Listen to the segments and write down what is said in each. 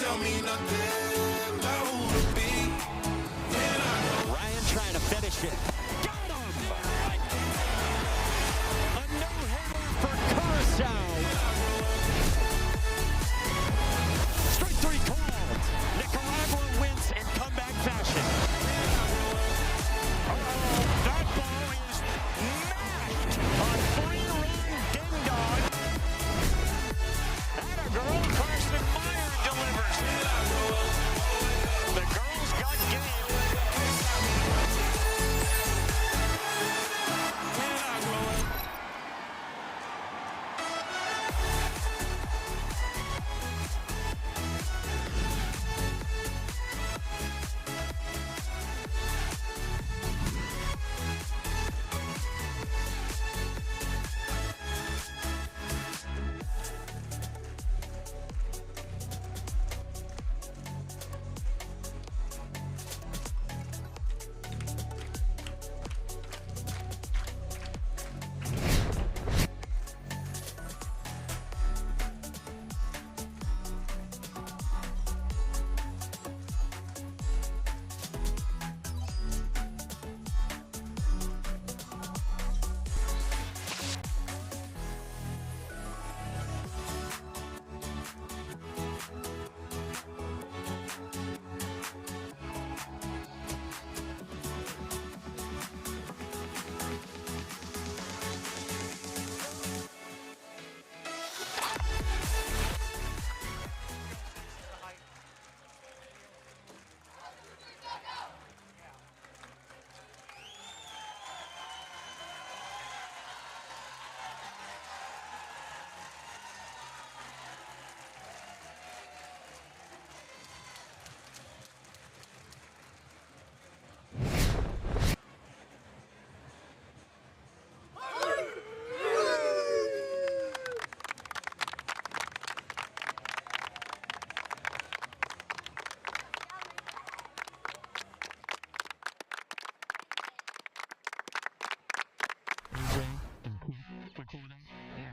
Tell me nothing about who to be. Ryan trying to finish it. Got him! A no-hitter for Curacao. Strike three called. Nicaragua wins in comeback fashion. That ball is mashed. A three-run ding-dong. And a girl, Carson Meyer delivers. The girls got game.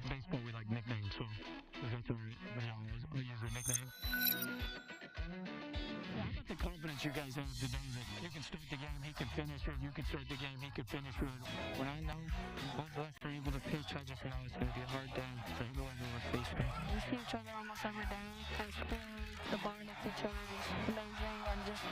Baseball, we like nicknames, so if that's all right, I'll use a nickname. How about the confidence you guys have to know that you can start the game, he can finish it, you can start the game, he can finish it. When I know both of us are able to pitch, I just know it's going to be a hard day for whoever we're facing. We see each other almost every day. The bond with each other is amazing, and just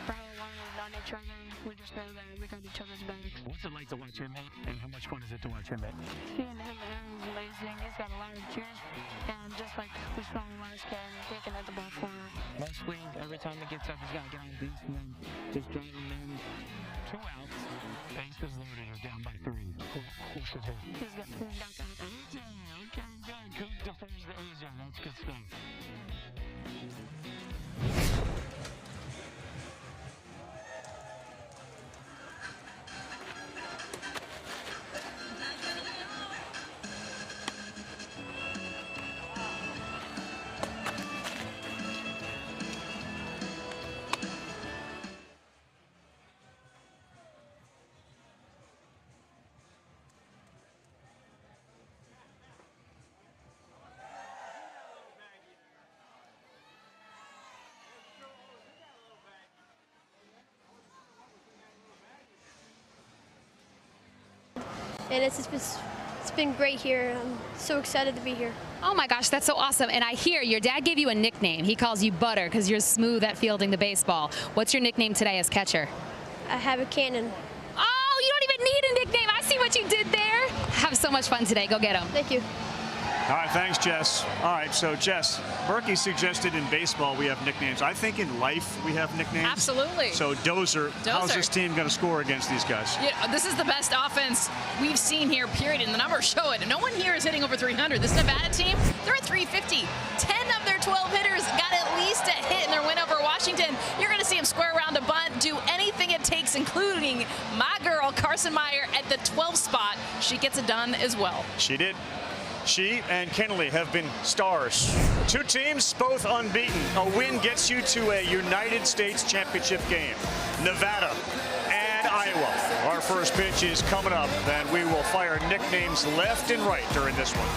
for how long we've known each other, we just know that we got each other's backs. What's it like to watch him hit, and how much fun is it to watch him hit? Seeing him is amazing. He's got a lot of juice, and just like we saw him last game, he can hit the ball forward. Mostly, every time he gets up, he's got a guy on base, and then just driving in 2 outs. Bases loaded, you're down by 3. Who should hit? He's got that. AJ, okay, good. Coop defers the AJ. That's good stuff. And it's been great here. I'm so excited to be here. Oh my gosh, that's so awesome. And I hear your dad gave you a nickname. He calls you Butter because you're smooth at fielding the baseball. What's your nickname today as catcher? I have a cannon. Oh, you don't even need a nickname. I see what you did there. Have so much fun today. Go get him. Thank you. All right, thanks, Jess. All right, so Jess, Berkey suggested in baseball we have nicknames. I think in life we have nicknames. Absolutely. So Dozer, how's this team going to score against these guys? Yeah, this is the best offense we've seen here, period, and the numbers show it. No one here is hitting over 300. This Nevada team, they're at 350. 10 of their 12 hitters got at least a hit in their win over Washington. You're going to see them square around a bunt, do anything it takes, including my girl, Carson Meyer, at the 12th spot. She gets it done as well. She did. She and Kenley have been stars. Two teams, both unbeaten. A win gets you to a United States Championship game. Nevada and Iowa. Our first pitch is coming up, and we will fire nicknames left and right during this one.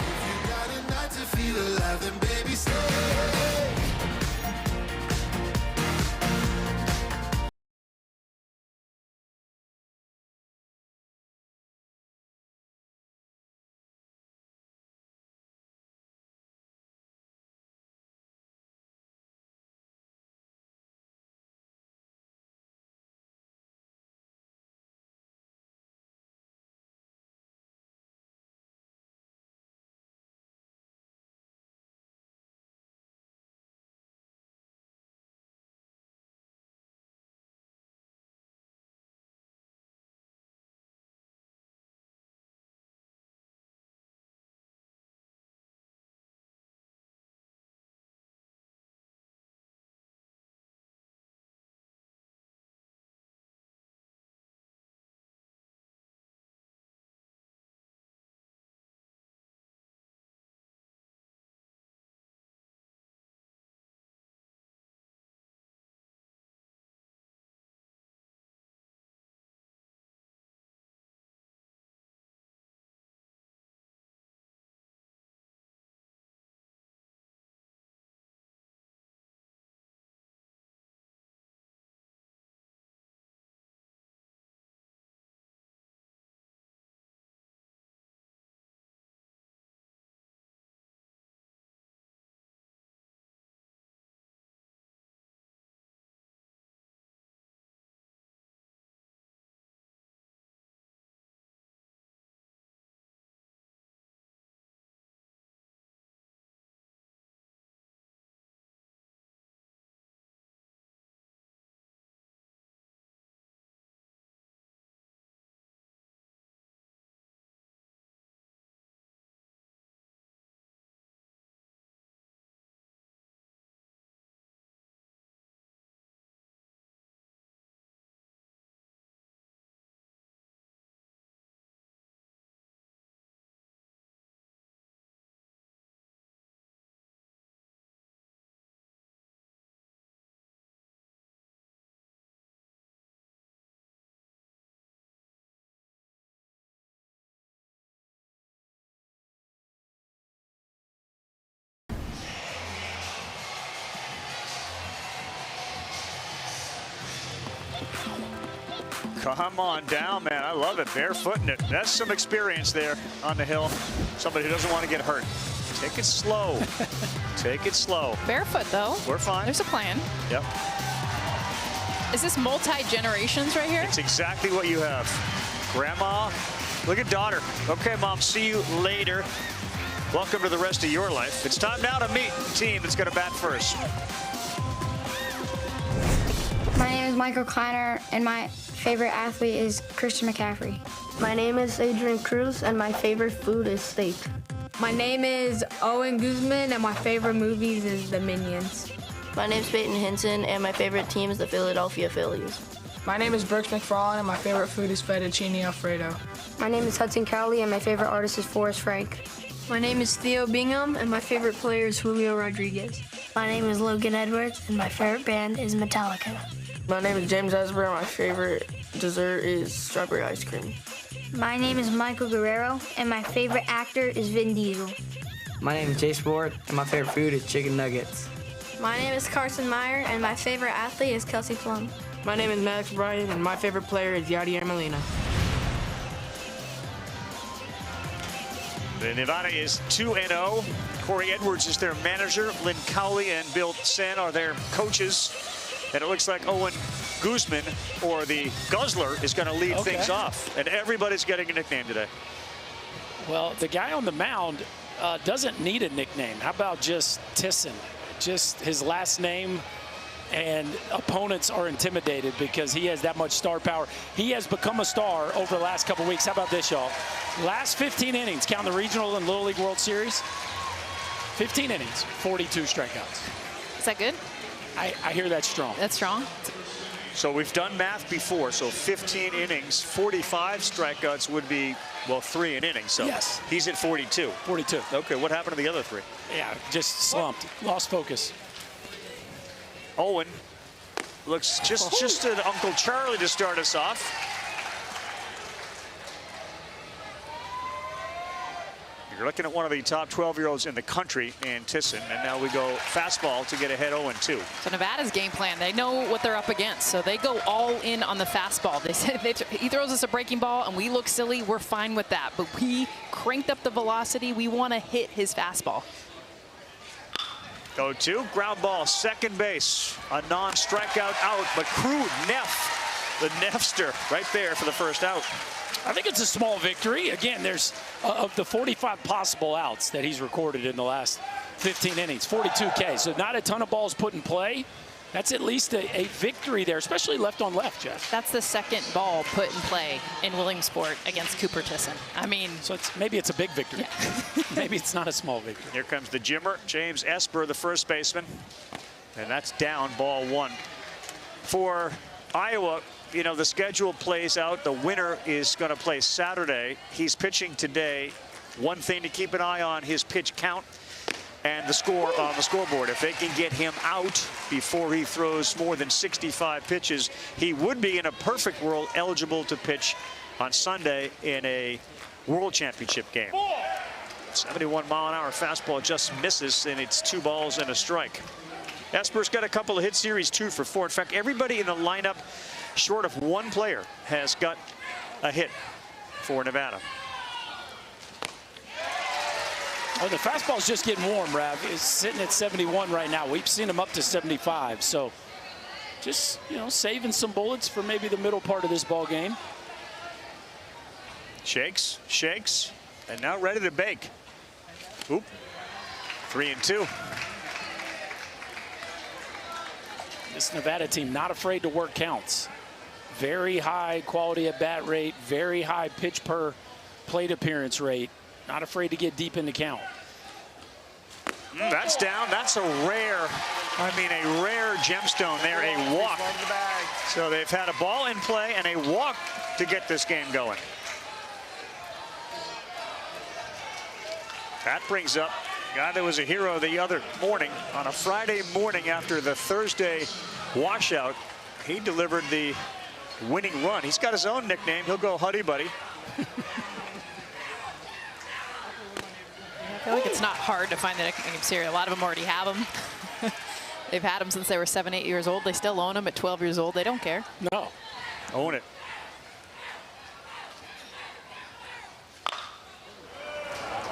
Come on down, man. I love it. Barefooting it. That's some experience there on the hill. Somebody who doesn't want to get hurt. Take it slow. Take it slow. Barefoot, though. We're fine. There's a plan. Yep. Is this multi-generations right here? It's exactly what you have. Grandma, look at daughter. Okay, Mom, see you later. Welcome to the rest of your life. It's time now to meet the team that's going to bat first. My name is Michael Kleiner, and my favorite athlete is Christian McCaffrey. My name is Adrian Cruz, and my favorite food is steak. My name is Owen Guzman, and my favorite movies is The Minions. My name is Peyton Hinson, and my favorite team is the Philadelphia Phillies. My name is Brooks McFarlane, and my favorite food is fettuccine alfredo. My name is Hudson Cowley, and my favorite artist is Forrest Frank. My name is Theo Bingham, and my favorite player is Julio Rodriguez. My name is Logan Edwards, and my favorite band is Metallica. My name is James Esber. My favorite dessert is strawberry ice cream. My name is Michael Guerrero, and my favorite actor is Vin Diesel. My name is Jay Sport, and my favorite food is chicken nuggets. My name is Carson Meyer, and my favorite athlete is Kelsey Plum. My name is Max Bryan, and my favorite player is Yadier Molina. The Nevada is 2-0. Corey Edwards is their manager. Lynn Cowley and Bill Sen are their coaches. And it looks like Owen Guzman, or the Guzzler, is going to lead things off. And everybody's getting a nickname today. Well, the guy on the mound, doesn't need a nickname. How about just Tisson? Just his last name, and opponents are intimidated because he has that much star power. He has become a star over the last couple weeks. How about this, y'all? Last 15 innings, count the regional and Little League World Series. 15 innings, 42 strikeouts. Is that good? I hear that's strong. That's strong. So we've done math before. So 15 innings, 45 strikeouts would be, well, 3 an inning. So yes, he's at 42. 42. Okay, what happened to the other 3? Yeah, just slumped, lost focus. Owen looks just an Uncle Charlie to start us off. You're looking at one of the top 12-year-olds in the country in Tisson, and now we go fastball to get ahead 0-2. So Nevada's game plan, they know what they're up against, so they go all in on the fastball. They said he throws us a breaking ball and we look silly, we're fine with that, but we cranked up the velocity. We want to hit his fastball. 0-2, ground ball, second base, a non-strikeout out, but Crew, Neff, the Neffster right there for the first out. I think it's a small victory. Again, there's of the 45 possible outs that he's recorded in the last 15 innings, 42 Ks. So not a ton of balls put in play. That's at least a victory there, especially left on left, Jeff. That's the second ball put in play in Williamsport against Cooper Tisson. I mean, so maybe it's a big victory. Yeah. Maybe it's not a small victory. Here comes the Jimmer, James Esper, the first baseman, and that's down, ball 1. For Iowa, you know, the schedule plays out. The winner is going to play Saturday. He's pitching today. One thing to keep an eye on, his pitch count and the score on the scoreboard. If they can get him out before he throws more than 65 pitches, he would be in a perfect world eligible to pitch on Sunday in a World Championship game. 71-mile-an-hour fastball just misses, and it's 2 balls and a strike. Esper's got a couple of hit series, 2 for 4. In fact, everybody in the lineup, short of one player, has got a hit for Nevada. Oh, the fastball's just getting warm, Rav. It's sitting at 71 right now. We've seen him up to 75. So just, you know, saving some bullets for maybe the middle part of this ball game. Shakes, shakes, and now ready to bake. Oop. 3-2. This Nevada team not afraid to work counts. Very high quality at bat rate, very high pitch per plate appearance rate. Not afraid to get deep in the count. That's down. That's a rare, a rare gemstone there, a walk. So they've had a ball in play and a walk to get this game going. That brings up a guy that was a hero the other morning. On a Friday morning after the Thursday washout, he delivered the winning run. He's got his own nickname. He'll go Huddy Buddy. I feel like it's not hard to find the nicknames here. A lot of them already have them. They've had them since they were 7, 8 years old. They still own them at 12 years old. They don't care. No. Own it.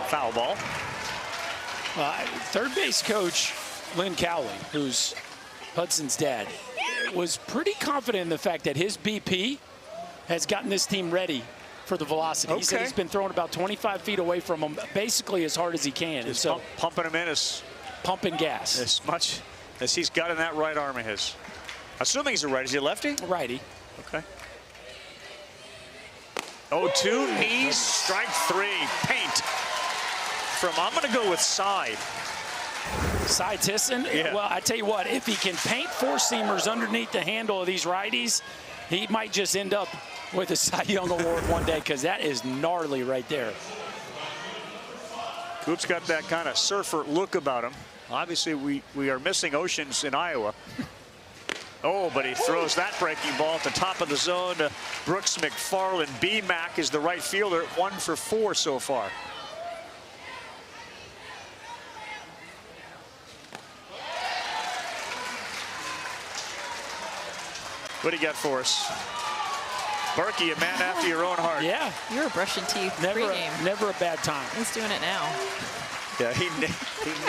Foul ball. Third base coach Lynn Cowley, who's Hudson's dad, was pretty confident in the fact that his BP has gotten this team ready for the velocity. Okay. He said he's been throwing about 25 feet away from him, basically as hard as he can. Just and so pumping him in as pumping gas. As much as he's got in that right arm of his. Assuming he's a righty. Is he a lefty? Righty. Okay. 0-2, knees, strike 3, paint. From, I'm going to go with Cy. Cy Tisson? Yeah. Well, I tell you what, if he can paint 4-seamers underneath the handle of these righties, he might just end up with a Cy Young Award one day, because that is gnarly right there. Coop's got that kind of surfer look about him. Obviously, we are missing Oceans in Iowa. Oh, but he throws that breaking ball at the top of the zone to Brooks McFarland. B-Mac is the right fielder, 1 for 4 so far. What do you got for us? Berkey, a man after your own heart. Yeah. You were brushing teeth pregame. Never a bad time. He's doing it now. Yeah, he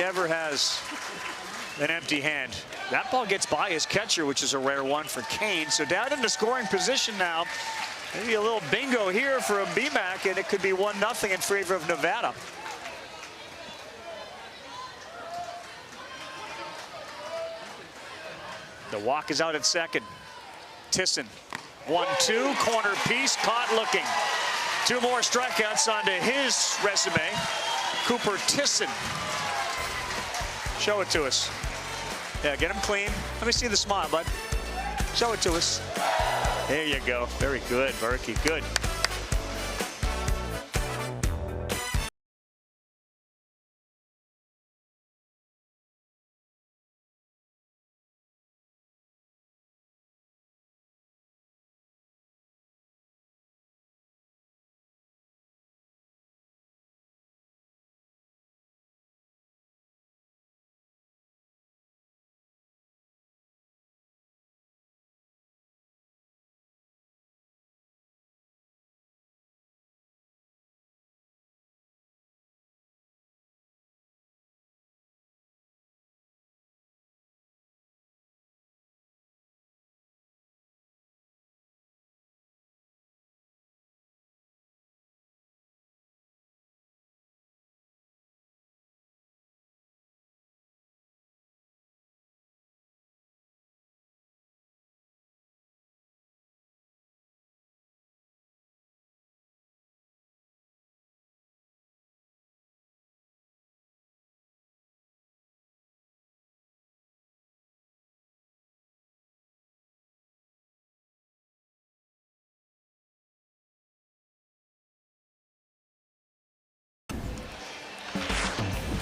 never has an empty hand. That ball gets by his catcher, which is a rare one for Kane. So down in the scoring position now. Maybe a little bingo here for a BMAC, and it could be 1-0 in favor of Nevada. The walk is out at second. Tisson, 1-2, corner piece, caught looking. 2 more strikeouts onto his resume. Cooper Tisson. Show it to us. Yeah, get him clean. Let me see the smile, bud. Show it to us. There you go. Very good, Berkey. Good.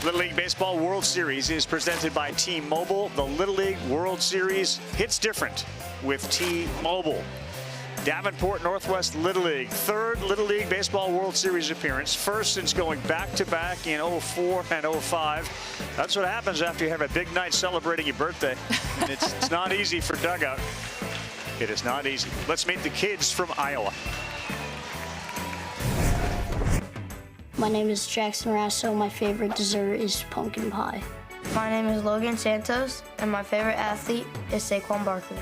Little League Baseball World Series is presented by T-Mobile. The Little League World Series hits different with T-Mobile. Davenport Northwest Little League, 3rd Little League Baseball World Series appearance, first since going back-to-back in 04 and 05. That's what happens after you have a big night celebrating your birthday. It's not easy for dugout. It is not easy. Let's meet the kids from Iowa. My name is Jackson Rasso. My favorite dessert is pumpkin pie. My name is Logan Santos, and my favorite athlete is Saquon Barkley.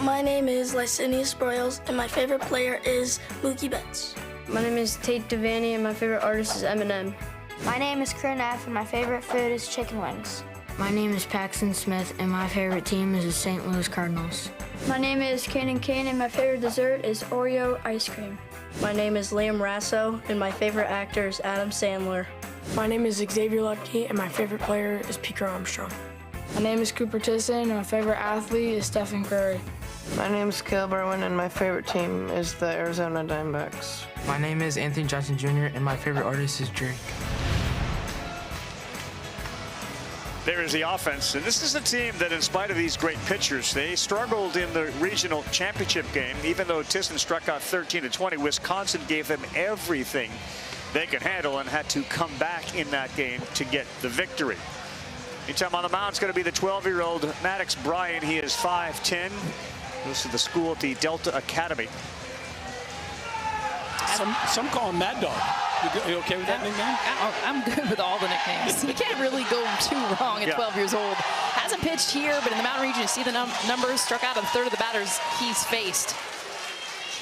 My name is Lysinius Broyles, and my favorite player is Mookie Betts. My name is Tate Devaney, and my favorite artist is Eminem. My name is Corinne F., and my favorite food is chicken wings. My name is Paxton Smith, and my favorite team is the St. Louis Cardinals. My name is Kanan Kane, and my favorite dessert is Oreo ice cream. My name is Liam Rasso, and my favorite actor is Adam Sandler. My name is Xavier Lutke, and my favorite player is Peter Armstrong. My name is Cooper Tisson, and my favorite athlete is Stephen Curry. My name is Caleb Irwin, and my favorite team is the Arizona Diamondbacks. My name is Anthony Johnson Jr., and my favorite artist is Drake. There is the offense, and this is a team that, in spite of these great pitchers, they struggled in the regional championship game. Even though Tisson struck out 13-20, Wisconsin gave them everything they could handle and had to come back in that game to get the victory. Meantime, on the mound is going to be the 12-year-old Maddox Bryan. He is 5'10", goes to the school at the Delta Academy. Some call him Mad Dog. You okay with that nickname? I'm good with all the nicknames. You can't really go too wrong at 12 years old. Hasn't pitched here, but in the Mountain Region, you see the numbers. Struck out a third of the batters he's faced.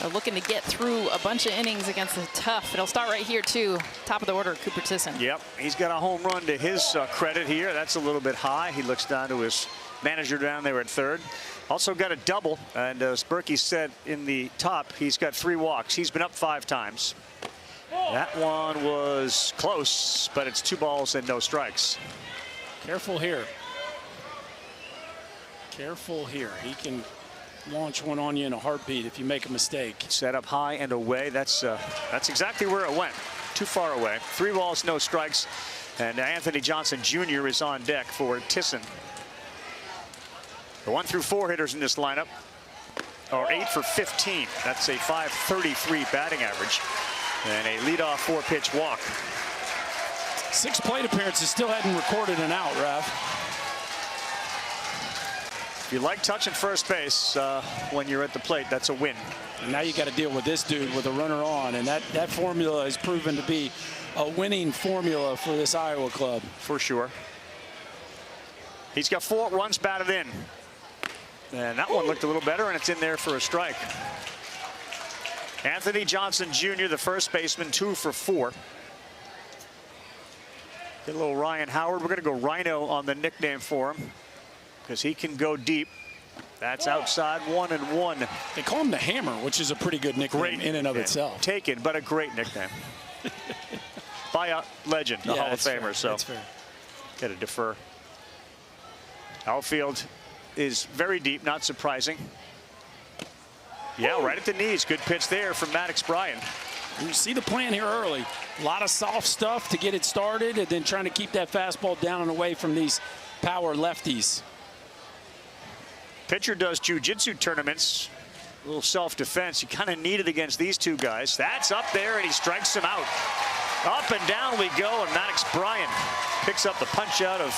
They're looking to get through a bunch of innings against the tough. It'll start right here, too. Top of the order, Cooper Tisson. Yep, he's got a home run to his credit here. That's a little bit high. He looks down to his manager down there at third. Also got a double, and as Berkey said in the top, he's got 3 walks. He's been up 5 times. That one was close, but it's 2 balls and no strikes. Careful here. Careful here. He can launch one on you in a heartbeat if you make a mistake. Set up high and away. That's exactly where it went. Too far away. 3 balls, no strikes. And Anthony Johnson Jr. is on deck for Tisson. The 1 through 4 hitters in this lineup are 8 for 15. That's a .533 batting average. And a leadoff 4-pitch walk. 6 plate appearances, still hadn't recorded an out, Rav. If you like touching first base when you're at the plate, that's a win. And now you got to deal with this dude with a runner on, and that formula has proven to be a winning formula for this Iowa club. For sure. He's got 4 runs batted in. And that one looked a little better, and it's in there for a strike. Anthony Johnson Jr., the first baseman, 2 for 4. Get a little Ryan Howard. We're going to go Rhino on the nickname for him because he can go deep. That's outside 1-1. They call him the Hammer, which is a pretty good nickname in and of itself. Taken, but a great nickname. By a legend, a Hall of Famer. Fair. So that's fair. Got to defer. Outfield is very deep, not surprising. Yeah, right at the knees. Good pitch there from Maddox Bryant. You see the plan here early. A lot of soft stuff to get it started, and then trying to keep that fastball down and away from these power lefties. Pitcher does jiu-jitsu tournaments. A little self-defense. You kind of need it against these two guys. That's up there, and he strikes him out. Up and down we go, and Maddox Bryant picks up the punch out of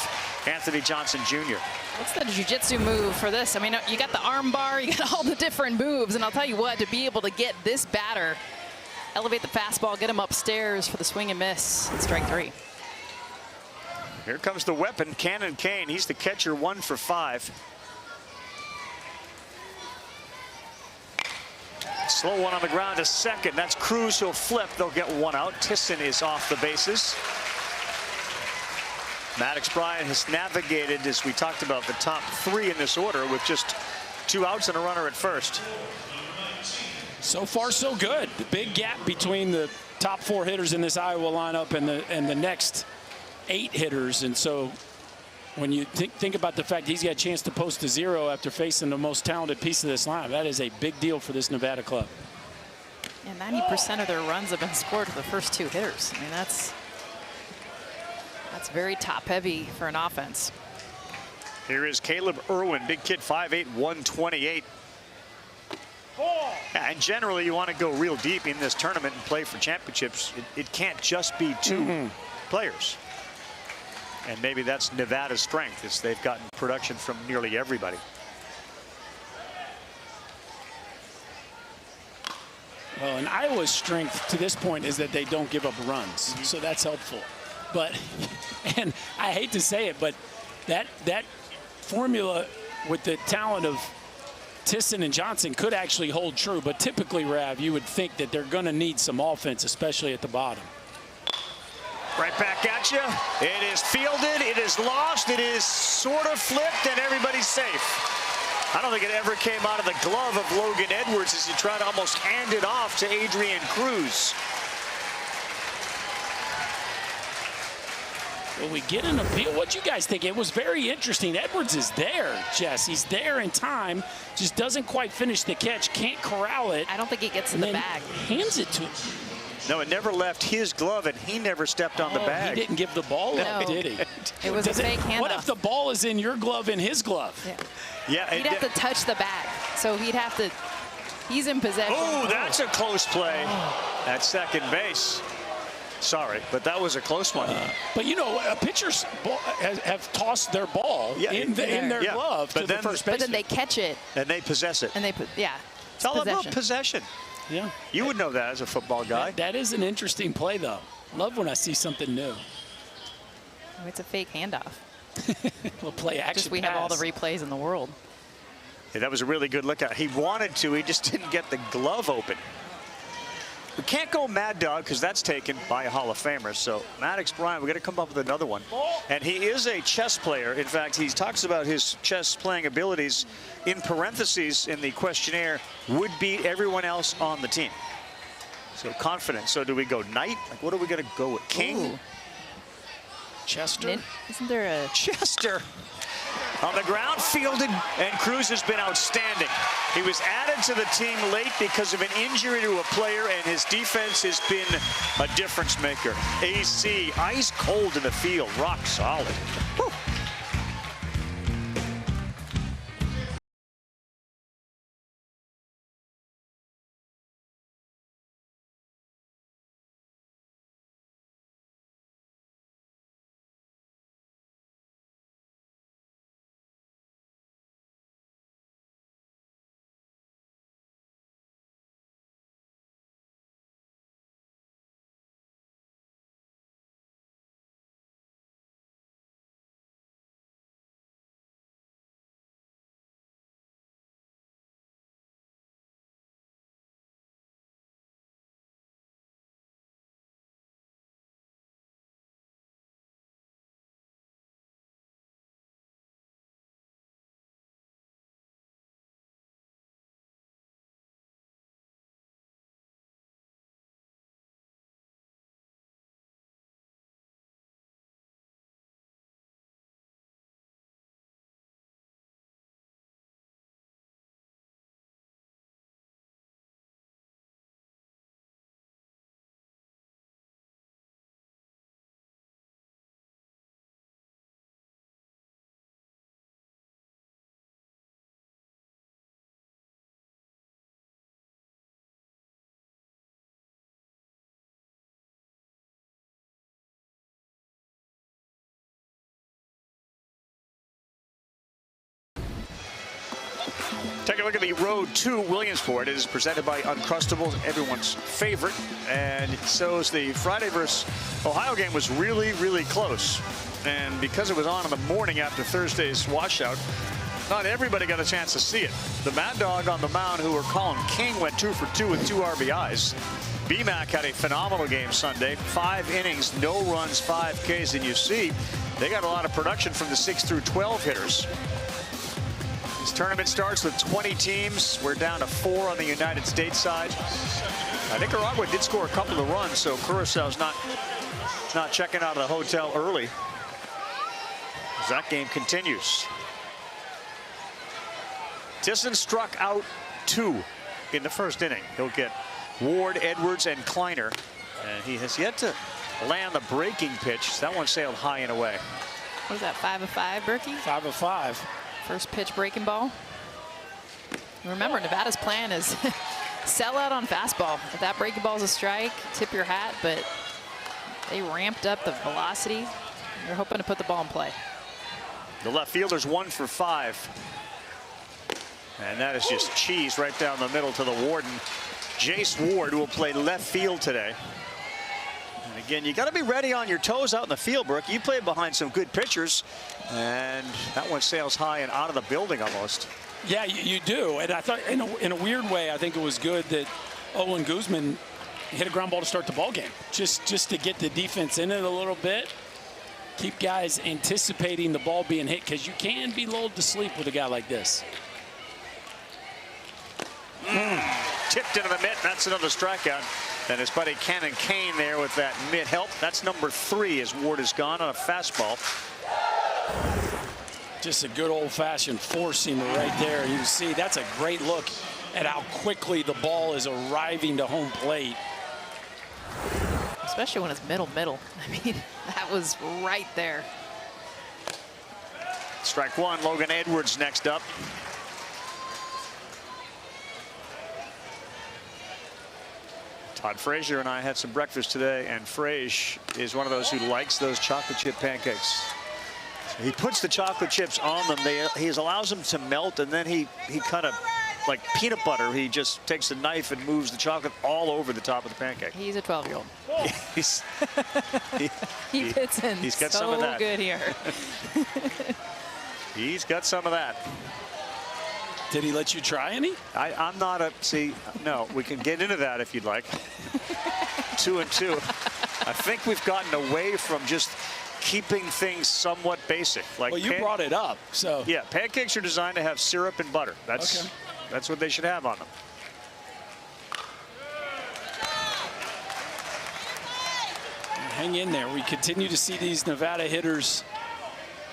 Anthony Johnson Jr. What's the jiu-jitsu move for this? I mean, you got the arm bar, you got all the different moves, and I'll tell you what, to be able to get this batter, elevate the fastball, get him upstairs for the swing and miss, and strike 3. Here comes the weapon, Cannon Kane. He's the catcher, 1 for 5. Slow one on the ground to second. That's Cruz who'll flip. They'll get 1 out. Tisson is off the bases. Maddox Bryant has navigated, as we talked about, the top 3 in this order with just 2 outs and a runner at first. So far, so good. The big gap between the top 4 hitters in this Iowa lineup and the next 8 hitters. And so when you think about the fact he's got a chance to post a 0 after facing the most talented piece of this lineup, that is a big deal for this Nevada club. And 90% of their runs have been scored for the first 2 hitters. I mean, that's very top-heavy for an offense. Here is Caleb Irwin, big kid, 5'8", 128. And generally, you want to go real deep in this tournament and play for championships. It can't just be 2 players. And maybe that's Nevada's strength, is they've gotten production from nearly everybody. Well, and Iowa's strength to this point is that they don't give up runs, so that's helpful. But, and I hate to say it, but that formula with the talent of Tisson and Johnson could actually hold true. But typically, Rav, you would think that they're going to need some offense, especially at the bottom. Right back at you. It is fielded. It is lost. It is sort of flipped, and everybody's safe. I don't think it ever came out of the glove of Logan Edwards as he tried to almost hand it off to Adrian Cruz. Well, we get an appeal. What you guys think? It was very interesting. Edwards is there, Jess. He's there in time. Just doesn't quite finish the catch. Can't corral it. I don't think he gets in the bag. Hands it to him. No, it never left his glove, and he never stepped on the bag. He didn't give the ball up, did he? It was a fake handoff. What if the ball is in your glove in his glove? Yeah, he'd have to touch the bag, so he'd have to. He's in possession. Oh, that's a close play at second base. Sorry, but that was a close one. But you know, pitchers have tossed their ball in their glove to the first baseman. But then they catch it. And they possess it. And they it's all about possession. Yeah. You would know that as a football guy. That is an interesting play, though. Love when I see something new. Oh, it's a fake handoff. We'll play action. Just we have all the replays in the world. Yeah, that was a really good look at. He wanted to. He just didn't get the glove open. We can't go Mad Dog because that's taken by a Hall of Famer. So Maddox Bryant, we're going to come up with another one. And he is a chess player. In fact, he talks about his chess playing abilities in parentheses in the questionnaire, would beat everyone else on the team. So confident. So do we go knight? Like, what are we going to go with? King? Ooh. Chester? Isn't there a... Chester. On the ground, fielded, and Cruz has been outstanding. He was added to the team late because of an injury to a player, and his defense has been a difference maker. AC, ice cold in the field, rock solid. Woo. Take a look at the road to Williamsport. It is presented by Uncrustables, everyone's favorite. And so is the Friday versus Ohio game was really, really close. And because it was on in the morning after Thursday's washout, not everybody got a chance to see it. The Mad Dog on the mound, who were Colin King, went 2 for 2 with 2 RBIs. BMAC had a phenomenal game Sunday. 5 innings, no runs, 5 Ks. And you see, they got a lot of production from the 6 through 12 hitters. This tournament starts with 20 teams. We're down to 4 on the United States side. Nicaragua did score a couple of runs, so Curaçao's not checking out of the hotel early as that game continues. Tisson struck out 2 in the first inning. He'll get Ward, Edwards, and Kleiner. And he has yet to land the breaking pitch. That one sailed high and away. What is that, 5 of 5, Berkey? 5 of 5. First pitch breaking ball. Remember, Nevada's plan is sell out on fastball. If that breaking ball is a strike, tip your hat, but they ramped up the velocity. They're hoping to put the ball in play. The left fielder's 1 for 5. And that is just cheese right down the middle to the Warden. Jace Ward will play left field today. And again, you got to be ready on your toes out in the field, Brooke. You played behind some good pitchers, and that one sails high and out of the building almost. Yeah, you do. And I thought, in a weird way, I think it was good that Owen Guzman hit a ground ball to start the ball game, just to get the defense in it a little bit, keep guys anticipating the ball being hit, because you can be lulled to sleep with a guy like this. Tipped into the mitt. That's another strikeout. And his buddy Cannon Kane there with that mitt help. That's number 3 as Ward is gone on a fastball. Just a good old-fashioned four-seamer right there. You see, that's a great look at how quickly the ball is arriving to home plate. Especially when it's middle. I mean, that was right there. Strike 1, Logan Edwards next up. Todd Frazier and I had some breakfast today, and Frazier is one of those who likes those chocolate chip pancakes. So he puts the chocolate chips on them. He allows them to melt, and then he kind of, like peanut butter, he just takes a knife and moves the chocolate all over the top of the pancake. He's a 12-year-old. He fits in. He's got so some of that. Good here. He's got some of that. Did he let you try any? I'm not a, see, no, we can get into that if you'd like. 2 and 2. I think we've gotten away from just keeping things somewhat basic. Like, well, you brought it up, so. Yeah, pancakes are designed to have syrup and butter. That's what they should have on them. Hang in there. We continue to see these Nevada hitters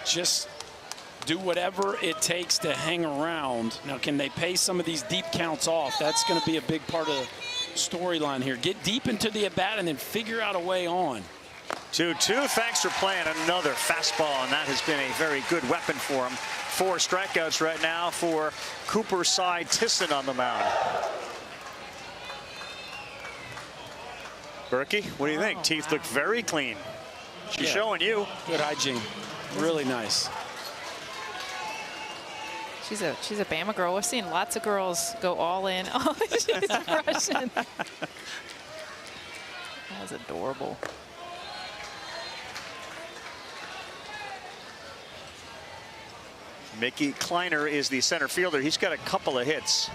just do whatever it takes to hang around. Now, can they pay some of these deep counts off? That's going to be a big part of the storyline here. Get deep into the at-bat and then figure out a way on. 2-2. Thanks for playing another fastball, and that has been a very good weapon for him. 4 strikeouts right now for Cooper Cy Tisson on the mound. Berkey, what do you think? Teeth look very clean. She's showing you. Good hygiene. Really nice. She's a Bama girl. We've seen lots of girls go all in. Oh, she's Russian. That was adorable. Mickey Kleiner is the center fielder. He's got a couple of hits.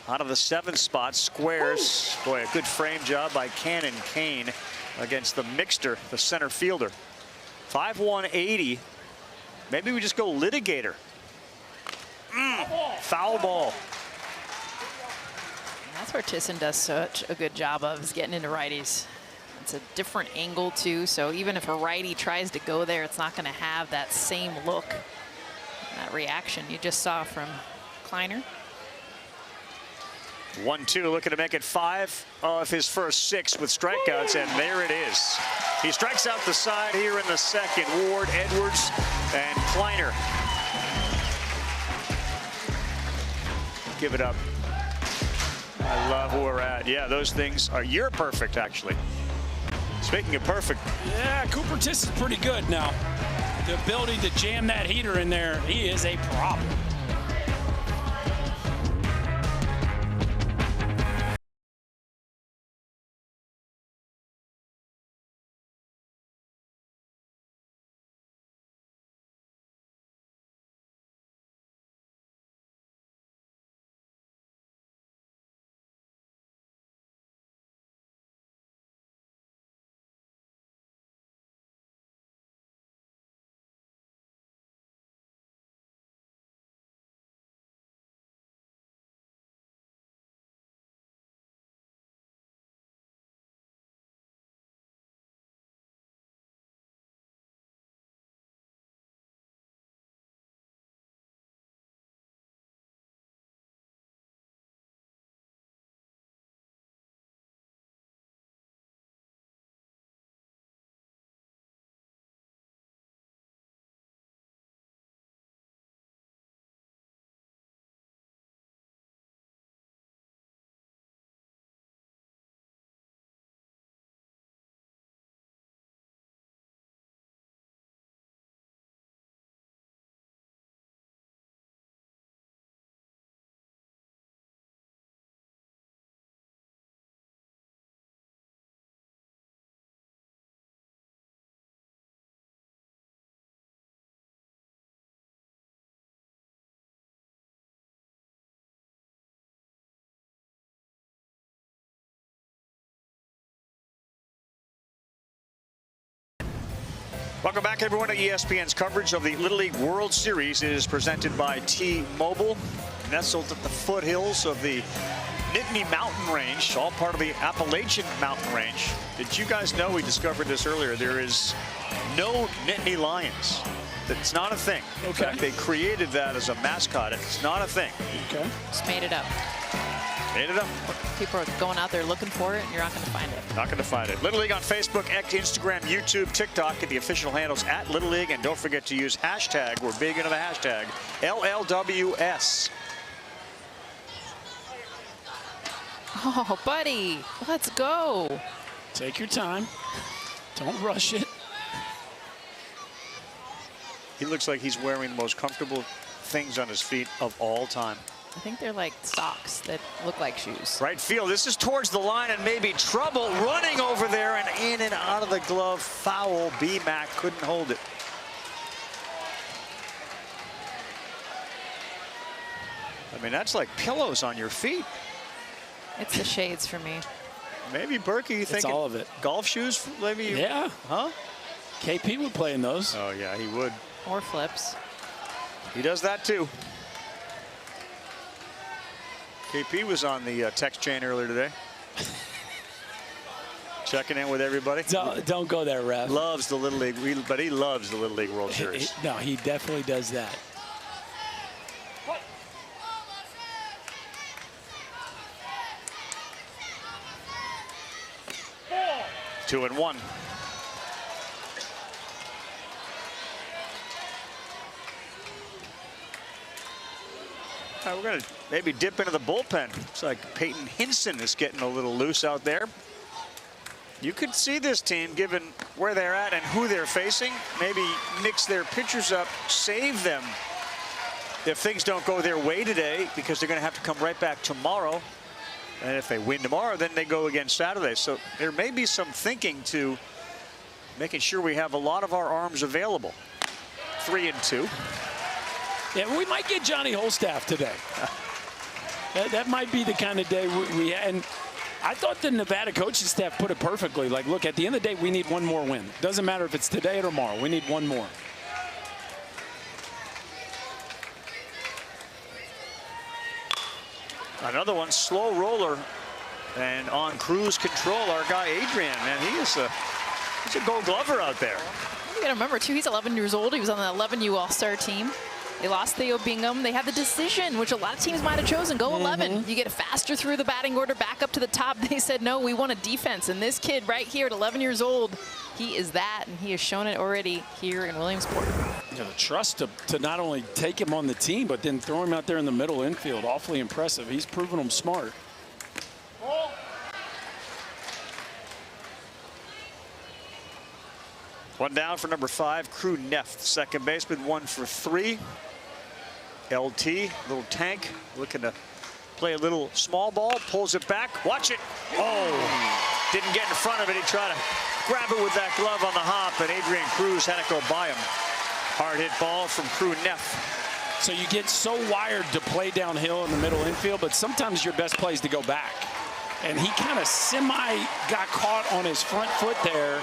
Out of the 7 spots, squares. Boy, a good frame job by Cannon Kane against the Mixter, the center fielder. 5'1", 80. Maybe we just go litigator. Foul ball. That's where Tisson does such a good job of, is getting into righties. It's a different angle too, so even if a righty tries to go there, it's not going to have that same look, that reaction you just saw from Kleiner. 1-2, looking to make it 5 of his first 6 with strikeouts, and there it is. He strikes out the side here in the second. Ward, Edwards, and Kleiner. Give it up. I love where we're at. Yeah, those things are, you're perfect, actually. Speaking of perfect. Yeah, Cooper Tisson's pretty good now. The ability to jam that heater in there, he is a problem. Welcome back, everyone, to ESPN's coverage of the Little League World Series. It is presented by T-Mobile, nestled at the foothills of the Nittany Mountain Range, all part of the Appalachian Mountain Range. Did you guys know, we discovered this earlier, there is no Nittany Lions. It's not a thing. Okay. In fact, they created that as a mascot. It's not a thing. Okay. Just made it up. Made it up. People are going out there looking for it, and you're not going to find it. Not going to find it. Little League on Facebook, X, Instagram, YouTube, TikTok, at the official handles at Little League. And don't forget to use hashtag, we're big into the hashtag, LLWS. Oh, buddy, let's go. Take your time. Don't rush it. He looks like he's wearing the most comfortable things on his feet of all time. I think they're like socks that look like shoes. Right field. This is towards the line and maybe trouble running over there and in and out of the glove. Foul. B-Mac couldn't hold it. I mean, that's like pillows on your feet. It's the shades for me. Maybe Berkey, you think all of it. Golf shoes, maybe? Yeah. Huh? KP would play in those. Oh, yeah, he would. Or flips. He does that, too. KP was on the text chain earlier today. Checking in with everybody. Don't go there, Ref. Loves the Little League, but he loves the Little League World Series. No, he definitely does that. 2-1. We're going to maybe dip into the bullpen. Looks like Peyton Hinson is getting a little loose out there. You could see this team, given where they're at and who they're facing, maybe mix their pitchers up, save them if things don't go their way today, because they're going to have to come right back tomorrow. And if they win tomorrow, then they go again Saturday. So there may be some thinking to making sure we have a lot of our arms available. 3-2. Yeah, we might get Johnny Holstaff today. that might be the kind of day we and I thought the Nevada coaching staff put it perfectly. Like, look, at the end of the day, we need one more win. Doesn't matter if it's today or tomorrow. We need one more. Another one, slow roller, and on cruise control, our guy Adrian, man, he's a Gold Glover out there. You gotta remember too, he's 11 years old. He was on the 11U All-Star team. They lost Theo Bingham. They had the decision, which a lot of teams might have chosen. Go 11. You get faster through the batting order, back up to the top. They said, no, we want a defense. And this kid right here at 11 years old, he is that, and he has shown it already here in Williamsport. Yeah, the trust to not only take him on the team, but then throw him out there in the middle infield. Awfully impressive. He's proven them smart. One down for number 5, Crew Neff, second baseman, 1 for 3. LT, little tank, looking to play a little small ball, pulls it back, watch it. Oh, didn't get in front of it. He tried to grab it with that glove on the hop, and Adrian Cruz had it go by him. Hard hit ball from Crew Neff. So you get so wired to play downhill in the middle infield, but sometimes your best play is to go back. And he kind of got caught on his front foot there.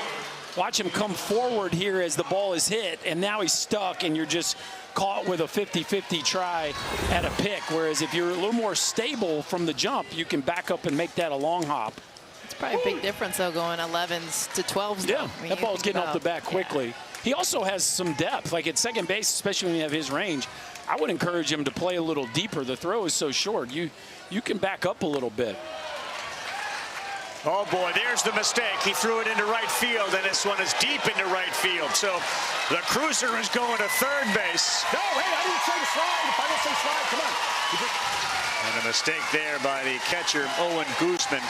Watch him come forward here as the ball is hit, and now he's stuck, and you're just caught with a 50-50 try at a pick. Whereas if you're a little more stable from the jump, you can back up and make that a long hop. It's probably a big difference, though, going 11s to 12s. Yeah, that ball's getting off the bat quickly. Yeah. He also has some depth, like at second base, especially when you have his range. I would encourage him to play a little deeper. The throw is so short. You can back up a little bit. Oh boy, there's the mistake. He threw it into right field, and this one is deep into right field. So the cruiser is going to third base. No, hey, I didn't say the slide. If I didn't say slide, come on. And a mistake there by the catcher, Owen Guzman.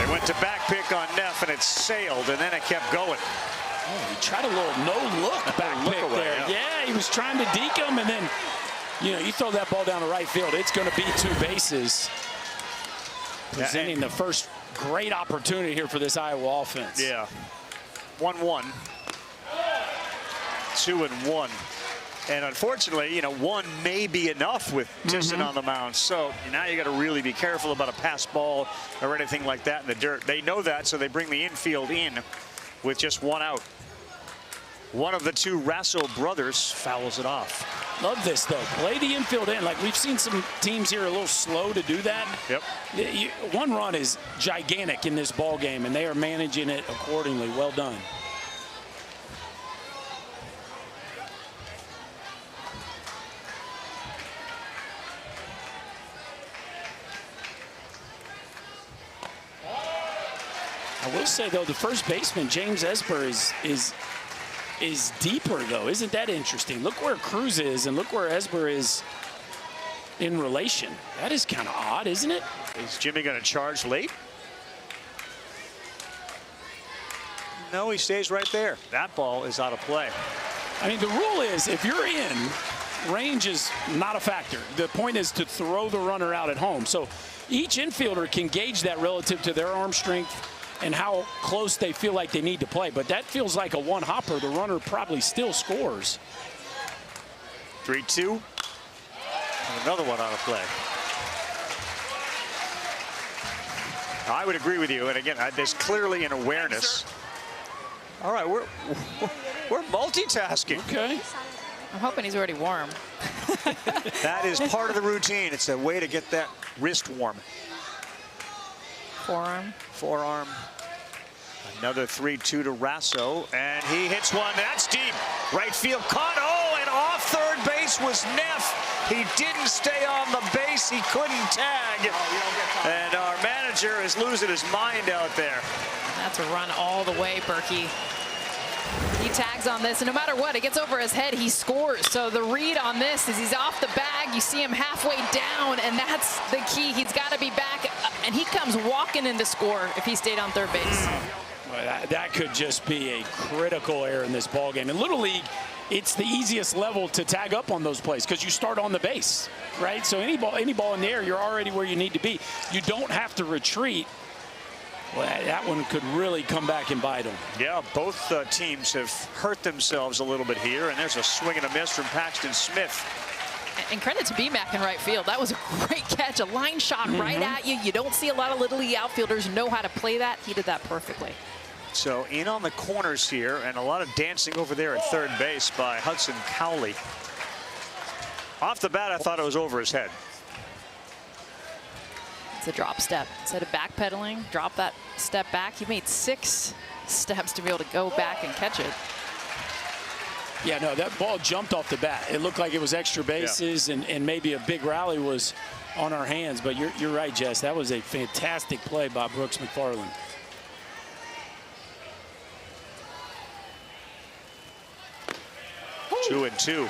They went to back pick on Neff, and it sailed, and then it kept going. Oh, he tried a little no-look back pick there. Yeah, he was trying to deke him, and then, you throw that ball down to right field, it's going to be 2 bases. Presenting the first great opportunity here for this Iowa offense. Yeah. 1-1. 2-1. And unfortunately, 1 may be enough with Tisson on the mound. So now you got to really be careful about a pass ball or anything like that in the dirt. They know that, so they bring the infield in with just 1 out. One of the two Rasso brothers fouls it off. Love this, though. Play the infield in. Like, we've seen some teams here a little slow to do that. Yep. One run is gigantic in this ball game, and they are managing it accordingly. Well done. I will say, though, the first baseman, James Esper, is deeper, though. Isn't that interesting? Look where Cruz is, and look where Esper is in relation. That is kind of odd, isn't it? Is Jimmy going to charge late? No, he stays right there. That ball is out of play. I mean, the rule is if you're in, range is not a factor. The point is to throw the runner out at home. So each infielder can gauge that relative to their arm strength and how close they feel like they need to play. But that feels like a one-hopper. The runner probably still scores. 3-2. Another one out of play. I would agree with you. And again, there's clearly an awareness. All right, we're multitasking. Okay. I'm hoping he's already warm. That is part of the routine. It's a way to get that wrist warm. Forearm. Forearm. Another 3-2 to Rasso, and he hits one. That's deep. Right field caught. Oh, and off third base was Neff. He didn't stay on the base. He couldn't tag. And our manager is losing his mind out there. That's a run all the way, Berkey. He tags on this, and no matter what, it gets over his head, he scores. So the read on this is he's off the bag. You see him halfway down, and that's the key. He's got to be back, and he comes walking in to score if he stayed on third base. Well, that could just be a critical error in this ball game. In Little League, it's the easiest level to tag up on those plays because you start on the base, right? So any ball in the air, you're already where you need to be. You don't have to retreat. Well, that one could really come back and bite them. Yeah, both teams have hurt themselves a little bit here, and there's a swing and a miss from Paxton Smith. And credit to BMAC in right field. That was a great catch, a line shot right at you. You don't see a lot of Little League outfielders know how to play that. He did that perfectly. So in on the corners here, and a lot of dancing over there at third base by Hudson Cowley. Off the bat, I thought it was over his head. It's a drop step. Instead of backpedaling, drop that step back. He made 6 steps to be able to go back and catch it. Yeah, no, that ball jumped off the bat. It looked like it was extra bases, yeah. and maybe a big rally was on our hands. But you're right, Jess. That was a fantastic play by Brooks McFarland. Woo. 2-2.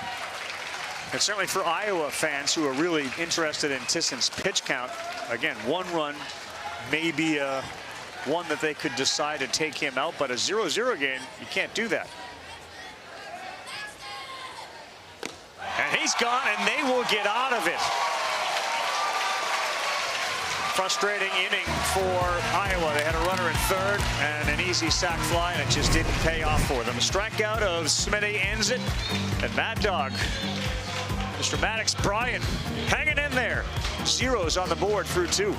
And certainly for Iowa fans who are really interested in Tisson's pitch count, again, 1 run, maybe one that they could decide to take him out, but a 0-0 game, you can't do that. And he's gone, and they will get out of it. Frustrating inning for Iowa. They had a runner in third and an easy sac fly, and it just didn't pay off for them. A strikeout of Smitty ends it, and Mad Dog, Mr. Maddox Bryan, hanging in there. 0s on the board through 2.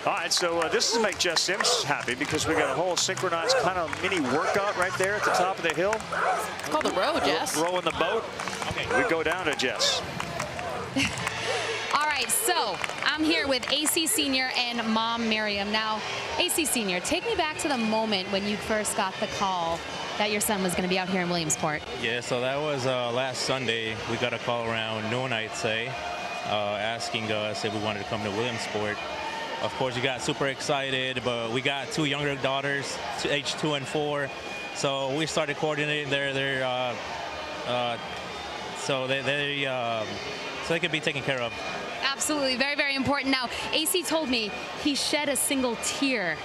All right, so this is make Jess Sims happy because we got a whole synchronized kind of mini workout right there at the top of the hill. It's called the row, Jess. Rowing the boat. We go down to Jess. All right, so I'm here with AC Senior and Mom Miriam. Now, AC Senior, take me back to the moment when you first got the call that your son was going to be out here in Williamsport. Yeah, so that was last Sunday. We got a call around noon, I'd say, asking us if we wanted to come to Williamsport. Of course, we got super excited, but we got 2 younger daughters, age 2 and 4. So we started coordinating so they could be taken care of. Absolutely, very, very important. Now, AC told me he shed a single tear.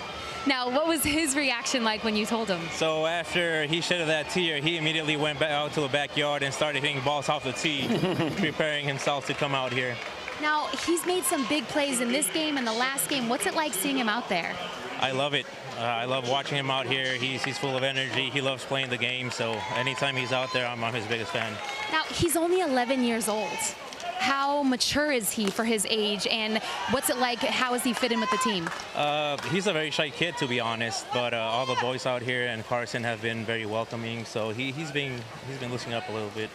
Now, what was his reaction like when you told him? So after he shed that tear, he immediately went back out to the backyard and started hitting balls off the tee, preparing himself to come out here. Now, he's made some big plays in this game and the last game. What's it like seeing him out there? I love it. I love watching him out here. He's full of energy. He loves playing the game. So anytime he's out there, I'm his biggest fan. Now, he's only 11 years old. How mature is he for his age, and what's it like? How does he fit in with the team? He's a very shy kid, to be honest, but all the boys out here and Carson have been very welcoming, so he's been loosening up a little bit.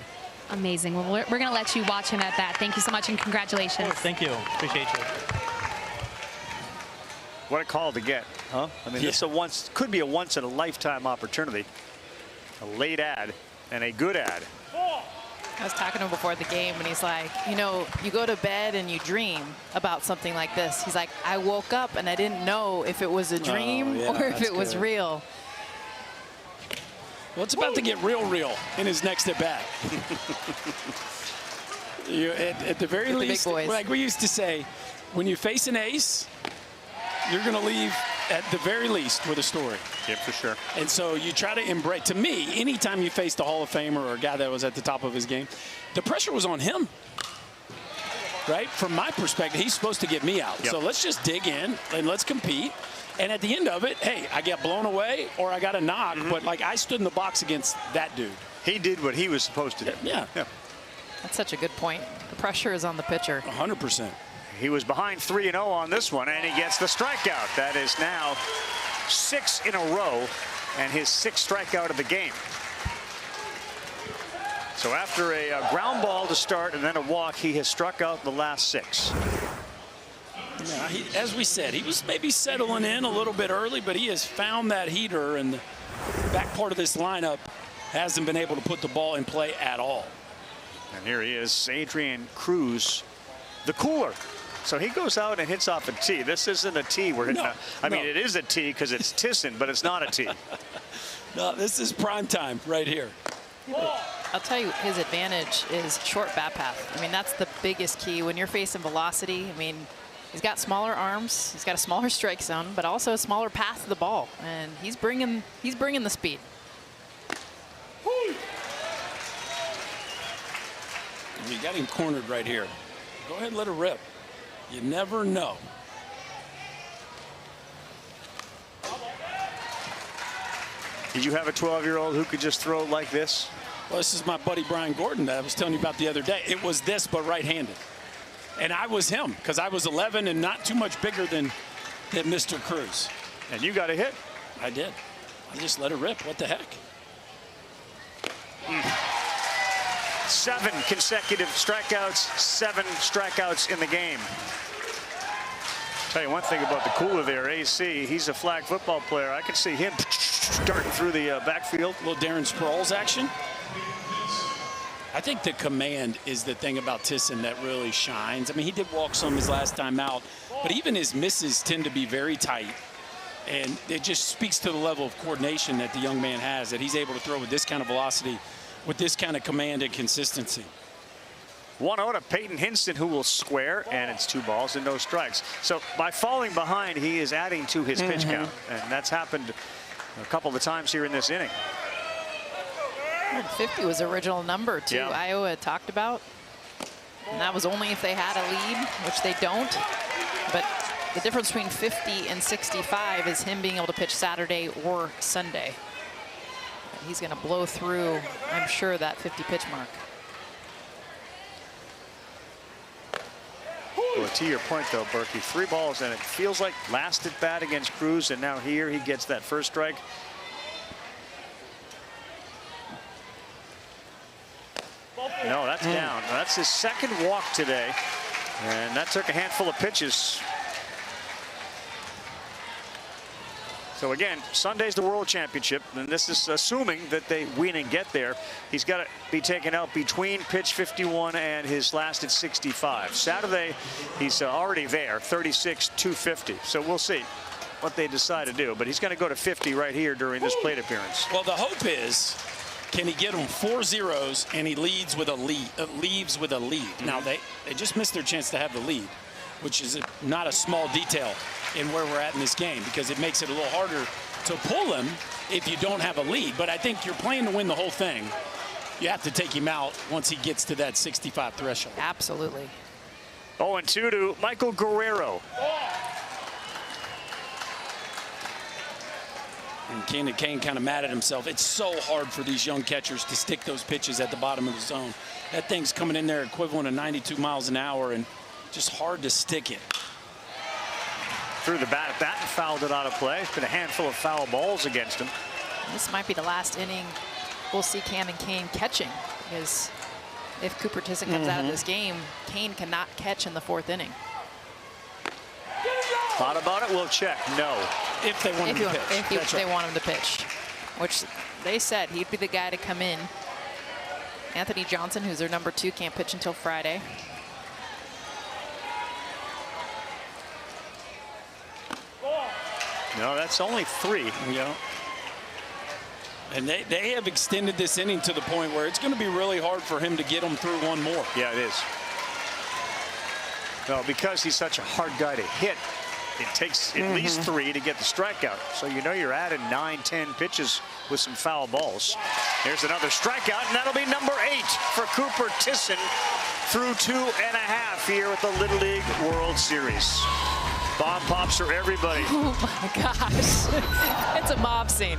Amazing. Well, we're going to let you watch him at that. Thank you so much, and congratulations. Oh, thank you. Appreciate you. What a call to get, huh? I mean, this could be a once-in-a-lifetime opportunity. A late ad and a good ad. I was talking to him before the game, and he's like, you know, you go to bed and you dream about something like this. He's like, I woke up and I didn't know if it was a dream or if it was real. Well, it's about to get real in his next at-bat. At the very least, like we used to say, when you face an ace, you're going to leave at the very least with a story. Yeah, for sure. And so you try to embrace. To me, anytime you faced a Hall of Famer or a guy that was at the top of his game, the pressure was on him. Right? From my perspective, he's supposed to get me out. Yep. So let's just dig in and let's compete. And at the end of it, hey, I get blown away or I got a knock, but like I stood in the box against that dude. He did what he was supposed to do. Yeah. That's such a good point. The pressure is on the pitcher. 100%. He was behind 3-0 on this one, and he gets the strikeout. That is now 6 in a row, and his 6th strikeout of the game. So after a ground ball to start and then a walk, he has struck out the last 6. Yeah, as we said, he was maybe settling in a little bit early, but he has found that heater, and the back part of this lineup hasn't been able to put the ball in play at all. And here he is, Adrian Cruz, the cooler. So he goes out and hits off a tee. This isn't a tee we're hitting. I mean, it is a tee because it's Tisson, but it's not a tee. No, this is prime time right here. I'll tell you, his advantage is short bat path. I mean, that's the biggest key when you're facing velocity. I mean, he's got smaller arms, he's got a smaller strike zone, but also a smaller path to the ball, and he's bringing the speed. We got him cornered right here. Go ahead and let it rip. You never know. Did you have a 12-year-old who could just throw like this? Well, this is my buddy Brian Gordon that I was telling you about the other day. It was this, but right-handed. And I was him because I was 11 and not too much bigger than Mr. Cruz. And you got a hit? I did. I just let it rip. What the heck? 7 consecutive strikeouts, 7 strikeouts in the game. Tell you one thing about the cooler there, AC, he's a flag football player. I can see him darting through the backfield. A little Darren Sproles action. I think the command is the thing about Tisson that really shines. I mean, he did walk some his last time out, but even his misses tend to be very tight. And it just speaks to the level of coordination that the young man has, that he's able to throw with this kind of velocity, with this kind of command and consistency. 1-0 to Peyton Hinson, who will square, and it's 2 balls and no strikes. So by falling behind, he is adding to his pitch count, and that's happened a couple of times here in this inning. 150 was the original number, too. Yeah. Iowa had talked about, and that was only if they had a lead, which they don't. But the difference between 50 and 65 is him being able to pitch Saturday or Sunday. He's going to blow through, I'm sure, that 50 pitch mark. Iowa. To your point, though, Berkey, 3 balls, and it feels like last at bat against Cruz, and now here he gets that first strike. No, that's down. That's his second walk today, and that took a handful of pitches. So again, Sunday's the World Championship, and this is assuming that they win and get there. He's got to be taken out between pitch 51 and his last at 65. Saturday, he's already there, 36, 250. So we'll see what they decide to do. But he's going to go to 50 right here during this plate appearance. Well, the hope is, can he get him 4 zeros and he leads with a lead, leaves with a lead. Now they just missed their chance to have the lead, which is not a small detail in where we're at in this game, because it makes it a little harder to pull him if you don't have a lead. But I think you're playing to win the whole thing. You have to take him out once he gets to that 65 threshold. Absolutely. 0-2 to Michael Guerrero. And Kane kind of mad at himself. It's so hard for these young catchers to stick those pitches at the bottom of the zone. That thing's coming in there equivalent of 92 miles an hour, and just hard to stick it. Threw the bat at that and fouled it out of play. It's been a handful of foul balls against him. This might be the last inning we'll see Cam and Kane catching, because if Cooper Tisson comes out of this game, Kane cannot catch in the 4th inning. Thought about it? We'll check. No. If they want him to pitch. If they want him to pitch, which they said he'd be the guy to come in. Anthony Johnson, who's their number 2, can't pitch until Friday. No, that's only 3. Yeah. And they have extended this inning to the point where it's going to be really hard for him to get them through one more. Yeah, it is. No, because he's such a hard guy to hit, it takes at least 3 to get the strikeout. So you know you're adding 9, 10 pitches with some foul balls. There's another strikeout, and that'll be number 8 for Cooper Tisson through 2.5 here at the Little League World Series. Bomb pops for everybody. Oh my gosh. It's a mob scene.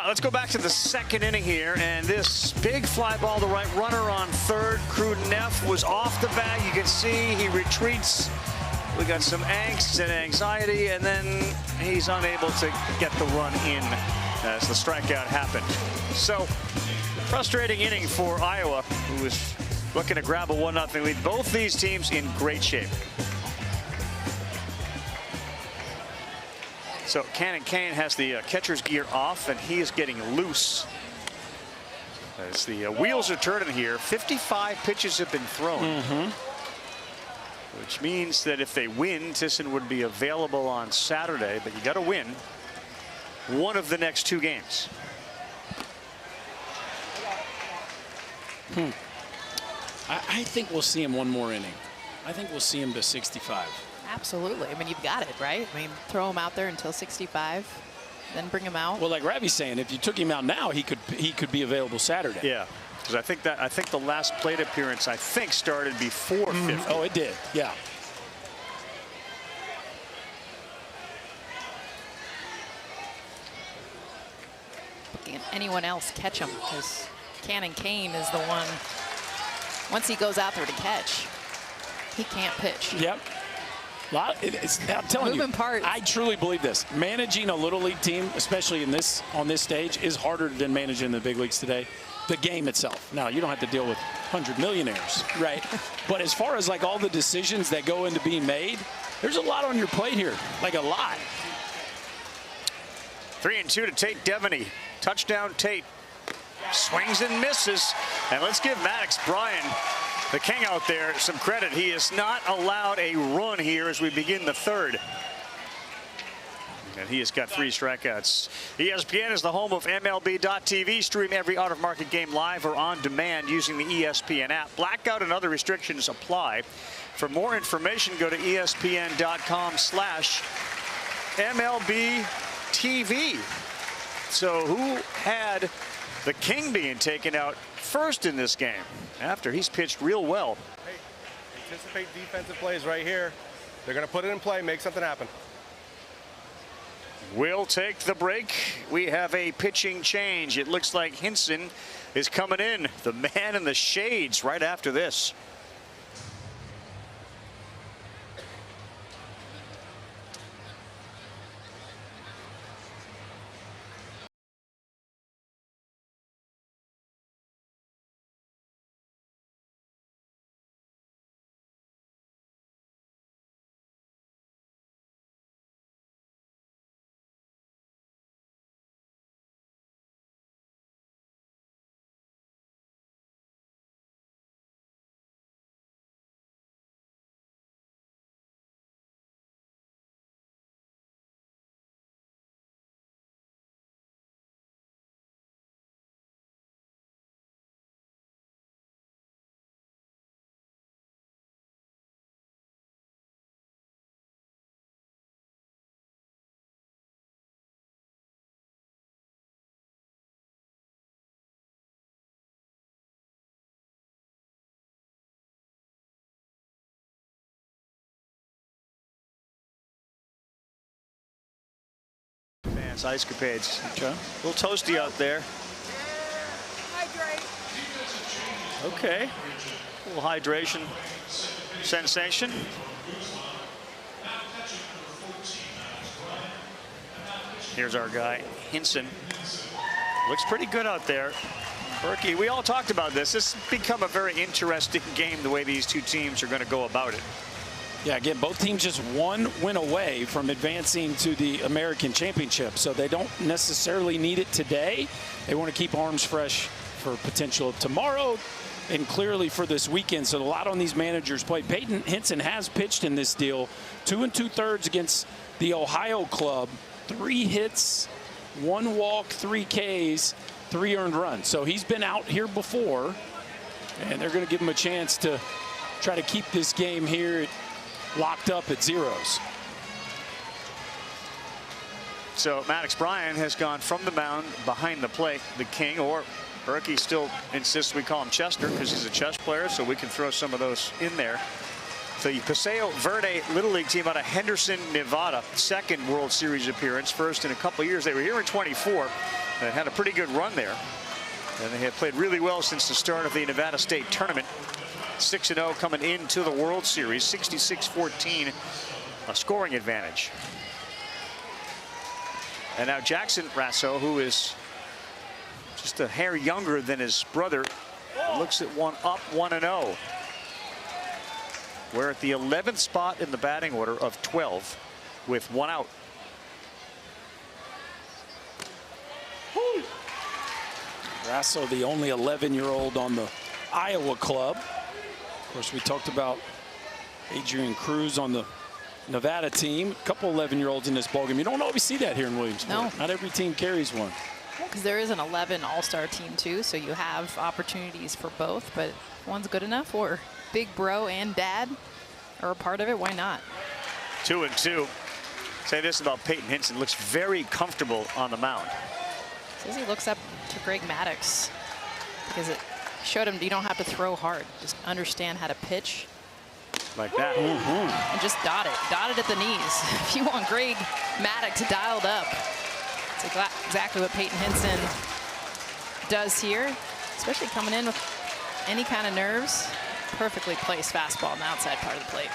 Let's go back to the 2nd inning here, and this big fly ball, the right runner on 3rd. Cruden Neff was off the bag. You can see he retreats. We got some angst and anxiety, and then he's unable to get the run in as the strikeout happened. So, frustrating inning for Iowa, who was looking to grab a 1-0 lead. Both these teams in great shape. So Cannon Kane has the catcher's gear off, and he is getting loose as the wheels are turning here. 55 pitches have been thrown, which means that if they win, Tisson would be available on Saturday. But you got to win one of the next 2 games. I think we'll see him one more inning. I think we'll see him to 65. Absolutely. I mean, you've got it, right? I mean, throw him out there until 65, then bring him out. Well, like Ravi's saying, if you took him out now, he could be available Saturday. Yeah, because I think the last plate appearance started before 50. Oh, it did. Yeah. Can anyone else catch him? Because Cannon Kane is the one. Once he goes out there to catch, he can't pitch. Yep. I'm telling you, I truly believe this. Managing a Little League team, especially on this stage, is harder than managing the big leagues today. The game itself. Now, you don't have to deal with 100 millionaires, right? But as far as like all the decisions that go into being made, there's a lot on your plate here, like a lot. 3-2 to Tate Devaney. Touchdown, Tate. Swings and misses. And let's give Maddox Bryan, the king out there, some credit. He has not allowed a run here as we begin the third. And he has got 3 strikeouts. ESPN is the home of MLB.tv. Stream every out-of-market game live or on demand using the ESPN app. Blackout and other restrictions apply. For more information, go to ESPN.com/MLB.TV. So who had the king being taken out first in this game after he's pitched real well? Hey, anticipate defensive plays right here. They're going to put it in play, make something happen. We'll take the break. We have a pitching change. It looks like Hinson is coming in, the man in the shades, right after this. Ice capades. Okay. A little toasty out there. Okay. A little hydration sensation. Here's our guy, Hinson. Looks pretty good out there. Berkey, we all talked about this. This has become a very interesting game, the way these two teams are going to go about it. Yeah, again, both teams just one win away from advancing to the American Championship, so they don't necessarily need it today. They want to keep arms fresh for potential tomorrow and clearly for this weekend. So a lot on these managers' plate. Peyton Hinson has pitched in this deal, 2 2/3 against the Ohio club, 3 hits, 1 walk, 3 Ks, 3 earned runs. So he's been out here before, and they're going to give him a chance to try to keep this game here locked up at zeros. So Maddox Bryan has gone from the mound behind the plate, the king, or Berkey still insists we call him Chester because he's a chess player, so we can throw some of those in there. The Paseo Verde Little League team out of Henderson, Nevada, 2nd World Series appearance, first in a couple of years. They were here in 24 and had a pretty good run there. And they had played really well since the start of the Nevada State Tournament. 6-0 coming into the World Series, 66-14, a scoring advantage. And now Jackson Rasso, who is just a hair younger than his brother, looks at one up, 1-0. We're at the 11th spot in the batting order of 12 with 1 out. Rasso, the only 11-year-old on the Iowa club. Of course, we talked about Adrian Cruz on the Nevada team. A couple 11-year-olds in this ballgame. You don't always see that here in Williamsport. No. Not every team carries one. Because there is an 11 all-star team too, so you have opportunities for both, but if one's good enough, or big bro and dad are a part of it, why not? 2-2. Say this about Peyton Hinson, looks very comfortable on the mound. Says he looks up to Greg Maddux because it showed him you don't have to throw hard, just understand how to pitch. Like that. And just dot it at the knees. If you want Greg Maddux dialed up, it's exactly what Peyton Hinson does here, especially coming in with any kind of nerves. Perfectly placed fastball on the outside part of the plate.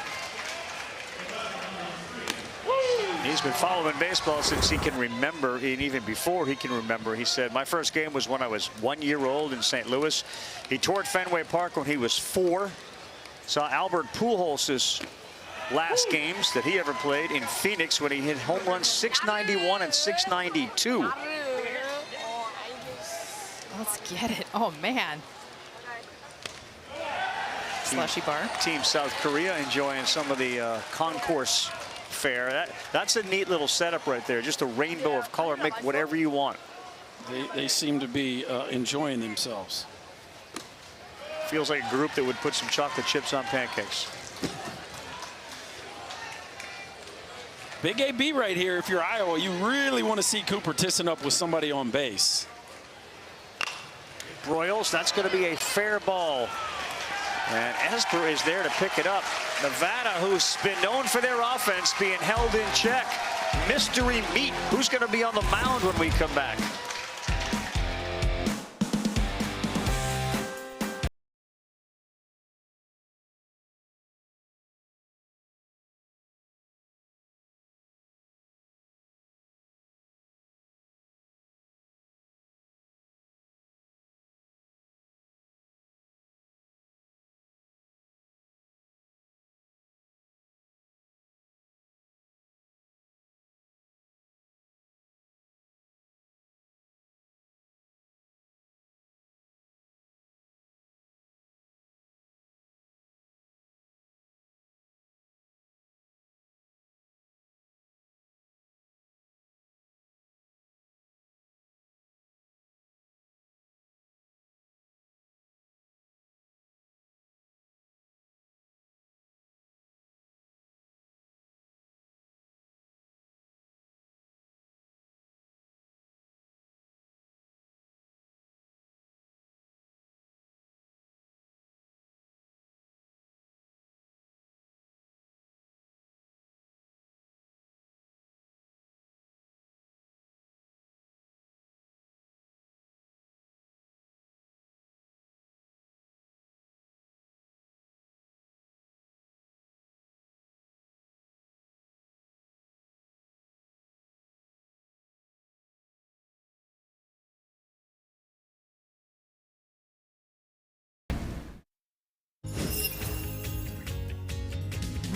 He's been following baseball since he can remember, and even before he can remember. He said, my first game was when I was 1 year old in St. Louis. He toured Fenway Park when he was 4. Saw Albert Pujols' last games that he ever played in Phoenix when he hit home runs 691 and 692. Let's get it. Oh, man. Slushy bar. Team South Korea enjoying some of the concourse fare. That's a neat little setup right there. Just a rainbow of color. Make whatever you want. They seem to be enjoying themselves. Feels like a group that would put some chocolate chips on pancakes. Big AB right here. If you're Iowa, you really want to see Cooper Tisson up with somebody on base. Broyles, that's going to be a fair ball. And Esper is there to pick it up. Nevada, who's been known for their offense being held in check. Mystery meat. Who's going to be on the mound when we come back?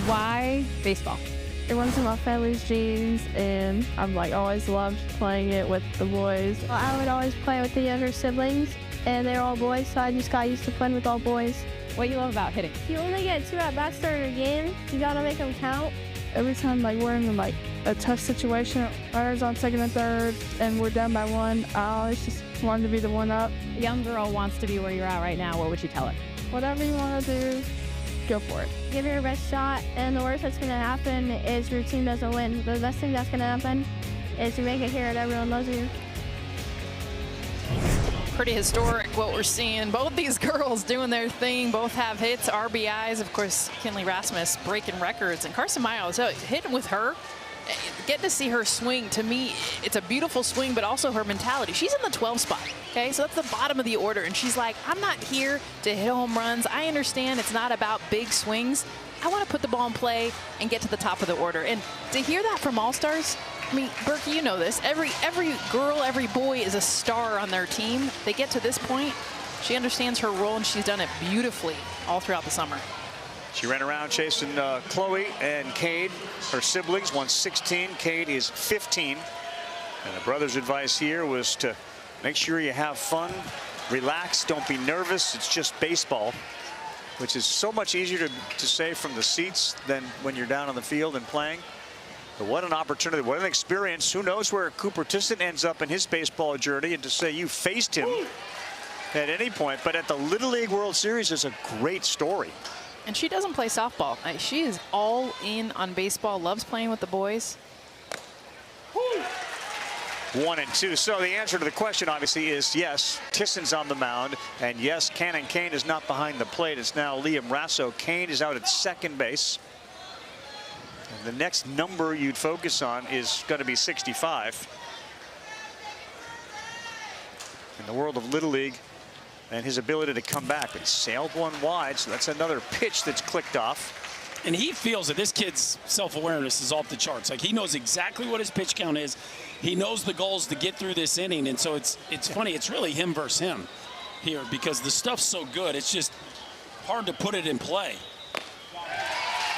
Why baseball? It runs in my family's genes, and I've like always loved playing it with the boys. Well, I would always play with the younger siblings, and they're all boys, so I just got used to playing with all boys. What do you love about hitting? You only get 2 at-bats during a game. You gotta make them count. Every time like we're in like a tough situation, runners on second and third, and we're down by 1, I always just want to be the one up. A young girl wants to be where you're at right now. What would you tell her? Whatever you want to do, go for it. Give your best shot, and the worst that's going to happen is your team doesn't win. The best thing that's going to happen is you make it here and everyone loves you. Pretty historic what we're seeing. Both these girls doing their thing. Both have hits, RBIs. Of course, Kinley Rasmus breaking records. And Carson Miles hitting with her. Getting to see her swing, to me, it's a beautiful swing, but also her mentality. She's in the 12 spot, okay? So that's the bottom of the order. And she's like, I'm not here to hit home runs. I understand it's not about big swings. I want to put the ball in play and get to the top of the order. And to hear that from All-Stars, I mean, Berkey, you know this. Every girl, every boy is a star on their team. They get to this point, she understands her role, and she's done it beautifully all throughout the summer. She ran around chasing Chloe and Cade, her siblings, won 16. Cade is 15. And the brother's advice here was to make sure you have fun, relax, don't be nervous. It's just baseball, which is so much easier to say from the seats than when you're down on the field and playing. But what an opportunity, what an experience. Who knows where Cooper Tisson ends up in his baseball journey, and to say you faced him at any point, but at the Little League World Series is a great story. And she doesn't play softball. She is all in on baseball, loves playing with the boys. 1-2. So the answer to the question, obviously, is yes, Tisson's on the mound, and yes, Cannon Kane is not behind the plate. It's now Liam Rasso. Kane is out at second base. And the next number you'd focus on is going to be 65. In the world of Little League, and his ability to come back, but sailed one wide, so that's another pitch that's clicked off. And he feels that this kid's self-awareness is off the charts. Like, he knows exactly what his pitch count is. He knows the goals to get through this inning. And so it's funny. It's really him versus him here because the stuff's so good. It's just hard to put it in play.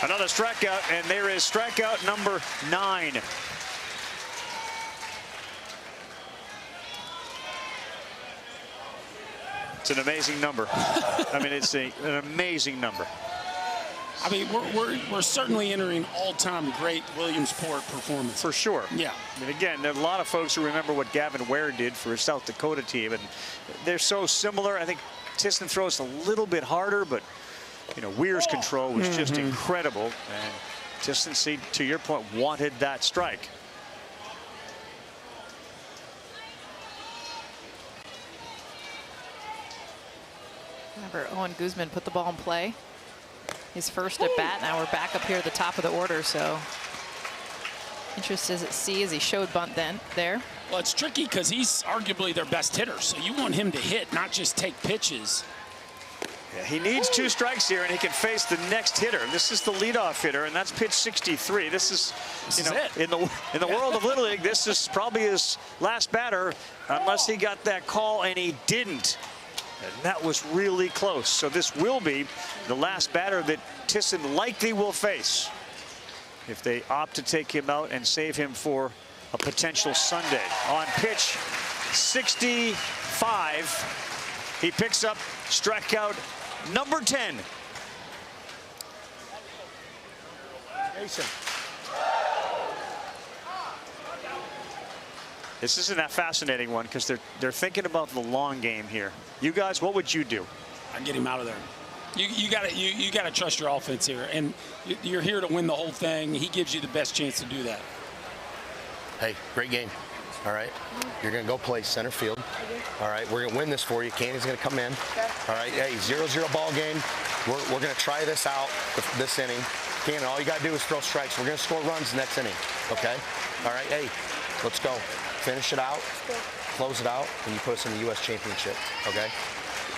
Another strikeout, and there is strikeout number 9. It's an amazing number. I mean, it's an amazing number. I mean, we're certainly entering all-time great Williamsport performance. For sure. Yeah. I mean, again, there are a lot of folks who remember what Gavin Ware did for his South Dakota team, and they're so similar. I think Tisson throws a little bit harder, but, you know, Weir's control was just incredible. And Tisson, see, to your point, wanted that strike. Remember, Owen Guzman put the ball in play. His first at bat. Now we're back up here at the top of the order, so interested to see as he showed bunt there. Well, it's tricky because he's arguably their best hitter, so you want him to hit, not just take pitches. Yeah, he needs 2 strikes here, and he can face the next hitter. This is the leadoff hitter, and that's pitch 63. This is it. In the world of Little League, this is probably his last batter, unless he got that call, and he didn't. And that was really close. So this will be the last batter that Tisson likely will face if they opt to take him out and save him for a potential Sunday. On pitch 65, he picks up strikeout number 10. Mason. This isn't that fascinating one because they're thinking about the long game here. You guys, what would you do? I'd get him out of there. You gotta trust your offense here, and you're here to win the whole thing. He gives you the best chance to do that. Hey, great game. All right, you're gonna go play center field. All right, we're gonna win this for you. Cannon's gonna come in. All right, hey, 0-0 ball game. We're gonna try this out this inning. Cannon, all you gotta do is throw strikes. We're gonna score runs next inning. Okay. All right, hey, let's go. Finish it out, close it out, and you put us in the U.S. Championship, okay?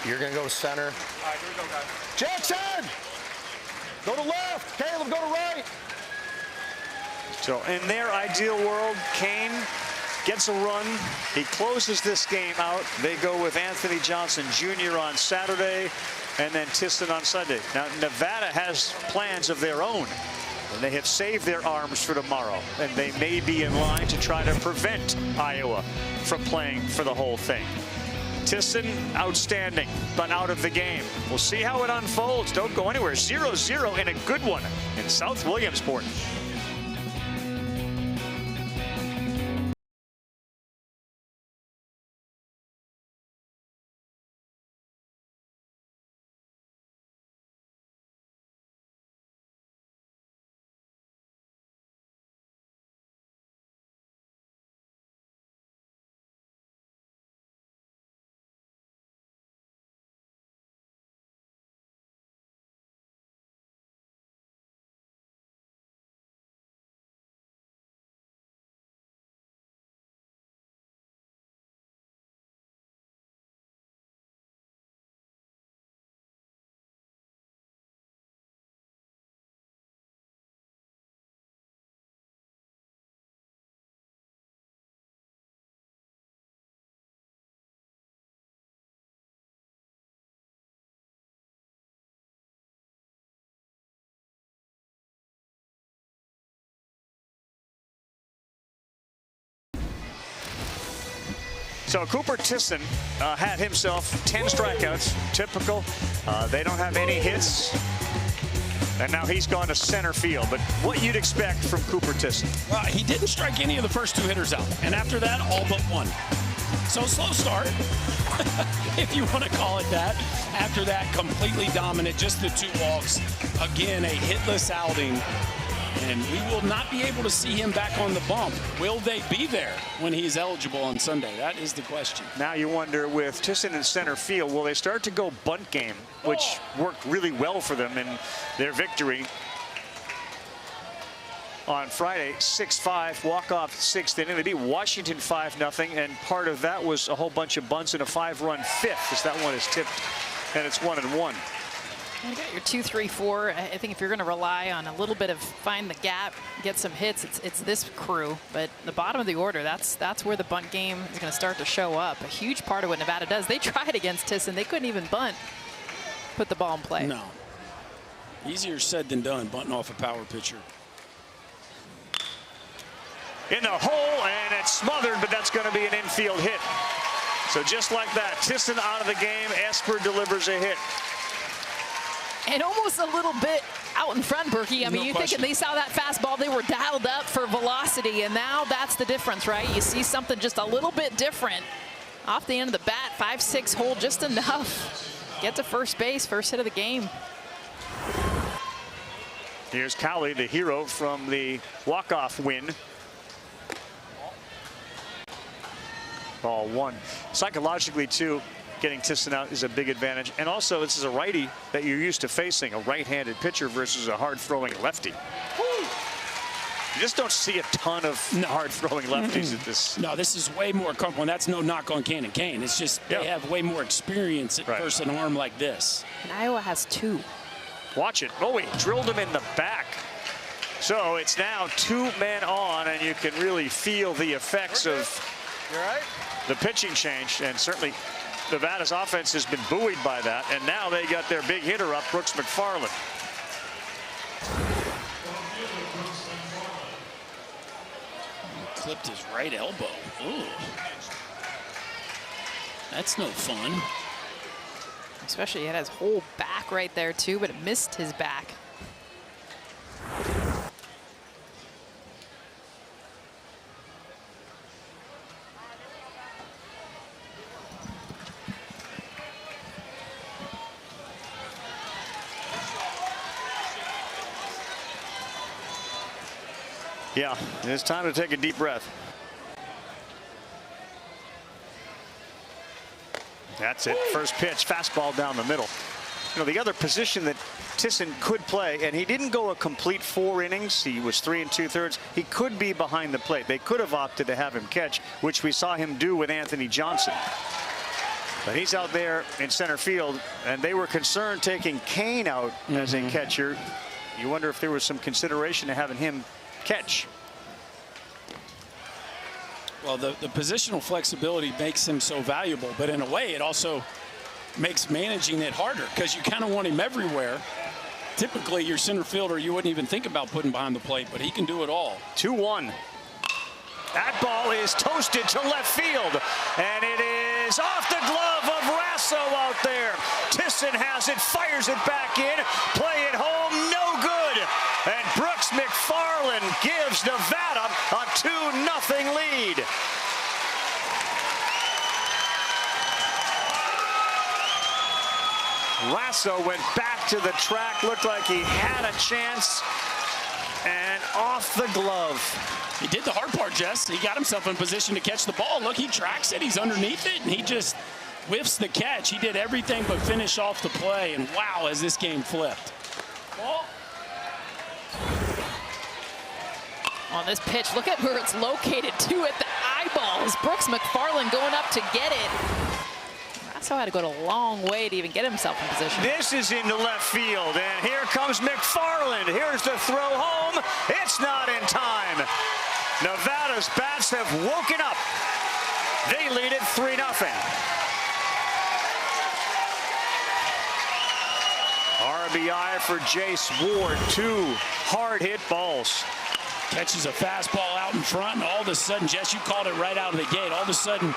You're going to go to center. All right, here we go, guys. Jackson! Go to left. Caleb, go to right. So in their ideal world, Kane gets a run. He closes this game out. They go with Anthony Johnson Jr. on Saturday and then Tisson on Sunday. Now, Nevada has plans of their own. And they have saved their arms for tomorrow, and they may be in line to try to prevent Iowa from playing for the whole thing. Tisson, outstanding, but out of the game. We'll see how it unfolds. Don't go anywhere. 0-0 and a good one in South Williamsport. So Cooper Tisson had himself 10 strikeouts, typical. They don't have any hits. And now he's gone to center field. But what you'd expect from Cooper Tisson? Well, he didn't strike any of the first 2 hitters out. And after that, all but 1. So slow start, if you want to call it that. After that, completely dominant, just the 2 walks. Again, a hitless outing. And we will not be able to see him back on the bump. Will they be there when he's eligible on Sunday? That is the question. Now you wonder, with Tisson in center field, will they start to go bunt game, which worked really well for them in their victory on Friday, 6-5, walk-off 6th inning. They beat Washington 5-0, and part of that was a whole bunch of bunts and a 5-run 5th, as that one is tipped, and it's 1-1. You got your 2, 3, 4. I think if you're going to rely on a little bit of find the gap, get some hits, it's this crew. But the bottom of the order, that's where the bunt game is going to start to show up. A huge part of what Nevada does. They tried against Tisson. They couldn't even bunt, put the ball in play. No. Easier said than done, bunting off a power pitcher. In the hole, and it's smothered, but that's going to be an infield hit. So just like that, Tisson out of the game. Esper delivers a hit. And almost a little bit out in front, Berkey. I mean, you think they saw that fastball, they were dialed up for velocity, and now that's the difference, right? You see something just a little bit different off the end of the bat. 5-6 hole, just enough. Get to first base, first hit of the game. Here's Cowley, the hero from the walk-off win. Ball 1. Psychologically, too, getting Tisson out is a big advantage. And also, this is a righty that you're used to facing, a right-handed pitcher versus a hard-throwing lefty. You just don't see a ton of hard-throwing lefties at this. No, this is way more comfortable. And that's no knock on Kane and Kane. It's just they have way more experience versus an arm like this. And Iowa has 2. Watch it. Oh, he drilled him in the back. So it's now 2 men on, and you can really feel the effects of the pitching change. And certainly Nevada's offense has been buoyed by that, and now they got their big hitter up, Brooks McFarland. Clipped his right elbow. Ooh. That's no fun. Especially, it has whole back right there, too, but it missed his back. Yeah, it's time to take a deep breath. That's it. First pitch, fastball down the middle. You know, the other position that Tisson could play, and he didn't go a complete 4 innings. He was 3 2/3. He could be behind the plate. They could have opted to have him catch, which we saw him do with Anthony Johnson. But he's out there in center field, and they were concerned taking Kane out as a catcher. You wonder if there was some consideration to having him catch. Well, the positional flexibility makes him so valuable, but in a way it also makes managing it harder because you kind of want him everywhere. Typically your center fielder, you wouldn't even think about putting behind the plate, but he can do it all. 2-1. That ball is toasted to left field, and it is off the glove of Rasso out there. Tisson has it, fires it back in, play it home, no good. And Brooks McFarland gives Nevada a 2-0 lead. Rasso went back to the track, looked like he had a chance, and off the glove. He did the hard part, Jess. He got himself in position to catch the ball. Look, he tracks it, he's underneath it, and he just whiffs the catch. He did everything but finish off the play, and wow, has this game flipped. Ball. On this pitch, look at where it's located, too, at the eyeballs. Brooks McFarland going up to get it. Rasso had to go a long way to even get himself in position. This is into left field, and here comes McFarland. Here's the throw home. It's not in time. Nevada's bats have woken up. They lead it 3-0. RBI for Jace Ward. 2 hard hit balls. Catches a fastball out in front, and all of a sudden, Jess, you called it right out of the gate. All of a sudden,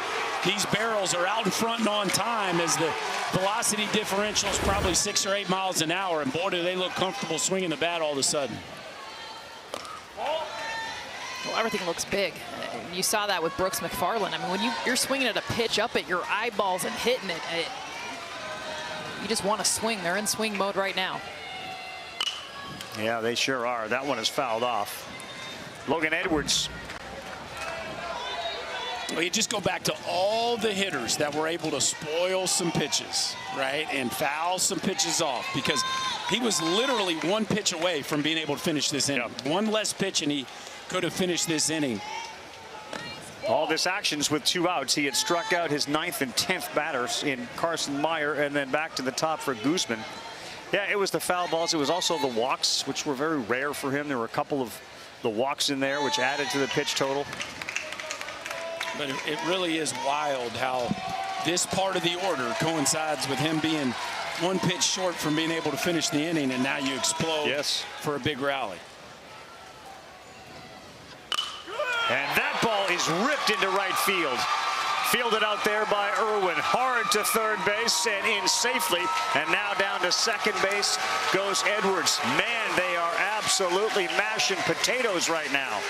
these barrels are out in front and on time as the velocity differential is probably 6 or 8 miles an hour. And boy, do they look comfortable swinging the bat all of a sudden. Well, everything looks big. You saw that with Brooks McFarland. I mean, when you're swinging at a pitch up at your eyeballs and hitting it, you just want to swing. They're in swing mode right now. Yeah, they sure are. That one is fouled off. Logan Edwards. Well, you just go back to all the hitters that were able to spoil some pitches, right, and foul some pitches off, because he was literally one pitch away from being able to finish this inning. One less pitch, and he could have finished this inning. All this action's with 2 outs. He had struck out his 9th and 10th batters in Carson Meyer, and then back to the top for Guzman. Yeah, it was the foul balls. It was also the walks, which were very rare for him. There were a couple of the walks in there, which added to the pitch total. But it really is wild how this part of the order coincides with him being one pitch short from being able to finish the inning, and now you explode for a big rally. And that ball is ripped into right field. Fielded out there by Irwin. Hard to third base and in safely. And now down to second base goes Edwards. Man, they are absolutely mashing potatoes right now.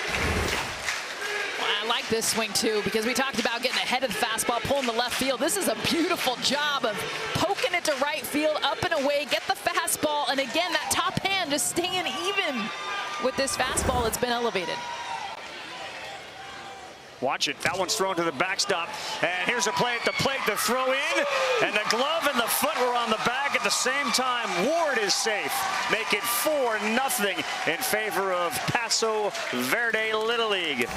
I like this swing, too, because we talked about getting ahead of the fastball, pulling the left field. This is a beautiful job of poking it to right field, up and away, get the fastball. And again, that top hand just staying even with this fastball that's been elevated. Watch it. That one's thrown to the backstop. And here's a play at the plate to throw in. And the glove and the foot were on the bag at the same time. Ward is safe. Make it 4-0 in favor of Paso Verde Little League.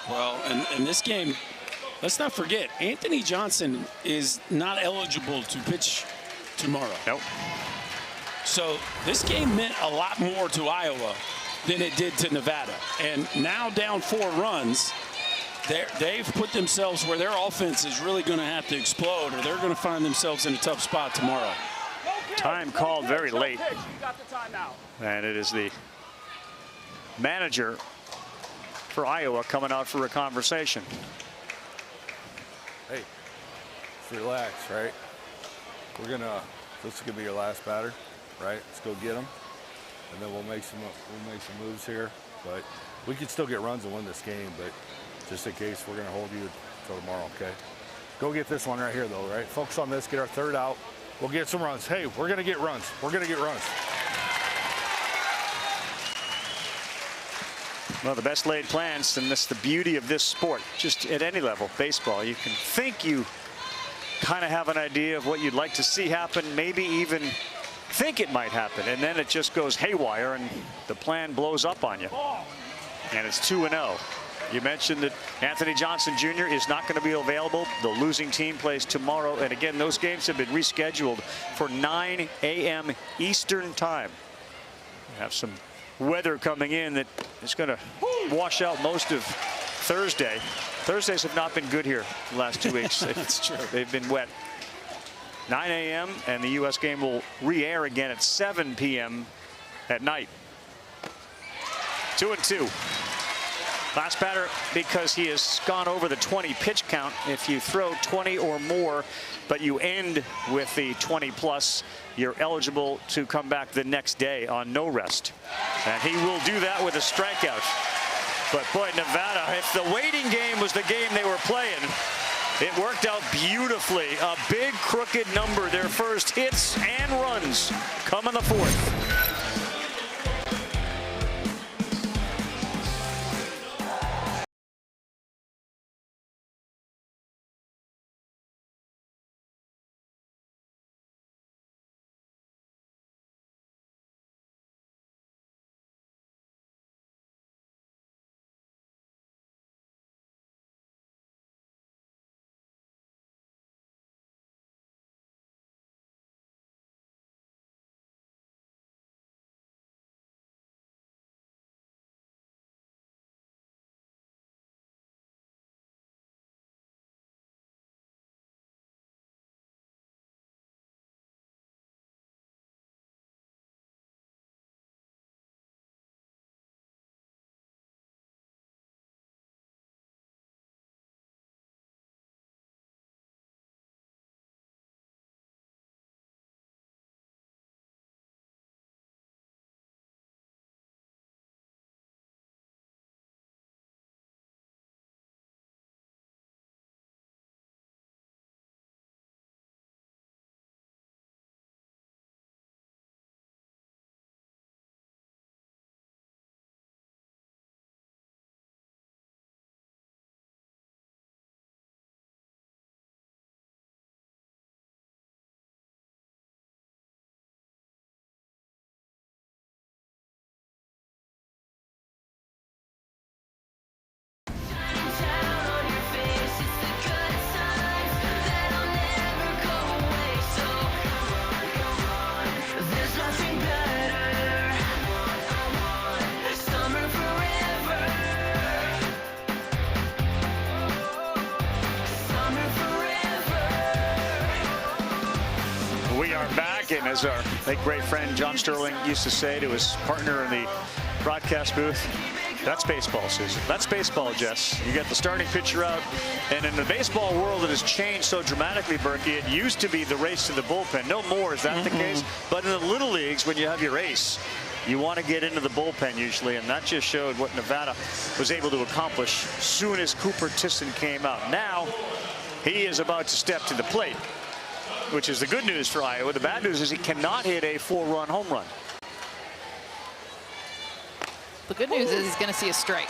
Well, in this game, let's not forget, Anthony Johnson is not eligible to pitch tomorrow. Nope. So this game meant a lot more to Iowa than it did to Nevada. And now down 4 runs, they've put themselves where their offense is really going to have to explode, or they're going to find themselves in a tough spot tomorrow. Time called very late. And it is the manager for Iowa coming out for a conversation. Hey, just relax, right? This is gonna be your last batter, right? Let's go get them, and then we'll make some moves here. But we can still get runs and win this game. But just in case, we're gonna hold you until tomorrow, okay? Go get this one right here, though, right? Focus on this. Get our 3rd out. We'll get some runs. Hey, we're gonna get runs. We're gonna get runs. Well, the best laid plans, and that's the beauty of this sport, just at any level, baseball. You can think you kind of have an idea of what you'd like to see happen, maybe even think it might happen, and then it just goes haywire and the plan blows up on you. And it's 2-0. You mentioned that Anthony Johnson Jr. is not going to be available. The losing team plays tomorrow, and again, those games have been rescheduled for 9 a.m. Eastern time. We have some weather coming in that is going to wash out most of Thursday. Thursdays have not been good here the last 2 weeks. That's true. They've been wet. 9 a.m. and the U.S. game will re-air again at 7 p.m. at night. 2-2. Last batter, because he has gone over the 20 pitch count. If you throw 20 or more, but you end with the 20 plus, you're eligible to come back the next day on no rest. And he will do that with a strikeout. But boy, Nevada, if the waiting game was the game they were playing, it worked out beautifully. A big crooked number. Their first hits and runs come in the 4th. As our late great friend John Sterling used to say to his partner in the broadcast booth, that's baseball, Susan. That's baseball, Jess. You got the starting pitcher out. And in the baseball world, it has changed so dramatically, Berkey. It used to be the race to the bullpen. No more is that the case. But in the little leagues, when you have your ace, you want to get into the bullpen usually. And that just showed what Nevada was able to accomplish soon as Cooper Tisson came out. Now, he is about to step to the plate, which is the good news for Iowa. The bad news is he cannot hit a 4-run home run. The good news is he's going to see a strike.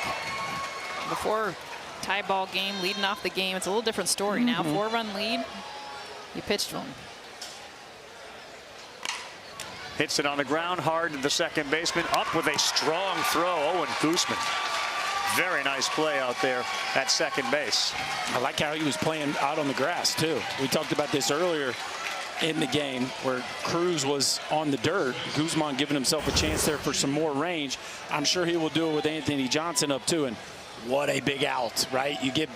Before tie ball game, leading off the game, it's a little different story now. 4-run lead, you pitched to him. Hits it on the ground hard to the second baseman. Up with a strong throw, Owen Guzman. Very nice play out there at second base. I like how he was playing out on the grass, too. We talked about this earlier in the game where Cruz was on the dirt. Guzman giving himself a chance there for some more range. I'm sure he will do it with Anthony Johnson up, too. And what a big out, right? You get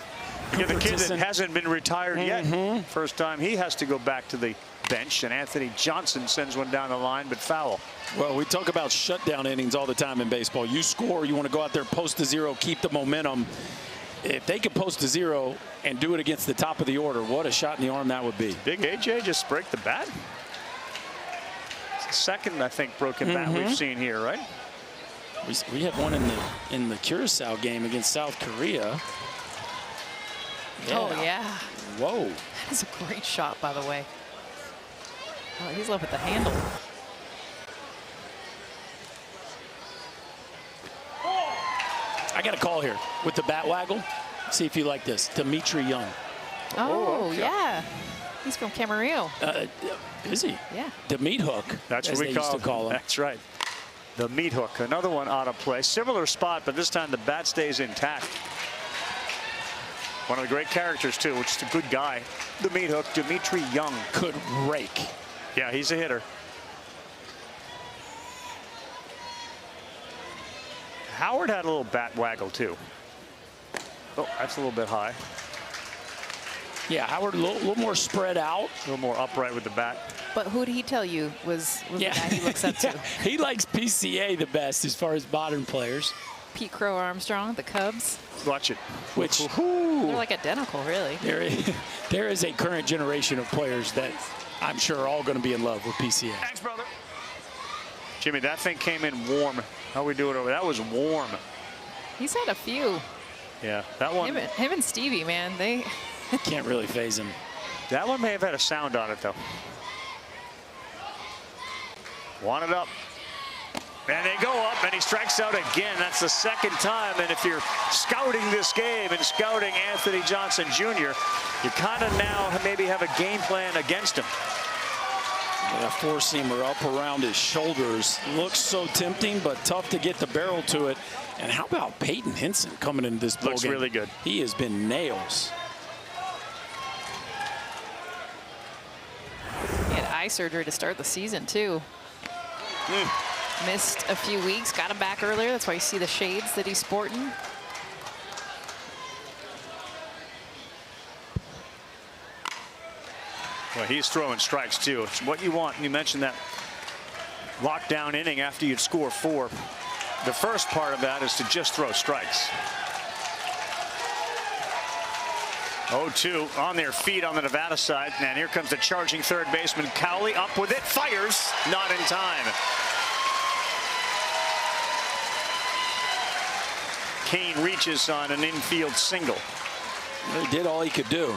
the kid that hasn't been retired yet. First time he has to go back to the bench, and Anthony Johnson sends one down the line, but foul. Well, we talk about shutdown innings all the time in baseball. You score, you want to go out there, post to zero, keep the momentum. If they could post to zero and do it against the top of the order, what a shot in the arm that would be. Big AJ just break the bat. It's the second, I think, broken bat we've seen here, right? We had one in the Curacao game against South Korea. Yeah. Oh, yeah. Whoa. That's a great shot, by the way. Oh, he's left with the handle. I got a call here with the bat waggle. See if you like this. Dimitri Young. Oh, yeah. He's from Camarillo. Is he? Yeah. The meat hook. That's what we used to call him. That's right. The meat hook. Another one out of play. Similar spot, but this time the bat stays intact. One of the great characters, too, which is a good guy. The meat hook, Dimitri Young. Could rake. Yeah, he's a hitter. Howard had a little bat waggle, too. Oh, that's a little bit high. Yeah, Howard a little more spread out. A little more upright with the bat. But who did he tell you was the guy he looks up to? He likes PCA the best as far as modern players. Pete Crow Armstrong, the Cubs. Watch it. Which they're like identical, really. There is a current generation of players that I'm sure are all going to be in love with PCA. Thanks, brother. Jimmy, that thing came in warm. How we doing over? That was warm. He's had a few. Yeah, that one. Him and Stevie, man, they can't really phase him. That one may have had a sound on it, though. Want it up. And they go up, and he strikes out again. That's the second time. And if you're scouting this game and scouting Anthony Johnson Jr., you kind of now maybe have a game plan against him. A four-seamer up around his shoulders. Looks so tempting, but tough to get the barrel to it. And how about Peyton Henson coming into this ball Looks game? really good. He has been nails. He had eye surgery to start the season, too. Missed a few weeks, got him back earlier. That's why you see the shades that he's sporting. Well, he's throwing strikes, too. It's what you want. You mentioned that lockdown inning after you'd score 4. The first part of that is to just throw strikes. 0-2 on their feet on the Nevada side. And here comes the charging third baseman, Cowley. Up with it, fires, not in time. Kane reaches on an infield single. He did all he could do.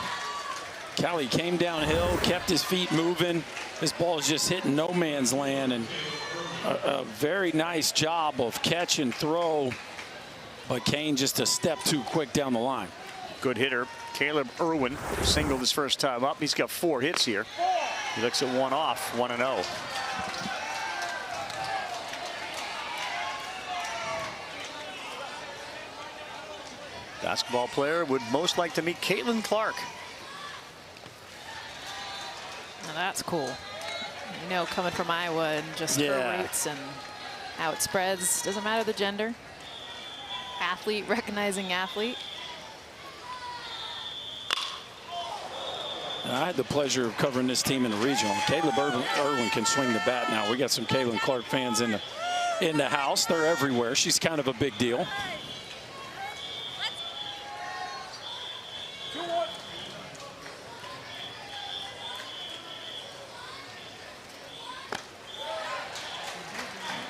Cowley came downhill, kept his feet moving. This ball is just hitting no man's land, and a very nice job of catch and throw. But Kane just a step too quick down the line. Good hitter. Caleb Irwin singled his first time up. He's got 4 hits here. He looks at one off, 1-0. Basketball player would most like to meet Caitlin Clark. Now that's cool. You know, coming from Iowa and just her roots and how it spreads. Doesn't matter the gender. Athlete, recognizing athlete. I had the pleasure of covering this team in the regional. Caleb Irwin can swing the bat now. We got some Caitlin Clark fans in the house. They're everywhere. She's kind of a big deal.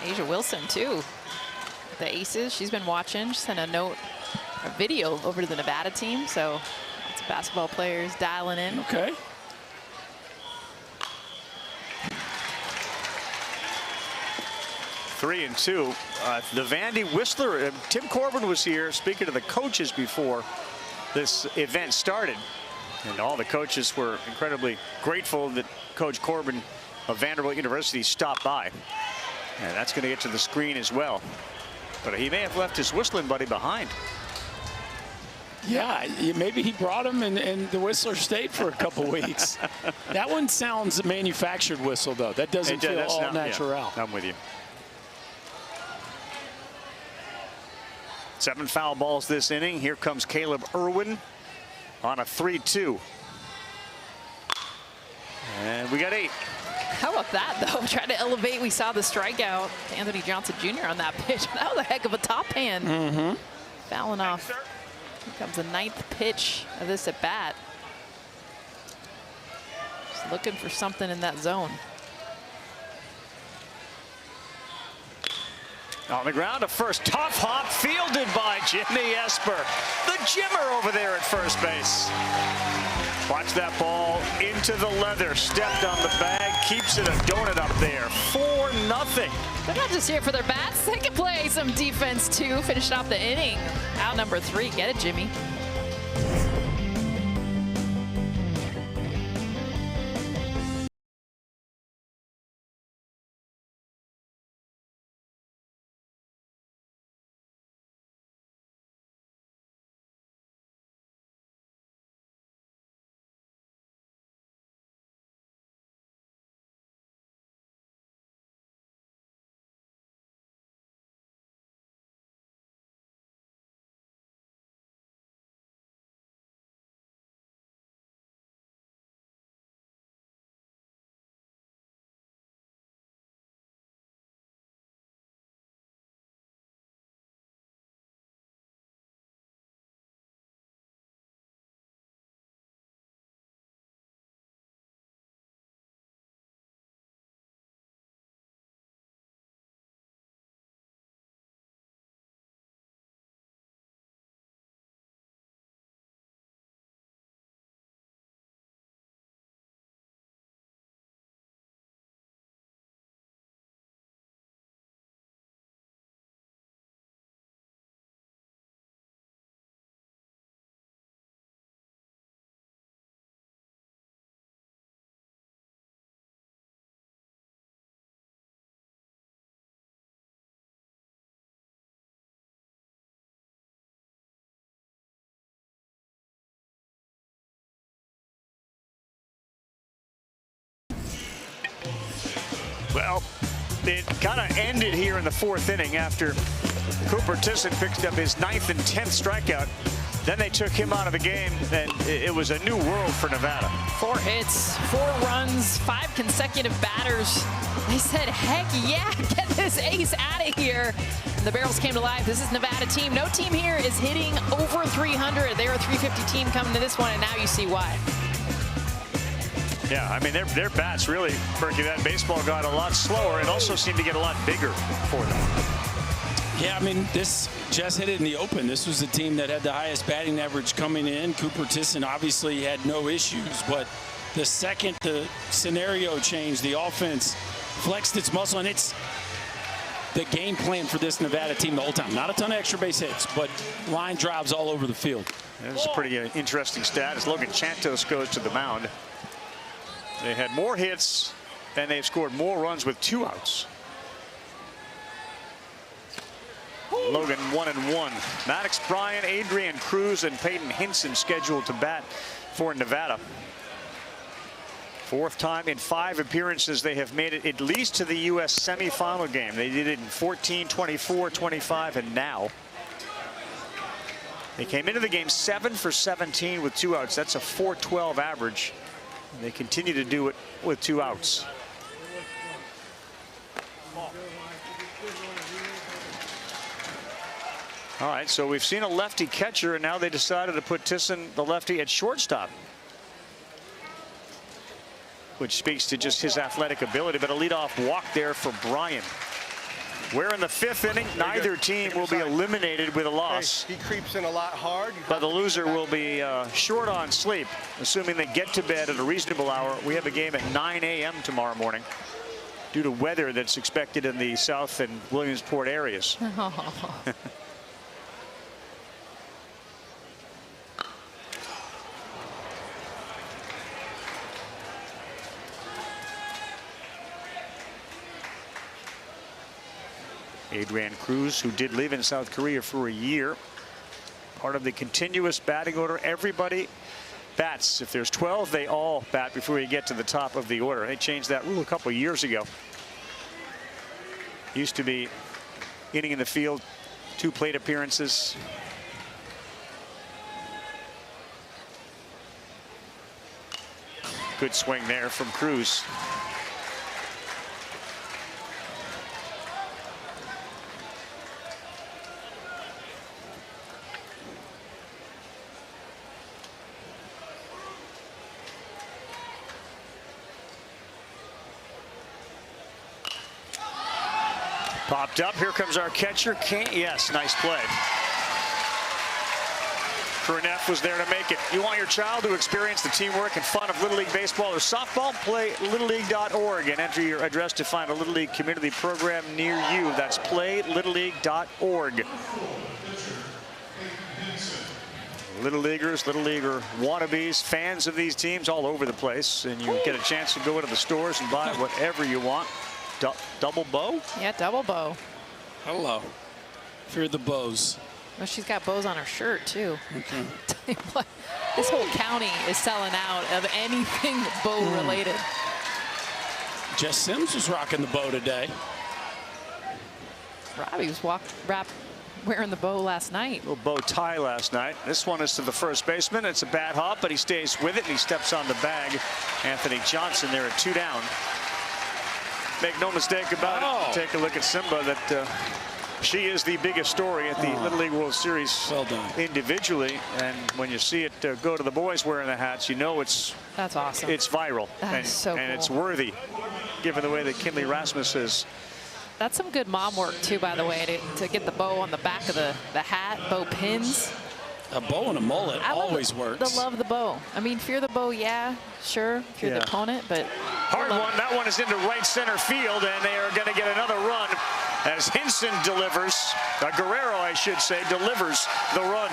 Asia Wilson, too. The Aces, she's been watching. She sent a video over to the Nevada team. So lots of basketball players dialing in. Okay. Three and two. The Vandy Whistler. Tim Corbin was here speaking to the coaches before this event started. And all the coaches were incredibly grateful that Coach Corbin of Vanderbilt University stopped by. And that's going to get to the screen as well. But he may have left his whistling buddy behind. Yeah, maybe he brought him and the Whistler stayed for a couple weeks. That one sounds manufactured whistle, though. That doesn't feel all natural. Yeah, I'm with you. 7 foul balls this inning. Here comes Caleb Irwin on a 3-2. And we got 8. How about that, though? Trying to elevate. We saw the strikeout to Anthony Johnson Jr. on that pitch. That was a heck of a top hand. Fouling off. Here comes the 9th pitch of this at bat. Just looking for something in that zone. On the ground, a first tough hop fielded by Jimmy Esper. The Jimmer over there at first base. Watch that ball into the leather. Stepped on the bag, keeps it a donut up there. 4-0. They're not just here for their bats. They can play some defense, too. Finished off the inning. Out number 3. Get it, Jimmy. Well, it kind of ended here in the 4th inning after Cooper Tisson picked up his 9th and 10th strikeout. Then they took him out of the game, and it was a new world for Nevada. 4 hits, 4 runs, 5 consecutive batters. They said, heck yeah, get this ace out of here. And the Barrels came to life. This is Nevada team. No team here is hitting over 300. They were a 350 team coming to this one, and now you see why. Yeah, I mean, their bats really, Berkey, that baseball got a lot slower and also seemed to get a lot bigger for them. Yeah, I mean, this just hit it in the open. This was the team that had the highest batting average coming in. Cooper Tisson obviously had no issues, but the second the scenario changed, the offense flexed its muscle, and it's the game plan for this Nevada team the whole time. Not a ton of extra base hits, but line drives all over the field. This is a pretty interesting stat as Logan Chantos goes to the mound. They had more hits and they've scored more runs with 2 outs. Logan 1-1. Maddox Bryan, Adrian Cruz, and Peyton Hinson scheduled to bat for Nevada. 4th time in 5 appearances they have made it at least to the U.S. semifinal game. They did it in 14, 24, 25, and now. They came into the game 7 for 17 with 2 outs. That's a .412 average. And they continue to do it with 2 outs. All right, so we've seen a lefty catcher, and now they decided to put Tisson, the lefty, at shortstop, which speaks to just his athletic ability. But a leadoff walk there for Bryan. We're in the 5th inning. Neither team will be eliminated with a loss. He creeps in a lot hard. But the loser will be short on sleep, assuming they get to bed at a reasonable hour. We have a game at 9 a.m. tomorrow morning due to weather that's expected in the South and Williamsport areas. Adrian Cruz, who did live in South Korea for a year, part of the continuous batting order. Everybody bats. If there's 12, they all bat before you get to the top of the order. They changed that rule a couple of years ago. Used to be inning in the field, 2 plate appearances. Good swing there from Cruz. Popped up. Here comes our catcher. Yes, nice play. Burnett was there to make it. You want your child to experience the teamwork and fun of Little League baseball or softball? Play littleleague.org and enter your address to find a Little League community program near you. That's playlittleleague.org. Little Leaguers, Little Leaguer wannabes, fans of these teams all over the place, and you get a chance to go into the stores and buy whatever you want. Double bow? Yeah, double bow. Hello. Fear the bows. Well, she's got bows on her shirt, too. Okay. This whole county is selling out of anything bow related. Jess Sims was rocking the bow today. Robbie was wearing the bow last night. Little bow tie last night. This one is to the first baseman. It's a bad hop, but he stays with it, and he steps on the bag. Anthony Johnson there at 2 down. Make no mistake about it. Take a look at Simba. That she is the biggest story at the Little League World Series individually. And when you see it go to the boys wearing the hats, you know that's awesome. It's viral. That's so cool. And it's worthy, given the way that Kinley Rasmus is. That's some good mom work, too, by the way, to get the bow on the back of the hat, bow pins. A bow and a mullet always works. Love the bow. I mean, fear the bow, yeah, sure, if you're the opponent, but... Hard one. That one is into right center field, and they are going to get another run as Hinson delivers. Guerrero, I should say, delivers the run.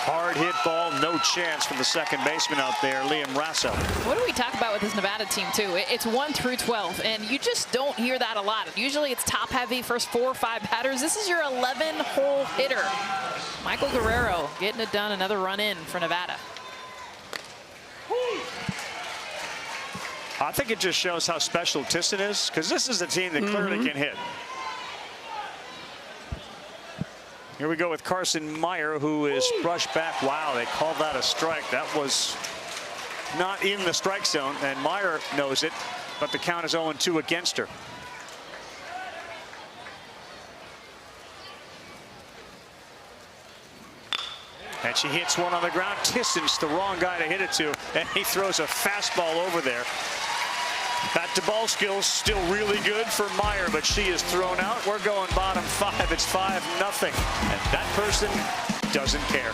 Hard hit ball, no chance for the second baseman out there, Liam Rasso. What do we talk about with this Nevada team, too? It's 1 through 12, and you just don't hear that a lot. Usually it's top heavy, first 4 or 5 batters. This is your 11-hole hitter. Michael Guerrero getting it done, another run in for Nevada. I think it just shows how special Tisson is, because this is a team that clearly can hit. Here we go with Carson Meyer, who is brushed back. Wow, they called that a strike. That was not in the strike zone, and Meyer knows it, but the count is 0-2 against her. And she hits one on the ground. Tisson's the wrong guy to hit it to, and he throws a fastball over there. Bat-to-ball skills still really good for Meyer, but she is thrown out. We're going bottom 5. It's 5-0, and that person doesn't care.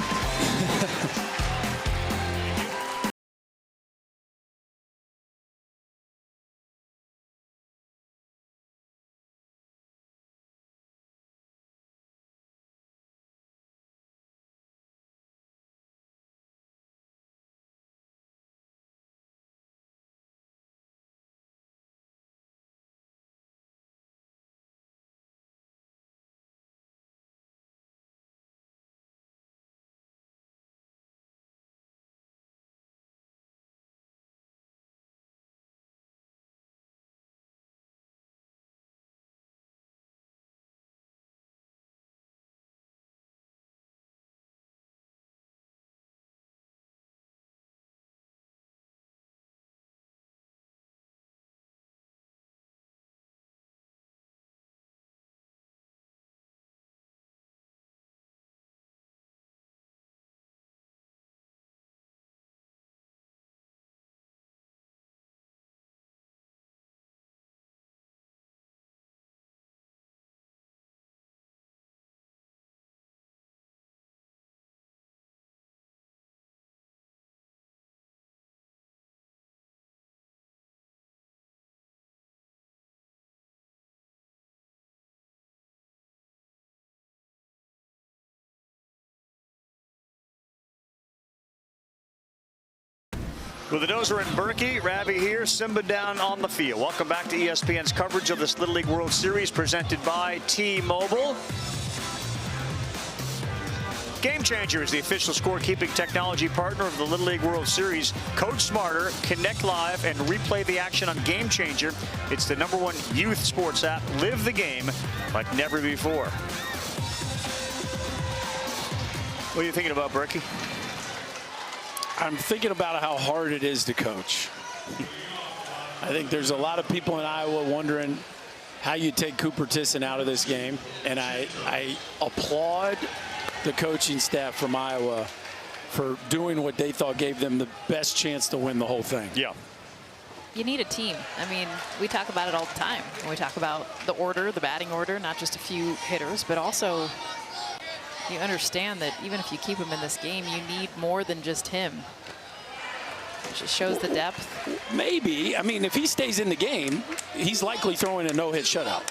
With the Dozer and Berkey, Ravi here, Simba down on the field. Welcome back to ESPN's coverage of this Little League World Series presented by T-Mobile. Game Changer is the official scorekeeping technology partner of the Little League World Series. Coach smarter, connect live, and replay the action on Game Changer. It's the #1 youth sports app. Live the game like never before. What are you thinking about, Berkey? I'm thinking about how hard it is to coach. I think there's a lot of people in Iowa wondering how you take Cooper Tisson out of this game, and I applaud the coaching staff from Iowa for doing what they thought gave them the best chance to win the whole thing. Yeah. You need a team. I mean, we talk about it all the time when we talk about the order, the batting order, not just a few hitters, but also you understand that even if you keep him in this game, you need more than just him. It just shows the depth. Maybe. I mean, if he stays in the game, he's likely throwing a no-hit shutout.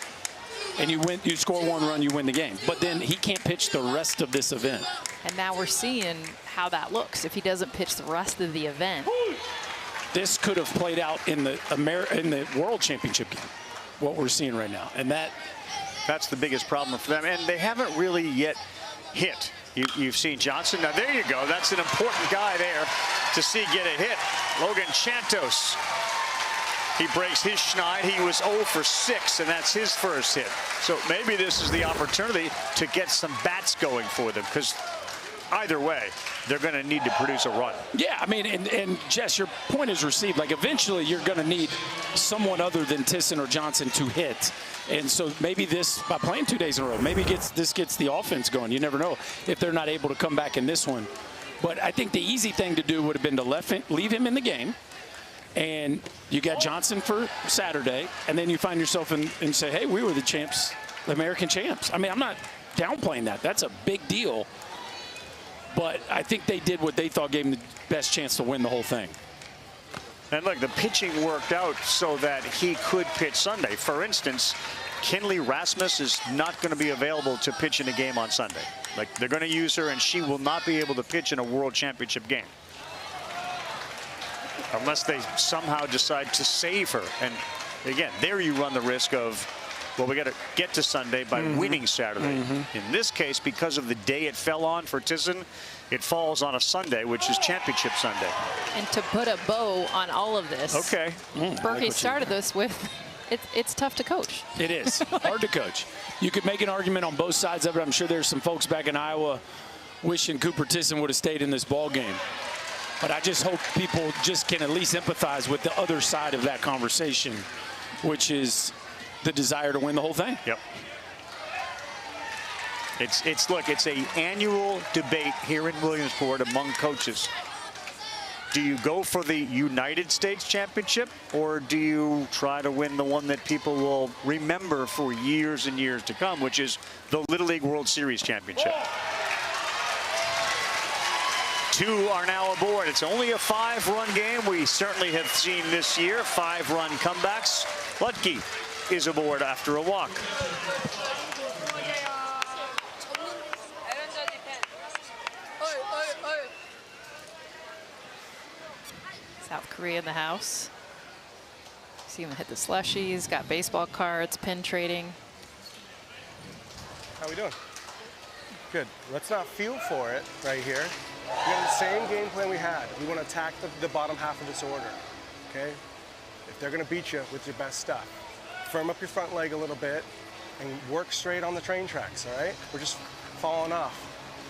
And you win, you score 1 run, you win the game. But then he can't pitch the rest of this event. And now we're seeing how that looks if he doesn't pitch the rest of the event. This could have played out in the World Championship game, what we're seeing right now. And that's the biggest problem for them. And they haven't really yet hit. You've seen Johnson. Now, there you go. That's an important guy there to see get a hit. Logan Chantos. He breaks his schneid. He was 0 for 6, and that's his first hit. So maybe this is the opportunity to get some bats going for them, because either way, they're going to need to produce a run. Yeah, I mean, and Jess, your point is received. Like, eventually you're going to need someone other than Tisson or Johnson to hit. And so maybe this, by playing 2 days in a row, maybe this gets the offense going. You never know if they're not able to come back in this one. But I think the easy thing to do would have been to leave him in the game. And you got Johnson for Saturday. And then you find yourself and say, hey, we were the champs, the American champs. I mean, I'm not downplaying that. That's a big deal. But I think they did what they thought gave them the best chance to win the whole thing. And look, the pitching worked out so that he could pitch Sunday. For instance, Kinley Rasmus is not going to be available to pitch in a game on Sunday. Like, they're going to use her, and she will not be able to pitch in a World Championship game unless they somehow decide to save her. And again, there you run the risk of, well, we got to get to Sunday by winning Saturday. In this case, because of the day it fell on for Tisson, it falls on a Sunday, which is Championship Sunday. And to put a bow on all of this, okay, Berkey started this with, it's tough to coach. It is hard to coach. You could make an argument on both sides of it. I'm sure there's some folks back in Iowa wishing Cooper Tisson would have stayed in this ball game. But I just hope people just can at least empathize with the other side of that conversation, which is the desire to win the whole thing. Yep. Look, it's an annual debate here in Williamsport among coaches. Do you go for the United States Championship, or do you try to win the one that people will remember for years and years to come, which is the Little League World Series Championship? 2 are now aboard. It's only a 5-run game. We certainly have seen this year 5-run comebacks. Lutke is aboard after a walk. South Korea in the house. See him hit the slushies, got baseball cards, pin trading. How we doing? Good. Let's not feel for it right here. We have the same game plan we had. We want to attack the bottom half of this order, okay? If they're going to beat you with your best stuff, firm up your front leg a little bit and work straight on the train tracks, all right? We're just falling off,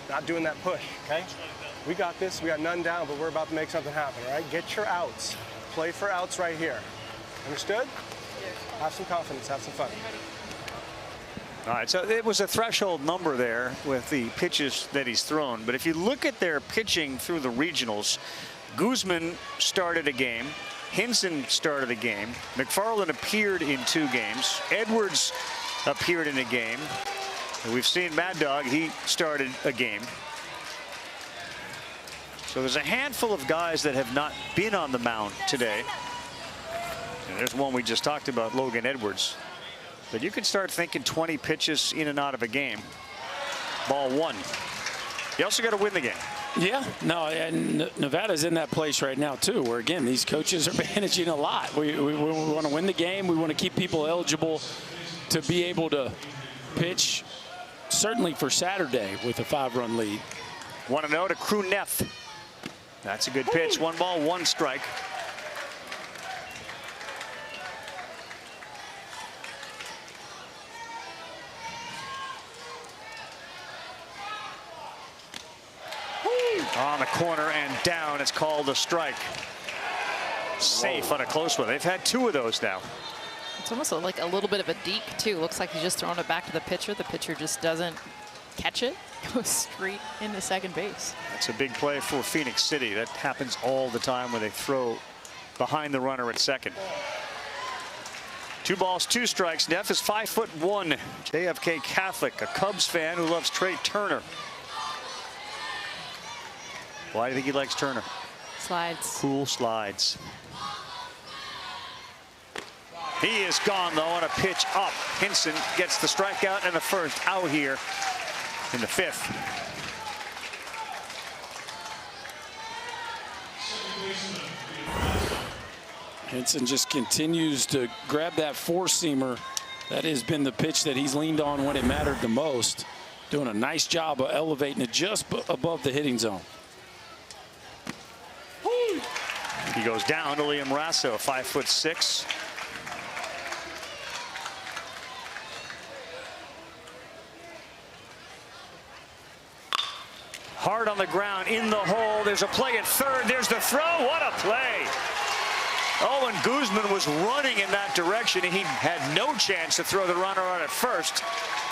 not doing that push, okay? We got this. We got none down, but we're about to make something happen, all right? Get your outs. Play for outs right here. Understood? Have some confidence. Have some fun. All right, so it was a threshold number there with the pitches that he's thrown. But if you look at their pitching through the regionals, Guzman started a game. Hinson started a game. McFarland appeared in 2 games. Edwards appeared in a game. And we've seen Mad Dog, he started a game. So there's a handful of guys that have not been on the mound today. And there's one we just talked about, Logan Edwards. But you can start thinking 20 pitches in and out of a game. Ball 1. You also got to win the game. Yeah, no, and Nevada's in that place right now, too, where, again, these coaches are managing a lot. We want to win the game. We want to keep people eligible to be able to pitch, certainly for Saturday, with a 5-run lead. 1-0 to Crew Neff. That's a good pitch. 1 ball, 1 strike. On the corner and down. It's called a strike. Safe on a close one. They've had 2 of those now. It's almost like a little bit of a deke, too. Looks like he's just throwing it back to the pitcher. The pitcher just doesn't catch it. Goes straight into second base. That's a big play for Phoenix City. That happens all the time when they throw behind the runner at second. 2 balls, 2 strikes. Neff is 5'1". JFK Catholic, a Cubs fan who loves Trey Turner. Why do you think he likes Turner? Slides. Cool slides. He is gone, though, on a pitch up. Hinson gets the strikeout and the first out here in the 5th. Hinson just continues to grab that 4-seamer. That has been the pitch that he's leaned on when it mattered the most. Doing a nice job of elevating it just above the hitting zone. He goes down to Liam Rasso, 5'6". Hard on the ground, in the hole. There's a play at third. There's the throw. What a play. Owen Guzman was running in that direction. He had no chance to throw the runner on at first.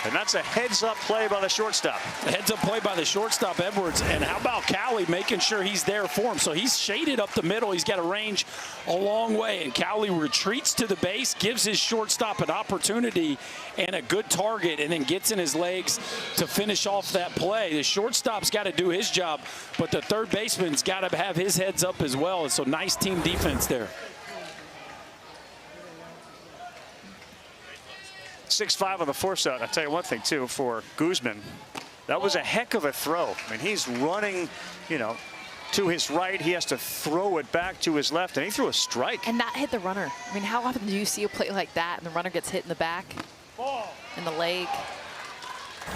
And that's a heads-up play by the shortstop. A heads-up play by the shortstop, Edwards. And how about Cowley making sure he's there for him? So he's shaded up the middle. He's got a range a long way. And Cowley retreats to the base, gives his shortstop an opportunity and a good target, and then gets in his legs to finish off that play. The shortstop's got to do his job, but the third baseman's got to have his heads up as well. And so nice team defense there. 6-5 on the force out. I'll tell you one thing, too, for Guzman. That was a heck of a throw. I mean, he's running, you know, to his right. He has to throw it back to his left, and he threw a strike. And that hit the runner. I mean, how often do you see a play like that and the runner gets hit in the back, in the leg?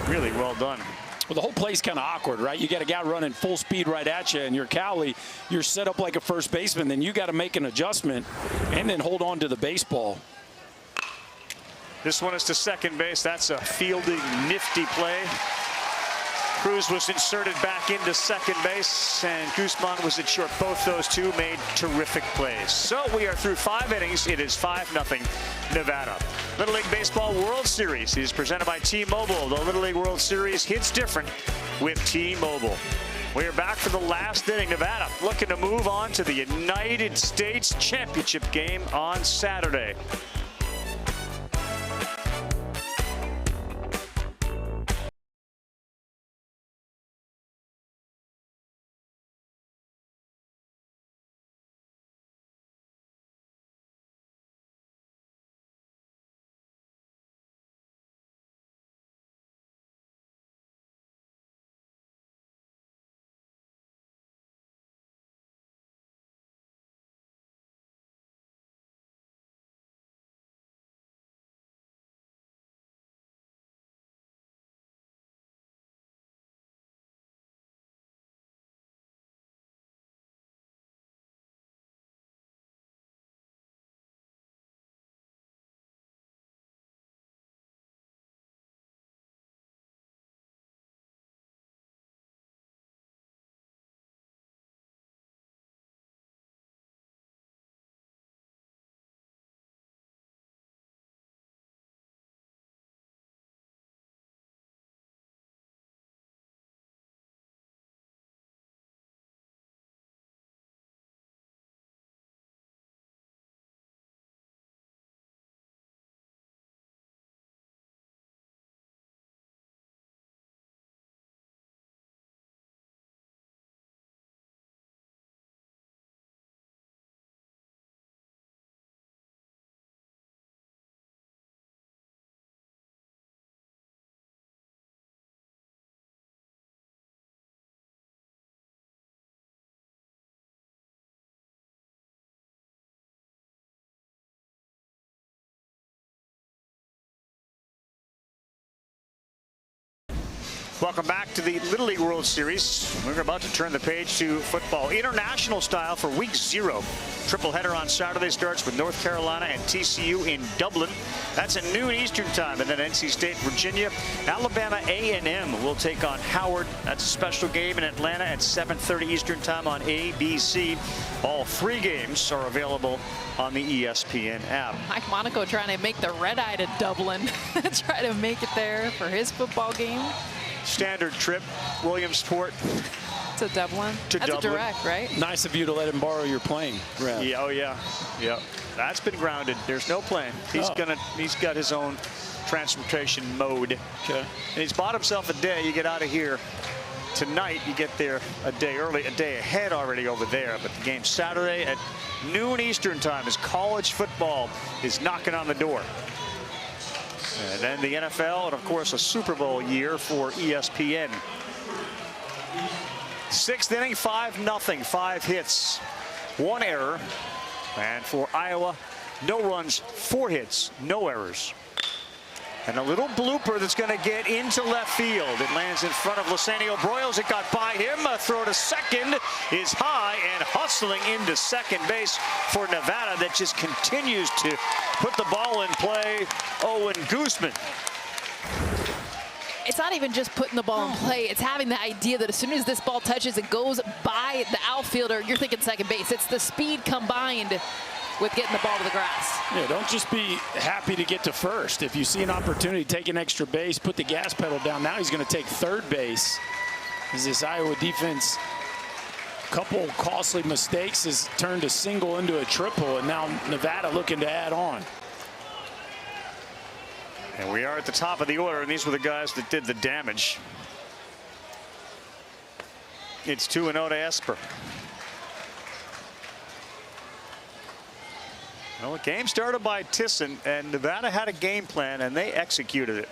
Really well done. Well, the whole play's kind of awkward, right? You got a guy running full speed right at you, and you're Cowley. You're set up like a first baseman. Then you got to make an adjustment and then hold on to the baseball. This one is to second base. That's a fielding, nifty play. Cruz was inserted back into second base, and Guzman was at short. Both those two made terrific plays. So we are through 5 innings. It is 5-0 Nevada. Little League Baseball World Series is presented by T-Mobile. The Little League World Series hits different with T-Mobile. We are back for the last inning. Nevada looking to move on to the United States Championship game on Saturday. Welcome back to the Little League World Series. We're about to turn the page to football, international style for week 0. Triple header on Saturday starts with North Carolina and TCU in Dublin. That's at noon Eastern time, and then NC State, Virginia. Alabama A&M will take on Howard. That's a special game in Atlanta at 7:30 Eastern time on ABC. All 3 games are available on the ESPN app. Mike Monaco trying to make the red eye to Dublin, try to make it there for his football game. Standard trip, Williamsport to Dublin. That's Dublin. A direct, right? Nice of you to let him borrow your plane. Rev. Yeah, oh yeah, yeah. That's been grounded. There's no plane. He's got his own transportation mode. Okay. And he's bought himself a day. You get out of here tonight. You get there a day early, a day ahead already over there. But the game Saturday at noon Eastern time as college football is knocking on the door. And then the NFL, and of course a Super Bowl year for ESPN. 6th inning, 5-0, 5 hits, 1 error. And for Iowa, no runs, 4 hits, no errors. And a little blooper that's going to get into left field. It lands in front of Lysaniel Broyles. It got by him. A throw to second is high and hustling into second base for Nevada that just continues to put the ball in play. Owen Guzman. It's not even just putting the ball in play. It's having the idea that as soon as this ball touches, it goes by the outfielder. You're thinking second base. It's the speed combined with getting the ball to the grass. Yeah, don't just be happy to get to first. If you see an opportunity, take an extra base, put the gas pedal down. Now he's going to take third base. As this Iowa defense, a couple costly mistakes, has turned a single into a triple, and now Nevada looking to add on. And we are at the top of the order, and these were the guys that did the damage. It's 2-0 to Esper. Well, the game started by Tisson, and Nevada had a game plan, and they executed it.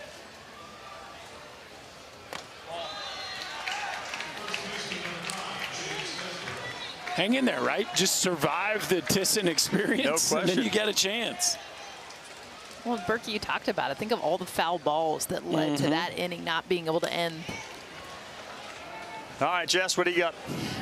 Hang in there, right? Just survive the Tisson experience, No and then question. you get a chance. Well, Berkey, you talked about it. Think of all the foul balls that led to that inning not being able to end. All right, Jess, what do you got?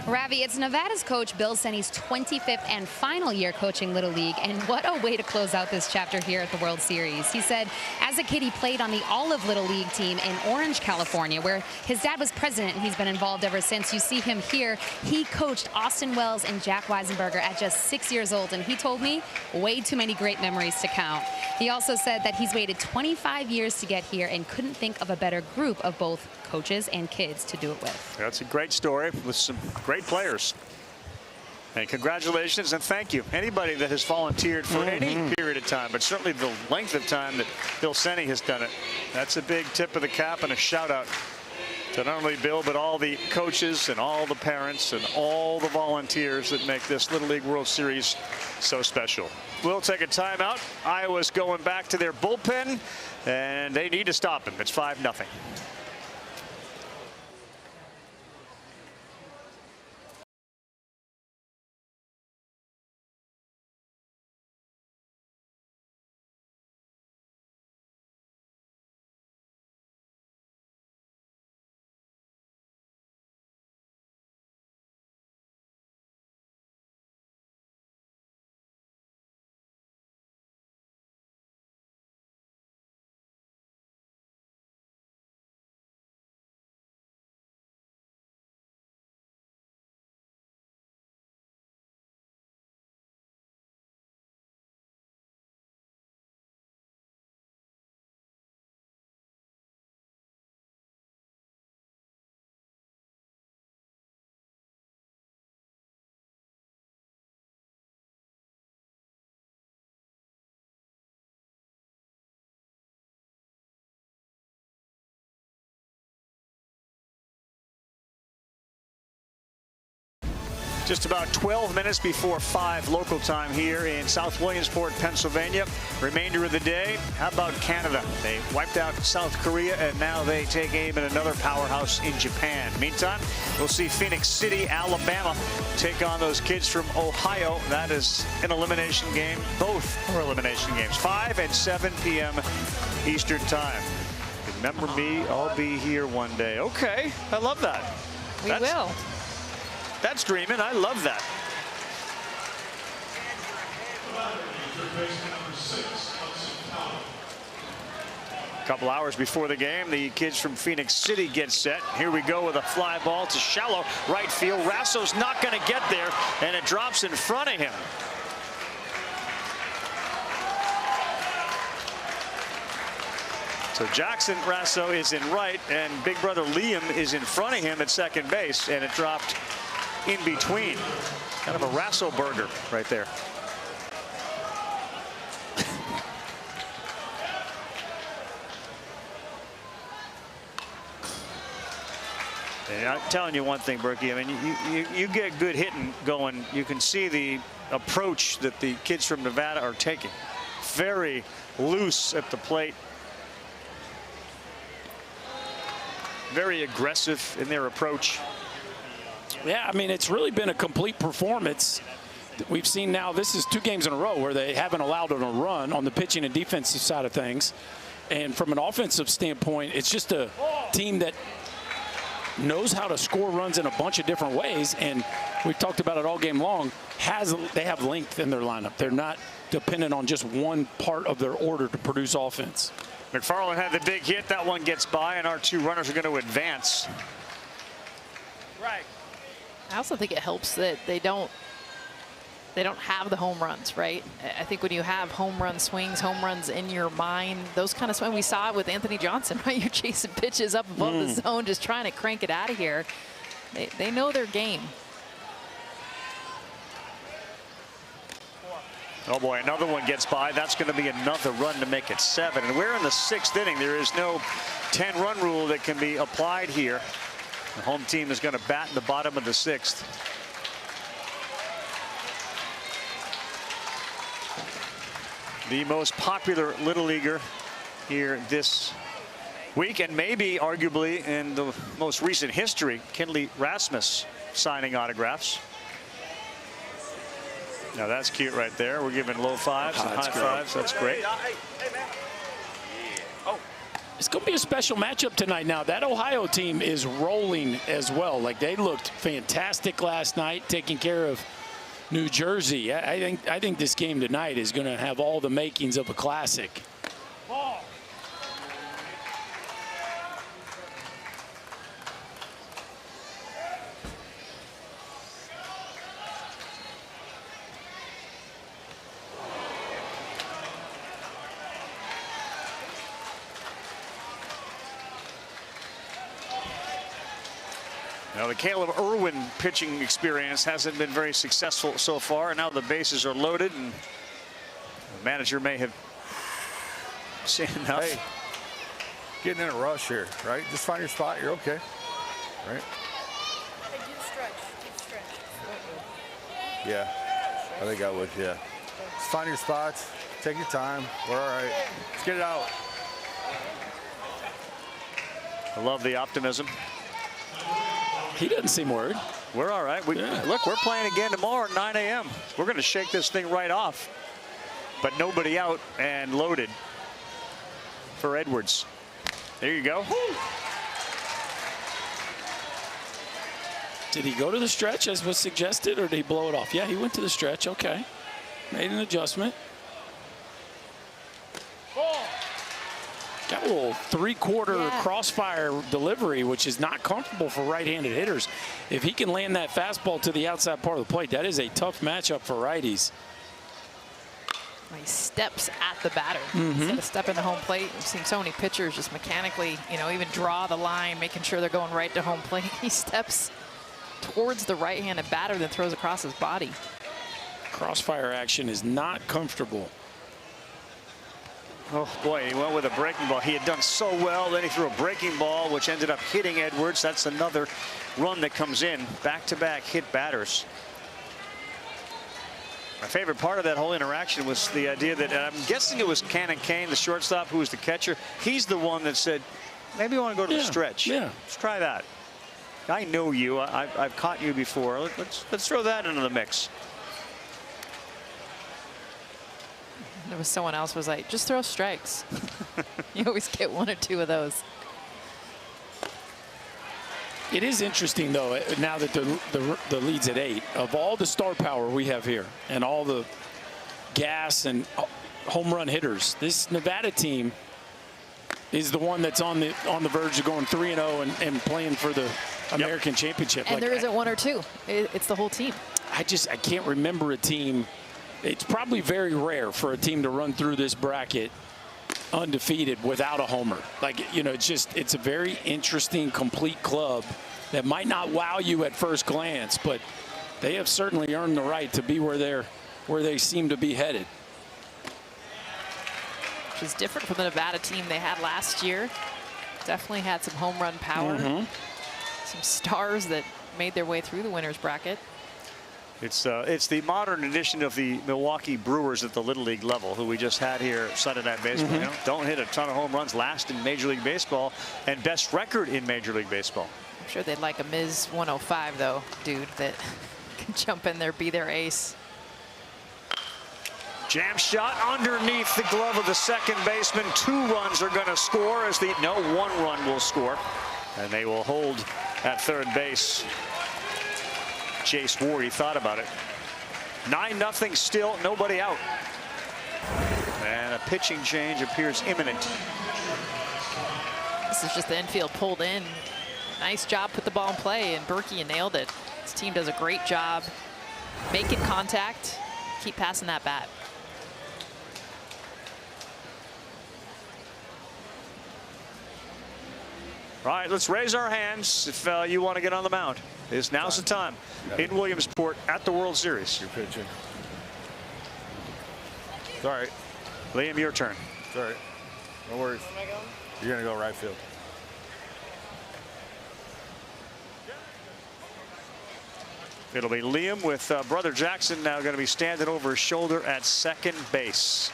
Ravi, it's Nevada's coach Bill Senny's 25th and final year coaching Little League, and what a way to close out this chapter here at the World Series. He said as a kid he played on the Olive Little League team in Orange, California, where his dad was president and he's been involved ever since. You see him here. He coached Austin Wells and Jack Weisenberger at just 6 years old, and he told me way too many great memories to count. He also said that he's waited 25 years to get here and couldn't think of a better group of both coaches and kids to do it with. That's a great story with some great players. And congratulations and thank you. Anybody that has volunteered for any period of time, but certainly the length of time that Bill Senny has done it. That's a big tip of the cap and a shout out to not only Bill, but all the coaches and all the parents and all the volunteers that make this Little League World Series so special. We'll take a timeout. Iowa's going back to their bullpen, and they need to stop him. It's 5-0. Just about 12 minutes before 5 local time here in South Williamsport, Pennsylvania. Remainder of the day, how about Canada? They wiped out South Korea, and now they take aim at another powerhouse in Japan. Meantime, we'll see Phoenix City, Alabama take on those kids from Ohio. That is an elimination game. Both are elimination games. 5 and 7 p.m. Eastern time. Remember me, I'll be here one day. Okay, I love that. We will. That's dreaming. I love that. A couple hours before the game, the kids from Phoenix City get set. Here we go with a fly ball to shallow right field. Rasso's not going to get there, and it drops in front of him. So Jackson Rasso is in right, and big brother Liam is in front of him at second base, and it dropped in between. Kind of a Rasso burger right there. And I'm telling you one thing, Berkey. I mean, you get good hitting going. You can see the approach that the kids from Nevada are taking. Very loose at the plate. Very aggressive in their approach. Yeah, I mean, it's really been a complete performance. We've seen now, this is 2 games in a row where they haven't allowed a run on the pitching and defensive side of things. And from an offensive standpoint, it's just a team that knows how to score runs in a bunch of different ways, and we've talked about it all game long. They have length in their lineup. They're not dependent on just one part of their order to produce offense. McFarland had the big hit. That one gets by, and our 2 runners are going to advance. Right. I also think it helps that they don't have the home runs, right? I think when you have home run swings, home runs in your mind, those kind of swings, we saw it with Anthony Johnson, right? You're chasing pitches up above the zone, just trying to crank it out of here. They know their game. Oh boy, another one gets by. That's going to be another run to make it 7. And we're in the 6th inning. There is no 10-run rule that can be applied here. The home team is going to bat in the bottom of the 6th. The most popular Little Leaguer here this week, and maybe arguably in the most recent history, Kenley Rasmus signing autographs. Now that's cute right there. We're giving low fives and high fives. That's great. It's going to be a special matchup tonight now. That Ohio team is rolling as well. Like, they looked fantastic last night, taking care of New Jersey. I think this game tonight is going to have all the makings of a classic. Now the Caleb Irwin pitching experience hasn't been very successful so far, and now the bases are loaded, and the manager may have seen enough. Hey, getting in a rush here, right? Just find your spot, you're okay, right? Hey, do the stretch. Do the stretch. Yeah, I think I would, yeah. Just find your spots, take your time, we're all right. Let's get it out. I love the optimism. He doesn't seem worried. We're all right. Look, we're playing again tomorrow at 9 a.m. We're going to shake this thing right off. But nobody out and loaded for Edwards. There you go. Did he go to the stretch as was suggested, or did he blow it off? Yeah, he went to the stretch. Okay. Made an adjustment. Got a little 3/4 crossfire delivery, which is not comfortable for right-handed hitters. If he can land that fastball to the outside part of the plate, that is a tough matchup for righties. He steps at the batter instead of stepping to home plate. We've seen so many pitchers just mechanically, even draw the line, making sure they're going right to home plate. He steps towards the right-handed batter, then throws across his body. Crossfire action is not comfortable. Oh boy, he went with a breaking ball. He had done so well, then he threw a breaking ball, which ended up hitting Edwards. That's another run that comes in. Back-to-back hit batters. My favorite part of that whole interaction was the idea that, and I'm guessing it was Cannon Kane, the shortstop, who was the catcher. He's the one that said, maybe you want to go to the stretch. Yeah. Let's try that. I know you. I've caught you before. Let's throw that into the mix. There was someone else was like, just throw strikes. You always get 1 or 2 of those. It is interesting, though, now that the lead's at 8, of all the star power we have here and all the gas and home run hitters, this Nevada team is the one that's on the verge of going 3-0 and playing for the American Championship. And there isn't 1 or 2. It's the whole team. I can't remember a team. It's probably very rare for a team to run through this bracket undefeated without a homer. Like, you know, it's a very interesting, complete club that might not wow you at first glance, but they have certainly earned the right to be where they seem to be headed. Which is different from the Nevada team they had last year. Definitely had some home run power. Some stars that made their way through the winners bracket. It's the modern edition of the Milwaukee Brewers at the Little League level, who we just had here Sunday Night Baseball. You know, don't hit a ton of home runs, last in Major League Baseball, and best record in Major League Baseball. I'm sure they'd like a Ms. 105, though, dude, that can jump in there, be their ace. Jam shot underneath the glove of the second baseman. 2 runs are going to score as 1 run will score, and they will hold at third base. Chase Ward, he thought about it. 9-0 still, nobody out. And a pitching change appears imminent. This is just the infield pulled in. Nice job, put the ball in play, and Berkey nailed it. This team does a great job making contact, keep passing that bat. All right, let's raise our hands if you want to get on the mound. Now's the time. In Williamsport at the World Series. You're pitching. It's all right. Liam, your turn. It's all right. No worries. You're going to go right field. It'll be Liam with brother Jackson now going to be standing over his shoulder at second base.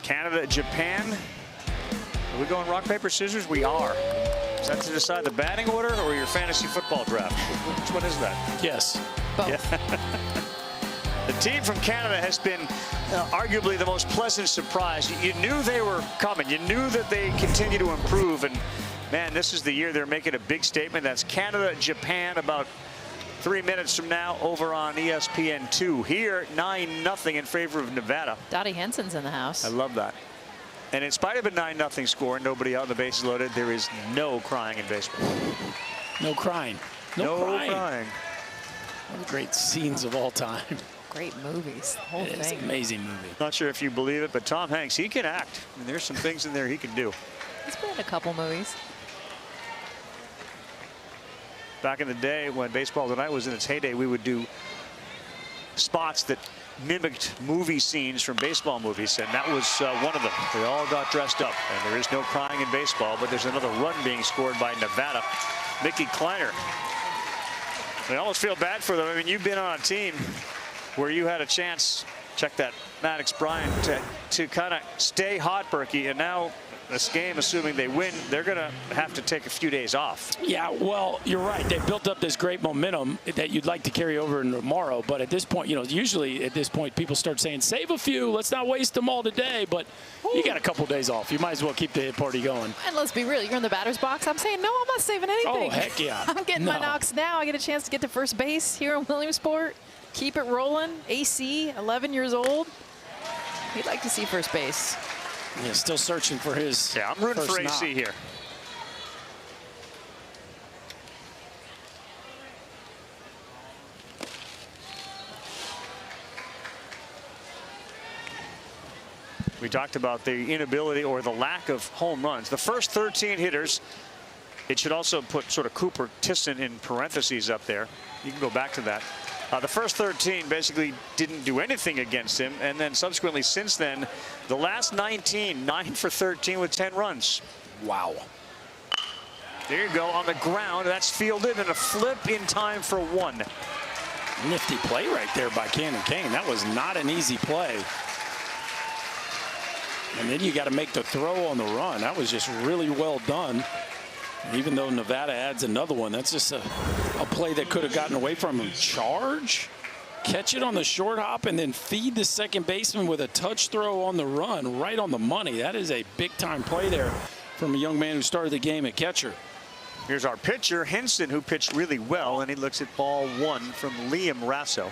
Canada, Japan. Are we going rock, paper, scissors? We are. Is that to decide the batting order or your fantasy football draft? Which one is that? Yes. Yeah. The team from Canada has been arguably the most pleasant surprise. You knew they were coming. You knew that they continue to improve. And, man, this is the year they're making a big statement. That's Canada, Japan, about 3 minutes from now over on ESPN2. Here, 9-0 in favor of Nevada. Dottie Henson's in the house. I love that. And in spite of a 9-0 score, nobody out, the bases loaded, there is no crying in baseball. No crying. No crying. One of the great scenes of all time. Great movies, the whole It's thing. an amazing movie. Not sure if you believe it, but Tom Hanks, he can act. And there's some things in there he can do. He's been in a couple movies. Back in the day when Baseball Tonight was in its heyday, we would do spots that mimicked movie scenes from baseball movies, and that was one of them. They all got dressed up, and there is no crying in baseball, but there's another run being scored by Nevada. Mickey Kleiner. I almost feel bad for them. I mean, you've been on a team where you had a chance Check that Maddox Bryant to kind of stay hot, Berkey. And now this game, assuming they win, they're going to have to take a few days off. Yeah, well, you're right. They built up this great momentum that you'd like to carry over in tomorrow. But at this point, you know, usually at this point, people start saying, save a few. Let's not waste them all today. But you got a couple days off. You might as well keep the hit party going. And let's be real. You're in the batter's box. I'm saying, no, I'm not saving anything. Oh, heck yeah. I'm getting my knocks now. I get a chance to get to first base here in Williamsport. Keep it rolling. AC, 11 years old. He'd like to see first base. Yeah, still searching for his. Yeah, I'm rooting for AC here. We talked about the inability or the lack of home runs. The first 13 hitters, it should also put sort of Cooper Tisson in parentheses up there. You can go back to that. The first 13 basically didn't do anything against him, and then subsequently since then, the last 19, 9 for 13 with 10 runs. Wow. There you go on the ground. That's fielded and a flip in time for 1. Nifty play right there by Cannon Kane. That was not an easy play. And then you got to make the throw on the run. That was just really well done. Even though Nevada adds another one, that's just a play that could have gotten away from him. Charge, catch it on the short hop, and then feed the second baseman with a touch throw on the run, right on the money. That is a big-time play there from a young man who started the game at catcher. Here's our pitcher, Henson, who pitched really well, and he looks at ball 1 from Liam Rasso.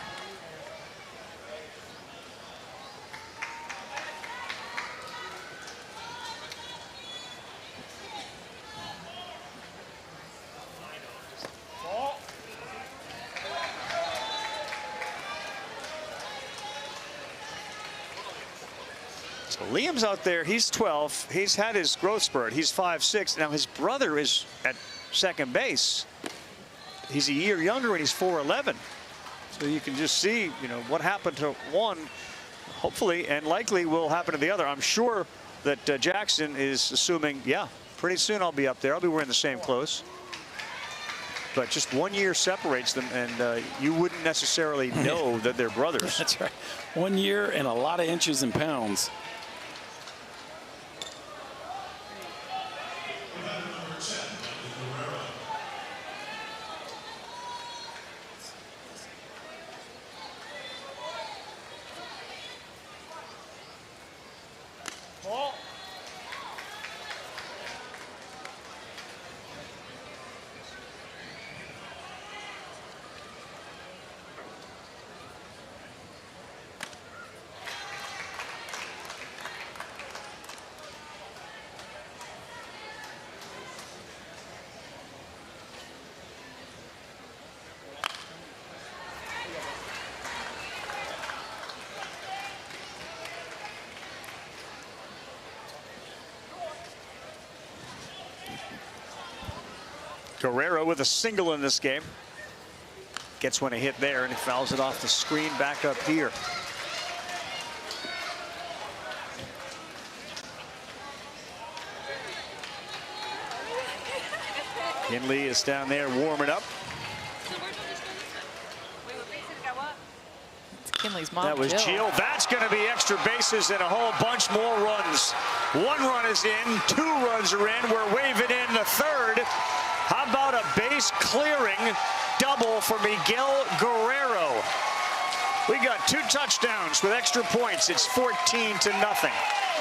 So Liam's out there. He's 12. He's had his growth spurt. He's 5'6". Now his brother is at second base. He's a year younger and he's 4'11". So you can just see, you know, what happened to one, hopefully and likely will happen to the other. I'm sure that Jackson is assuming, yeah, pretty soon I'll be up there. I'll be wearing the same clothes. But just 1 year separates them, and you wouldn't necessarily know that they're brothers. That's right. 1 year and a lot of inches and pounds. Guerrero with a single in this game. Gets one a hit there, and he fouls it off the screen back up here. Kinley is down there warming up. Kinley's mom. That was Jill. That's going to be extra bases and a whole bunch more runs. 1 run is in, 2 runs are in. We're waving in the third. How about a base clearing double for Miguel Guerrero? We got 2 touchdowns with extra points. It's 14-0.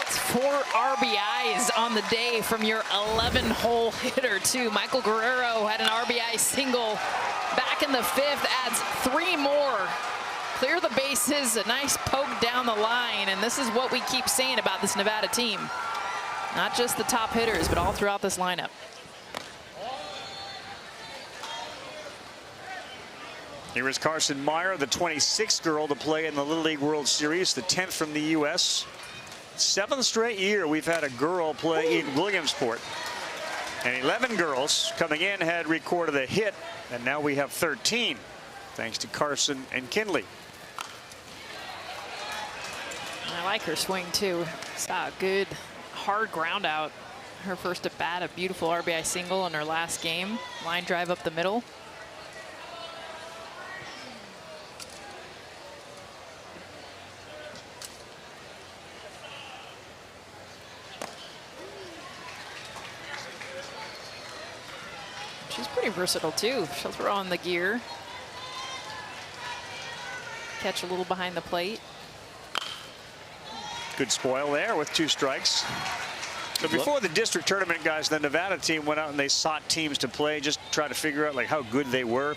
It's 4 RBIs on the day from your 11-hole hitter, too. Michael Guerrero had an RBI single back in the 5th, adds 3 more. Clear the bases, a nice poke down the line, and this is what we keep saying about this Nevada team. Not just the top hitters, but all throughout this lineup. Here is Carson Meyer, the 26th girl to play in the Little League World Series, the 10th from the U.S. 7th straight year we've had a girl play in Williamsport. And 11 girls coming in had recorded a hit, and now we have 13, thanks to Carson and Kinley. I like her swing, too. Saw a good, hard ground out. Her first at bat, a beautiful RBI single in her last game. Line drive up the middle. She's pretty versatile too. She'll throw on the gear. Catch a little behind the plate. Good spoil there with 2 strikes. So before the district tournament, guys, the Nevada team went out and they sought teams to play, just try to figure out like how good they were.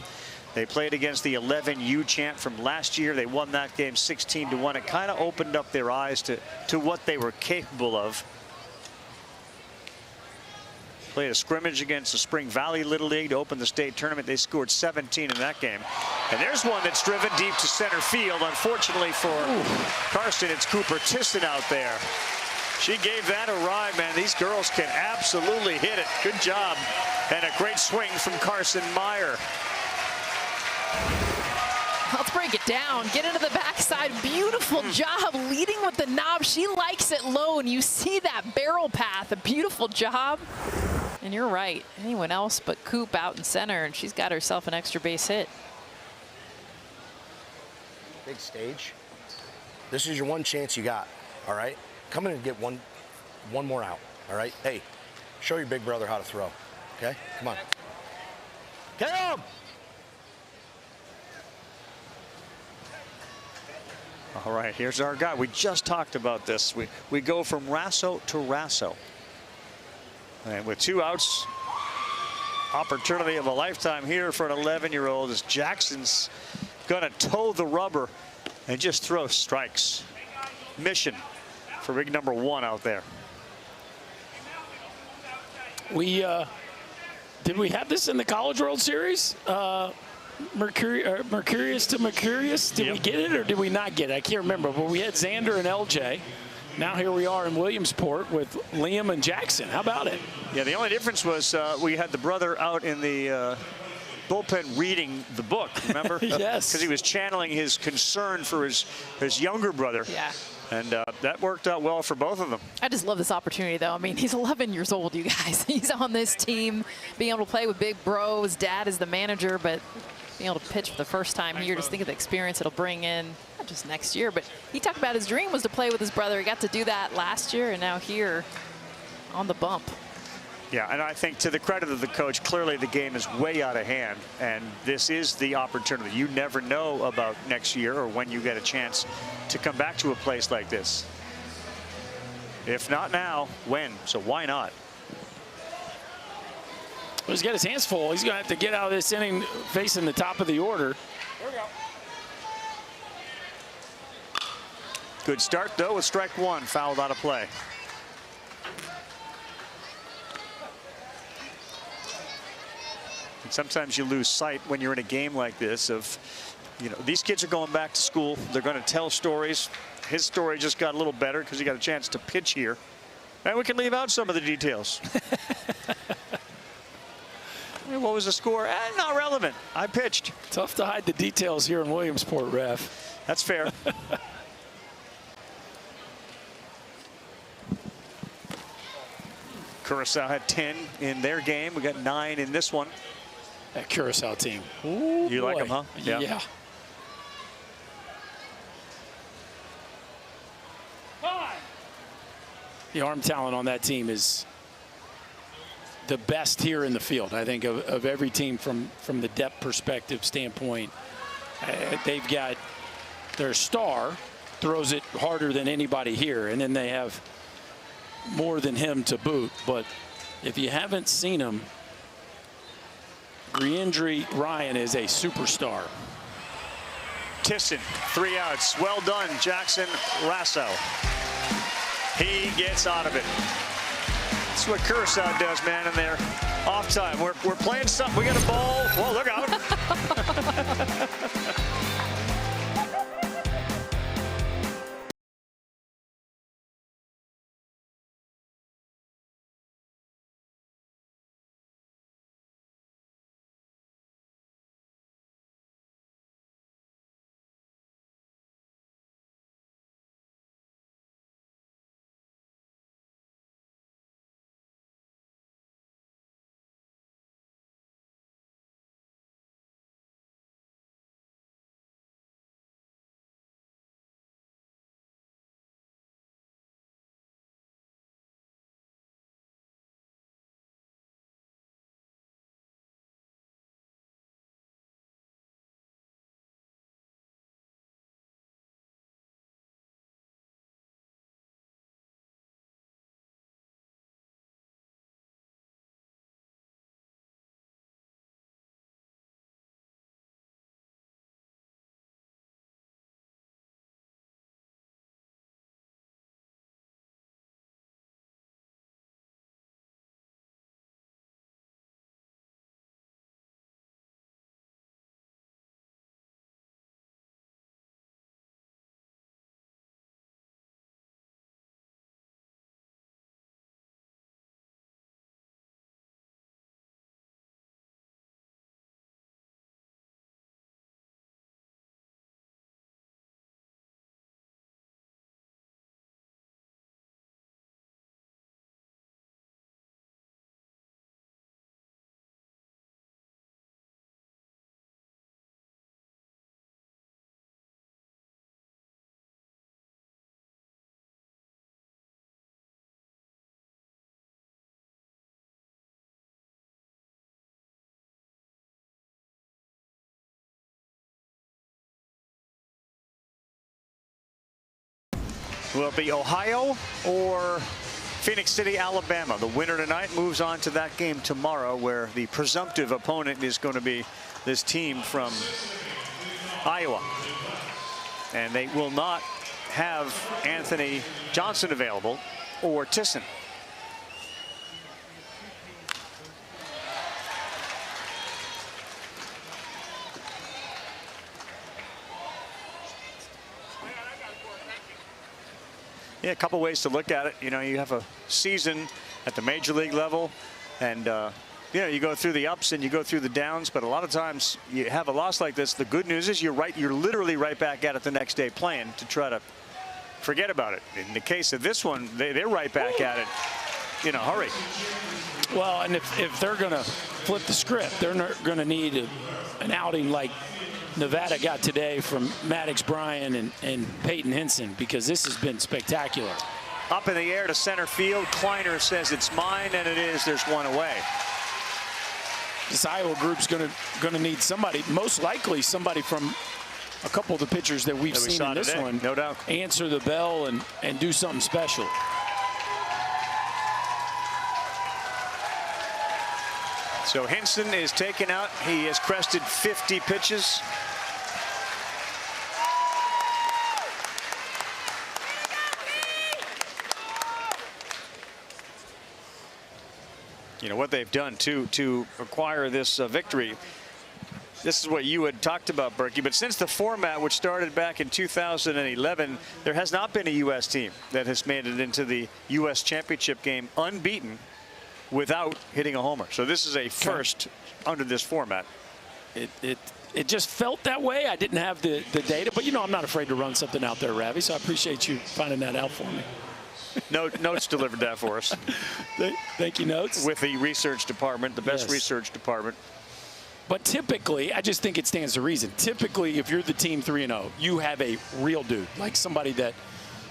They played against the 11U champ from last year. They won that game 16-1. It kind of opened up their eyes to what they were capable of. Played a scrimmage against the Spring Valley Little League to open the state tournament. They scored 17 in that game. And there's one that's driven deep to center field. Unfortunately for Karsten, it's Cooper Tisson out there. She gave that a ride, man. These girls can absolutely hit it. Good job. And a great swing from Carson Meyer. Let's break it down. Get into the backside. Beautiful job leading with the knob. She likes it low, and you see that barrel path. A beautiful job. And you're right. Anyone else but Coop out in center, and she's got herself an extra base hit. Big stage. This is your one chance you got, all right? Come in and get one more out, all right? Hey, show your big brother how to throw, okay? Come on. Get him! All right, here's our guy. We just talked about this. We go from Rasso to Rasso. And with 2 outs, opportunity of a lifetime here for an 11-year-old as Jackson's going to toe the rubber and just throw strikes. Mission for big number 1 out there. Did we have this in the College World Series? Mercurius to Mercurius. Did we get it or did we not get it? I can't remember. But we had Xander and LJ. Now here we are in Williamsport with Liam and Jackson. How about it? Yeah, the only difference was we had the brother out in the bullpen reading the book, remember? Yes. Because he was channeling his concern for his younger brother. Yeah. And that worked out well for both of them. I just love this opportunity, though. I mean, he's 11 years old, you guys. He's on this team, being able to play with big bro. His dad is the manager, but being able to pitch for the first time here, just think of the experience it'll bring in, not just next year, but he talked about his dream was to play with his brother. He got to do that last year, and now here on the bump. Yeah, and I think to the credit of the coach, clearly the game is way out of hand, and this is the opportunity. You never know about next year or when you get a chance to come back to a place like this. If not now, when? So why not? Well, he's got his hands full. He's going to have to get out of this inning facing the top of the order. There we go. Good start, though, with strike 1, fouled out of play. And sometimes you lose sight when you're in a game like this of, you know, these kids are going back to school. They're going to tell stories. His story just got a little better because he got a chance to pitch here. And we can leave out some of the details. What was the score? Not relevant. I pitched. Tough to hide the details here in Williamsport, ref. That's fair. Curacao had 10 in their game. We got 9 in this one. That Curacao team. Ooh, you like them, huh? Yeah. The arm talent on that team is the best here in the field, I think, of every team from the depth perspective standpoint. They've got their star throws it harder than anybody here, and then they have more than him to boot. But if you haven't seen him, Griandri Ryan is a superstar. Tisson, 3 outs. Well done, Jackson Rasso. He gets out of it. That's what Curacao does, man, in their off time. We're playing something. We got a ball. Whoa, look out. will be Ohio or Phoenix City, Alabama. The winner tonight moves on to that game tomorrow, where the presumptive opponent is going to be this team from Iowa. And they will not have Anthony Johnson available or Tisson. Yeah, a couple ways to look at it. You know, you have a season at the major league level, and you know, you go through the ups and you go through the downs, but a lot of times you have a loss like this. The good news is you're literally right back at it the next day playing to try to forget about it. In the case of this one, they're right back at it in a hurry. Well, and if they're going to flip the script, they're not going to need an outing like Nevada got today from Maddox Bryan and Peyton Henson, because this has been spectacular. Up in the air to center field. Kleiner says it's mine, and it is. There's one away. This Iowa group's going to need somebody, most likely somebody from a couple of the pitchers that we've seen in this today, one, no doubt, answer the bell and do something special. So Henson is taken out. He has crested 50 pitches. You know what they've done to acquire this victory. This is what you had talked about, Berkey. But since the format, which started back in 2011, there has not been a U.S. team that has made it into the U.S. championship game unbeaten without hitting a homer. So this is a first under this format. It just felt that way. I didn't have the data, but you know I'm not afraid to run something out there, Ravi. So I appreciate you finding that out for me. Notes delivered that for us. Thank you, Notes. With the research department, the best research department. But typically, I just think it stands to reason. Typically, if you're the team 3-0, you have a real dude, like somebody that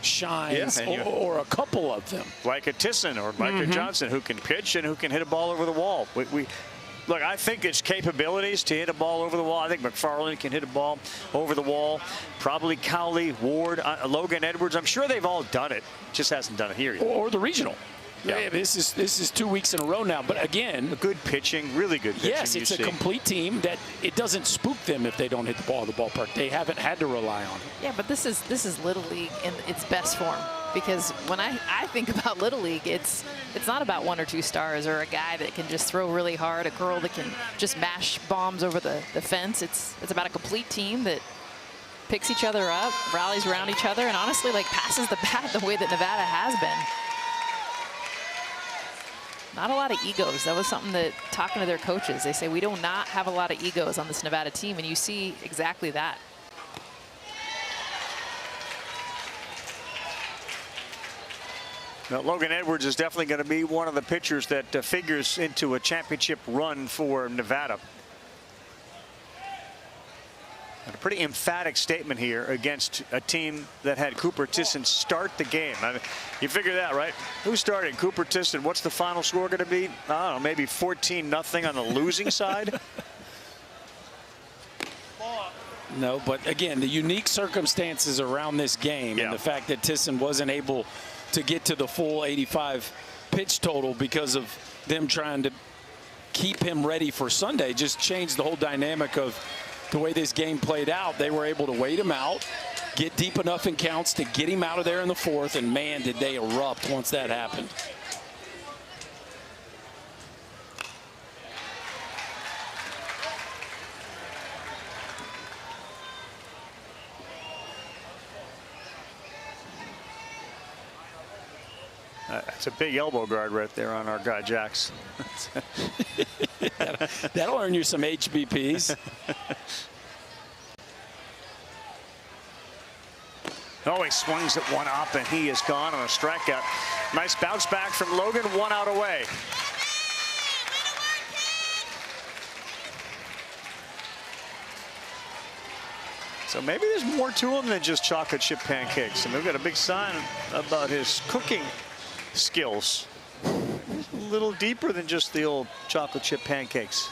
shines, or a couple of them. Like a Tisson or Micah Johnson, who can pitch and who can hit a ball over the wall. Look, I think it's capabilities to hit a ball over the wall. I think McFarland can hit a ball over the wall. Probably Cowley, Ward, Logan Edwards. I'm sure they've all done it. Just hasn't done it here yet. Or the regional. Yeah, this is 2 weeks in a row now. But again, good pitching, really good pitching. Yes, it's a complete team that it doesn't spook them if they don't hit the ball at the ballpark. They haven't had to rely on it. Yeah, but this is Little League in its best form. Because when I think about Little League, it's not about 1 or 2 stars or a guy that can just throw really hard, a girl that can just mash bombs over the fence. It's about a complete team that picks each other up, rallies around each other, and honestly, like, passes the bat the way that Nevada has been. Not a lot of egos. That was something that, talking to their coaches, they say we do not have a lot of egos on this Nevada team, and you see exactly that. Now, Logan Edwards is definitely going to be one of the pitchers that figures into a championship run for Nevada. And a pretty emphatic statement here against a team that had Cooper Tisson start the game. I mean, you figure that, right? Who started? Cooper Tisson. What's the final score going to be? I don't know, maybe 14-0 on the losing side? No, but again, the unique circumstances around this game and the fact that Tisson wasn't able to get to the full 85 pitch total because of them trying to keep him ready for Sunday just changed the whole dynamic of the way this game played out. They were able to wait him out, get deep enough in counts to get him out of there in the 4th, and man, did they erupt once that happened. That's a big elbow guard right there on our guy Jax. That'll earn you some HBPs. Oh, he swings at one up, and he is gone on a strikeout. Nice bounce back from Logan, 1 out away. So maybe there's more to him than just chocolate chip pancakes. And we've got a big sign about his cooking skills. A little deeper than just the old chocolate chip pancakes.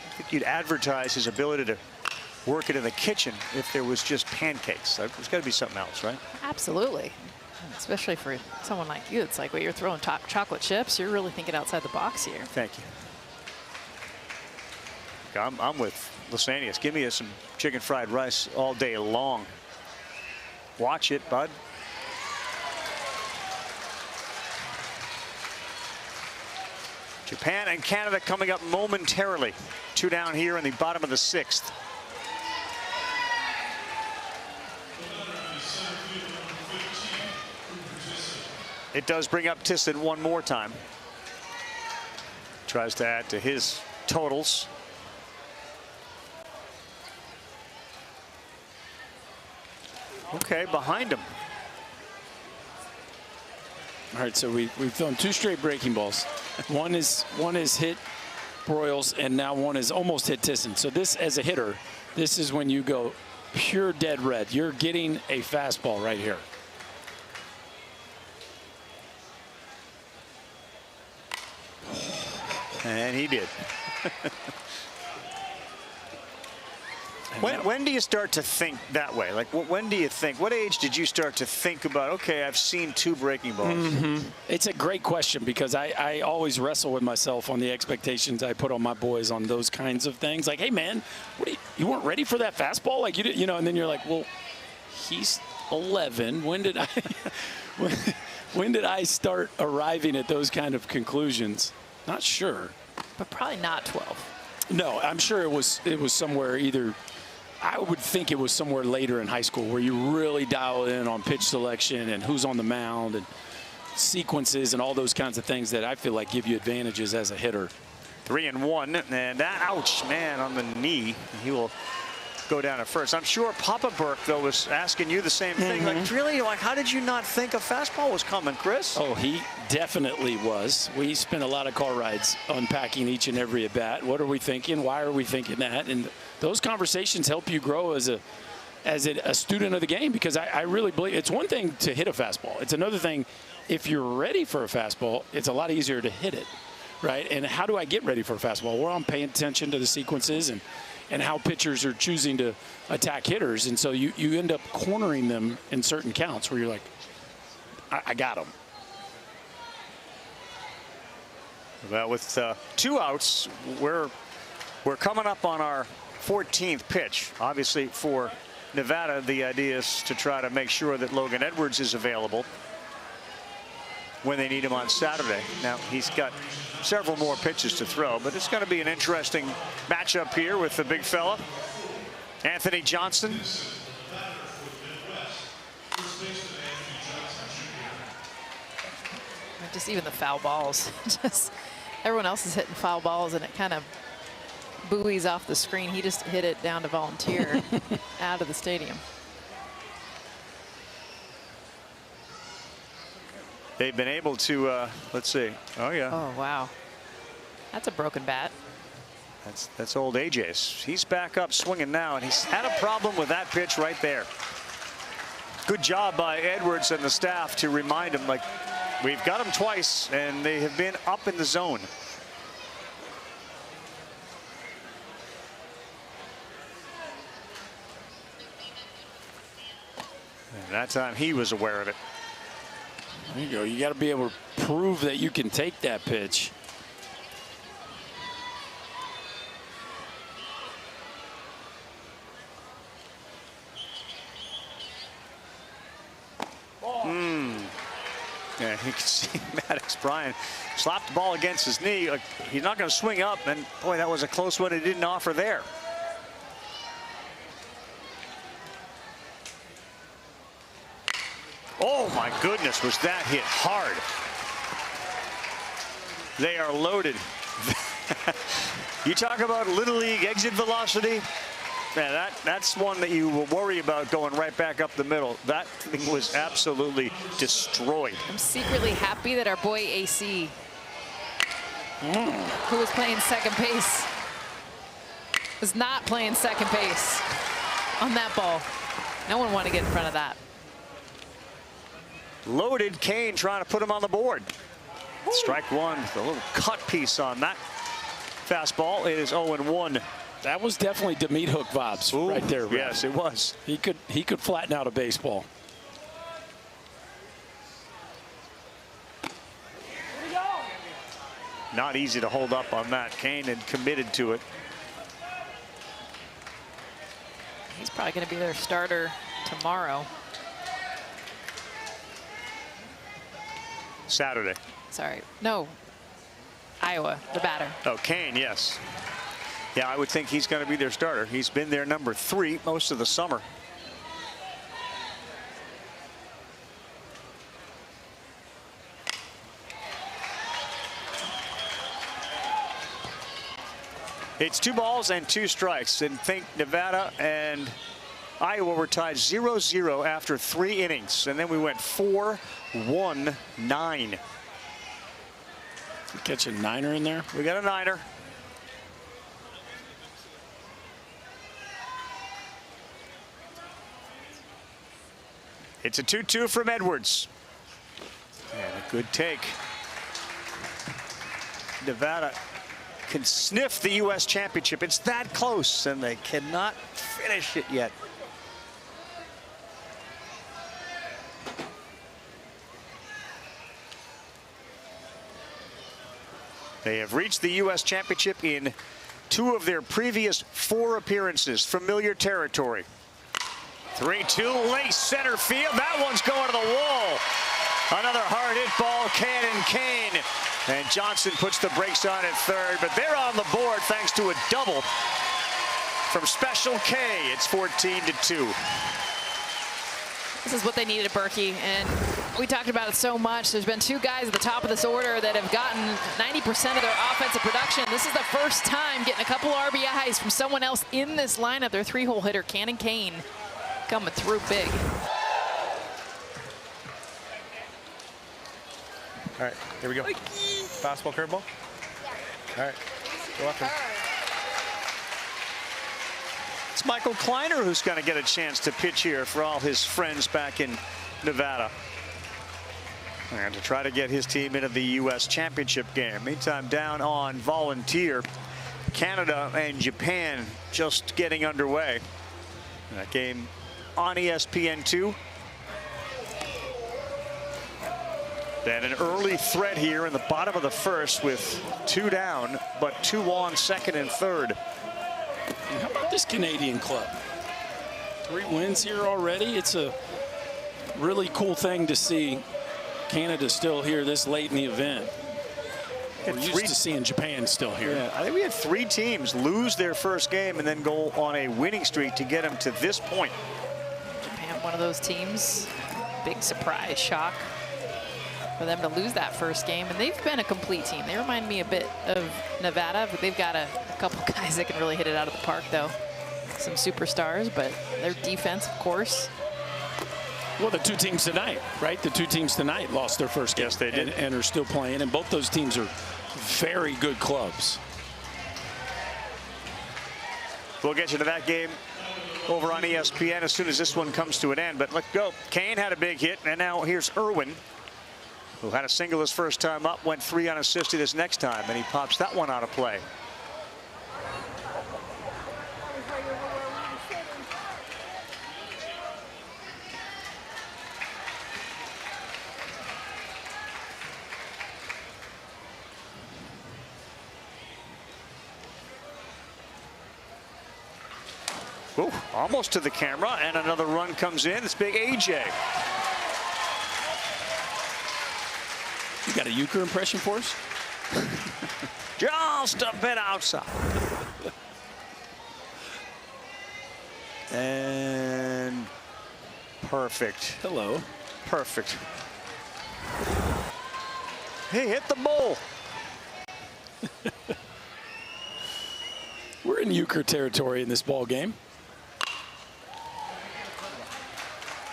I think you'd advertise his ability to work it in the kitchen if there was just pancakes. There's got to be something else, right? Absolutely. Especially for someone like you. It's like, well, you're throwing chocolate chips. You're really thinking outside the box here. Thank you. I'm with Lysanias. Give me some chicken fried rice all day long. Watch it, bud. Japan and Canada coming up momentarily. 2 down here in the bottom of the 6th. It does bring up Thyssen one more time. Tries to add to his totals. Okay, behind him. All right, so we've thrown 2 straight breaking balls. One is hit Broyles, and now one is almost hit Thyssen. So this, as a hitter, this is when you go pure dead red. You're getting a fastball right here. And he did. When do you start to think that way? Like, when do you think? What age did you start to think about, okay, I've seen 2 breaking balls? It's a great question because I always wrestle with myself on the expectations I put on my boys on those kinds of things. Like, hey, man, you weren't ready for that fastball? Like, you know, and then you're like, well, he's 11. When did I start arriving at those kind of conclusions? Not sure. But probably not 12. No, I'm sure it was somewhere either. I would think it was somewhere later in high school where you really dial in on pitch selection and who's on the mound and sequences and all those kinds of things that I feel like give you advantages as a hitter. 3-1, and that, ouch, man, on the knee. He will go down at first. I'm sure Papa Burke, though, was asking you the same thing. Like, really? Like, how did you not think a fastball was coming, Chris? Oh, he definitely was. We spent a lot of car rides unpacking each and every at bat. What are we thinking? Why are we thinking that? And those conversations help you grow as a student of the game, because I really believe it's one thing to hit a fastball. It's another thing, if you're ready for a fastball, it's a lot easier to hit it, right? And how do I get ready for a fastball? Well, I'm paying attention to the sequences and how pitchers are choosing to attack hitters. And so you end up cornering them in certain counts where you're like, I got them. Well, with 2 outs, we're coming up on our 14th pitch. Obviously, for Nevada, the idea is to try to make sure that Logan Edwards is available when they need him on Saturday. Now, he's got several more pitches to throw, but it's going to be an interesting matchup here with the big fella, Anthony Johnson. Just even the foul balls. Just everyone else is hitting foul balls, and it kind of buoys off the screen. He just hit it down to Volunteer out of the stadium. They've been able to, let's see. Oh, yeah. Oh, wow. That's a broken bat. That's old AJ's. He's back up swinging now, and he's had a problem with that pitch right there. Good job by Edwards and the staff to remind him, like, we've got him twice, and they have been up in the zone. And that time he was aware of it. There you go. You got to be able to prove that you can take that pitch. Yeah, you can see Maddox Bryant slapped the ball against his knee. Like, he's not going to swing up, and boy, that was a close one. He didn't offer there. Oh my goodness, was that hit hard. They are loaded. You talk about Little League exit velocity. Man, that's one that you will worry about going right back up the middle. That thing was absolutely destroyed. I'm secretly happy that our boy AC, who was playing second base, was not playing second base on that ball. No one wanted to get in front of that. Loaded. Kane trying to put him on the board. Strike one with a little cut piece on that fastball. It is 0-1 That was definitely Demeat Hook vibes right there. Ralph. Yes, it was. He could flatten out a baseball. Not easy to hold up on that. Kane had committed to it. He's probably going to be their starter tomorrow. Saturday. Sorry. No. Iowa, the batter. Oh, Kane, yes. Yeah, I would think he's going to be their starter. He's been their number 3 most of the summer. It's 2 balls and 2 strikes. And think Nevada and Iowa were tied 0-0 after 3 innings. And then we went 4-1-9. Catch a 9er in there? We got a 9er. It's a 2-2 from Edwards. And a good take. Nevada can sniff the U.S. championship. It's that close, and they cannot finish it yet. They have reached the U.S. championship in 2 of their previous 4 appearances. Familiar territory. 3-2 late center field. That one's going to the wall. Another hard hit ball, Cannon Kane. And Johnson puts the brakes on at third, but they're on the board thanks to a double from Special K. It's 14-2. This is what they needed at Berkey, and we talked about it so much. There's been 2 guys at the top of this order that have gotten 90% of their offensive production. This is the first time getting a couple RBIs from someone else in this lineup. Their 3-hole hitter, Cannon Kane, coming through big. All right, here we go. Fastball, curveball? Yeah. All right, go after him. It's Michael Kleiner who's going to get a chance to pitch here for all his friends back in Nevada. And to try to get his team into the U.S. championship game. Meantime, down on Volunteer, Canada and Japan just getting underway. That game on ESPN2. Then an early threat here in the bottom of the first with 2 down, but 2 on second and third. And how about this Canadian club? 3 wins here already. It's a really cool thing to see Canada still here this late in the event. We're used to seeing Japan still here. Yeah, I think we had 3 teams lose their first game and then go on a winning streak to get them to this point. Japan, one of those teams. Big surprise, shock for them to lose that first game. And they've been a complete team. They remind me a bit of Nevada, but they've got a couple guys that can really hit it out of the park, though. Some superstars, but their defense, of course. Well, the 2 teams tonight, right? The 2 teams tonight lost their first game. Yes, they did. And are still playing. And both those teams are very good clubs. We'll get you to that game over on ESPN as soon as this one comes to an end. But let's go. Kane had a big hit, and now here's Irwin, who had a single his first time up, went 3 unassisted his next time, and he pops that one out of play. Ooh, almost to the camera, and another run comes in. It's big AJ. You got a euchre impression for us? Just a bit outside. And perfect. Hello. Perfect. He hit the bull. We're in euchre territory in this ball game.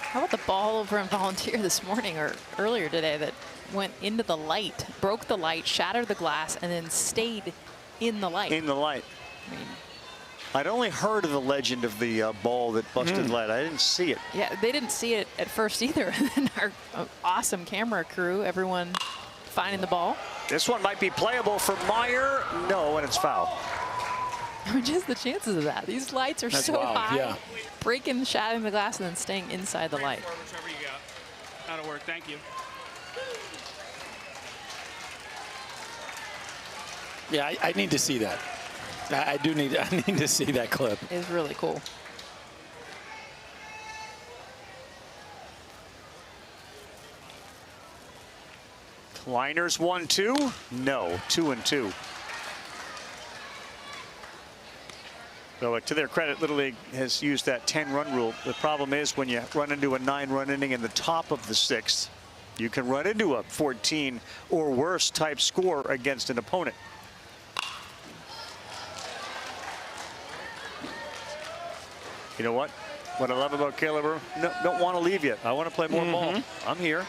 How about the ball over on Volunteer this morning or earlier today that went into the light, broke the light, shattered the glass, and then stayed in the light? In the light. I mean, I'd only heard of the legend of the ball that busted light. I didn't see it. yeah, they didn't see it at first either. And then our awesome camera crew, everyone finding the ball. This one might be playable for Meyer. No, and it's foul. I mean, just the chances of that. These lights are That's so wild, high. yeah. Breaking, shattering the glass, and then staying inside the light. Whichever you got. That'll work. Thank you. Yeah, I need to see that. I need to see that clip. It's really cool. Kleiner's 1-2. No, 2-2. So to their credit, Little League has used that 10-run rule. The problem is when you run into a 9-run inning in the top of the 6th, you can run into a 14 or worse type score against an opponent. You know what? What I love about Caleb Irwin, don't want to leave yet. I want to play more ball. I'm here.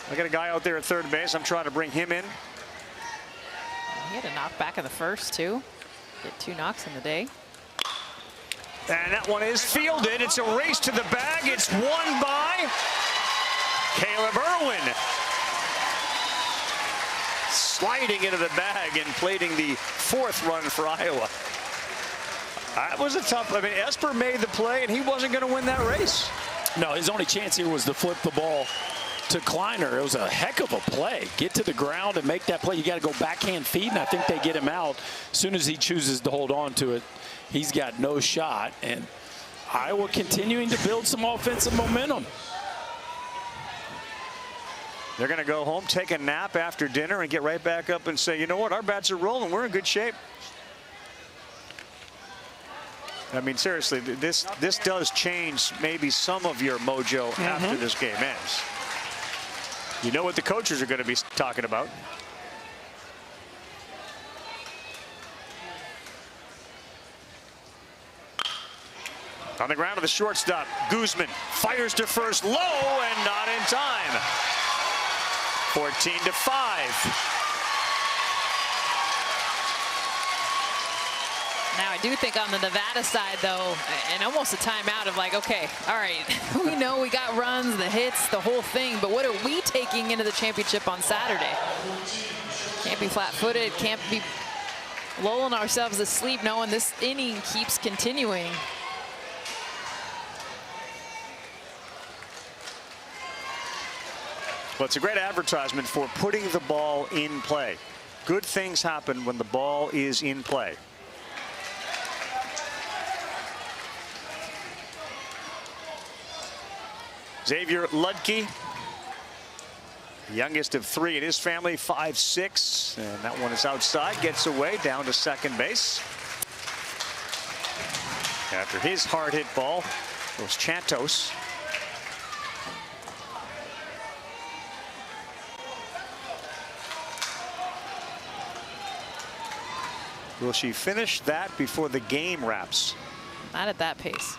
I got a guy out there at third base. I'm trying to bring him in. He had a knock back in the first, too. Get 2 knocks in the day. And that one is fielded. It's a race to the bag. It's won by Caleb Irwin. Sliding into the bag and plating the 4th run for Iowa. That was a tough. I mean, Esper made the play, and he wasn't going to win that race. No, his only chance here was to flip the ball to Kleiner. It was a heck of a play. Get to the ground and make that play. You got to go backhand feed, and I think they get him out. As soon as he chooses to hold on to it, he's got no shot. And Iowa continuing to build some offensive momentum. They're going to go home, take a nap after dinner, and get right back up and say, you know what, our bats are rolling. We're in good shape. I mean, seriously, this does change maybe some of your mojo after this game ends. You know what the coaches are going to be talking about. On the ground of the shortstop, Guzman fires to first low and not in time. 14-5. Now, I do think on the Nevada side, though, and almost a timeout of like, okay, all right, we know we got runs, the hits, the whole thing, but what are we taking into the championship on Saturday? Can't be flat-footed, can't be lulling ourselves to sleep knowing this inning keeps continuing. Well, it's a great advertisement for putting the ball in play. Good things happen when the ball is in play. Xavier Ludke, youngest of 3 in his family, 5'6", and that one is outside, gets away down to second base. After his hard hit ball goes Chantos. Will she finish that before the game wraps? Not at that pace.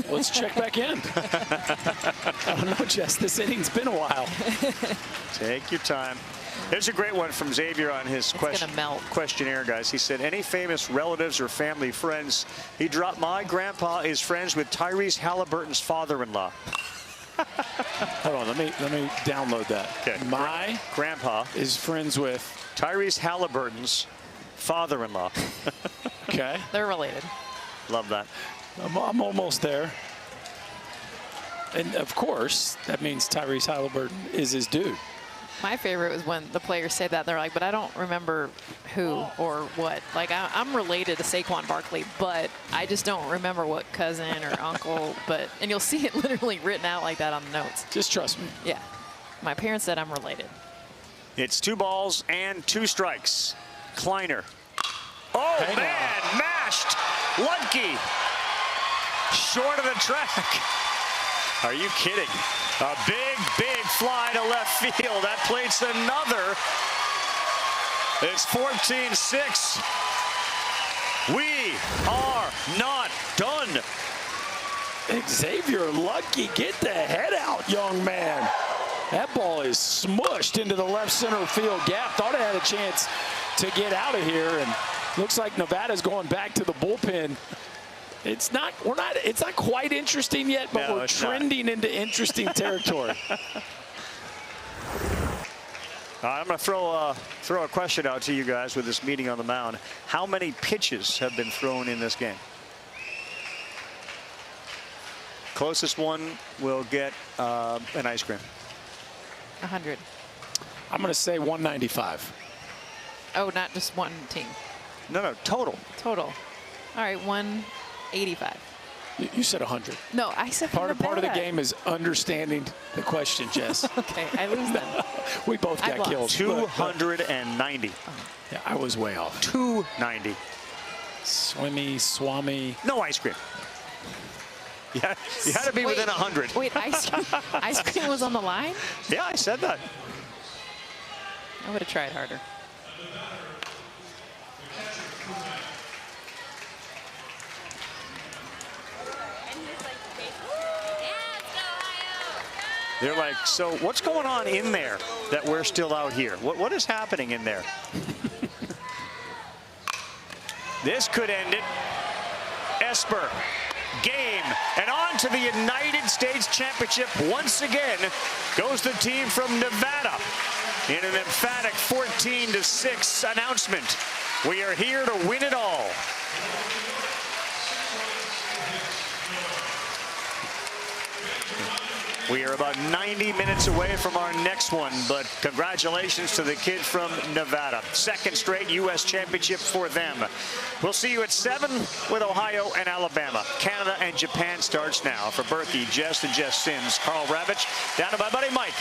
Let's check back in. I don't know, Jess. This inning's been a while. Take your time. There's a great one from Xavier on his questionnaire, guys. He said, any famous relatives or family friends? He dropped my grandpa is friends with Tyrese Halliburton's father-in-law. Hold on, let me download that. Okay. My grandpa is friends with Tyrese Halliburton's father-in-law. Okay. They're related. Love that. I'm almost there. And of course, that means Tyrese Halliburton is his dude. My favorite was when the players say that. They're like, but I don't remember who or what. Like, I'm related to Saquon Barkley, but I just don't remember what cousin or uncle. And you'll see it literally written out like that on the notes. Just trust me. Yeah. My parents said I'm related. It's 2 balls and 2 strikes. Kleiner. Oh, Hang man, on. mashed. Ludke. Short of the track. Are you kidding? A big fly to left field. That plates another. It's 14-6. We are not done. Xavier Ludke, get the head out, young man. That ball is smushed into the left center field gap. Thought it had a chance to get out of here, and looks like Nevada's going back to the bullpen. It's not quite interesting yet, but no, we're trending into interesting territory. I'm going to throw a question out to you guys with this meeting on the mound. How many pitches have been thrown in this game? Closest one will get an ice cream. 100. I'm going to say 195. Oh, not just one team. No, total. Total. All right, 185. You said 100. No, I said part of the game is understanding the question, Jess. Okay, I lose then. We both got killed. 290. Yeah, I was way off. 290. Swami. No ice cream. Yeah, you had to be within 100. Wait, ice cream was on the line? Yeah, I said that. I would have tried harder. They're like, so what's going on in there that we're still out here? What is happening in there? This could end it. Esper, game, and on to the United States Championship once again goes the team from Nevada in an emphatic 14-6 announcement. We are here to win it all. We are about 90 minutes away from our next one, but congratulations to the kid from Nevada. Second straight U.S. championship for them. We'll see you at 7 with Ohio and Alabama. Canada and Japan starts now. For Berkey, Jess, and Jess Sims, Carl Ravitch, down to my buddy Mike.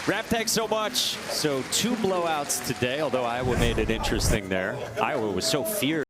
Raph, thanks so much. So 2 blowouts today, although Iowa made it interesting there. Iowa was so fierce.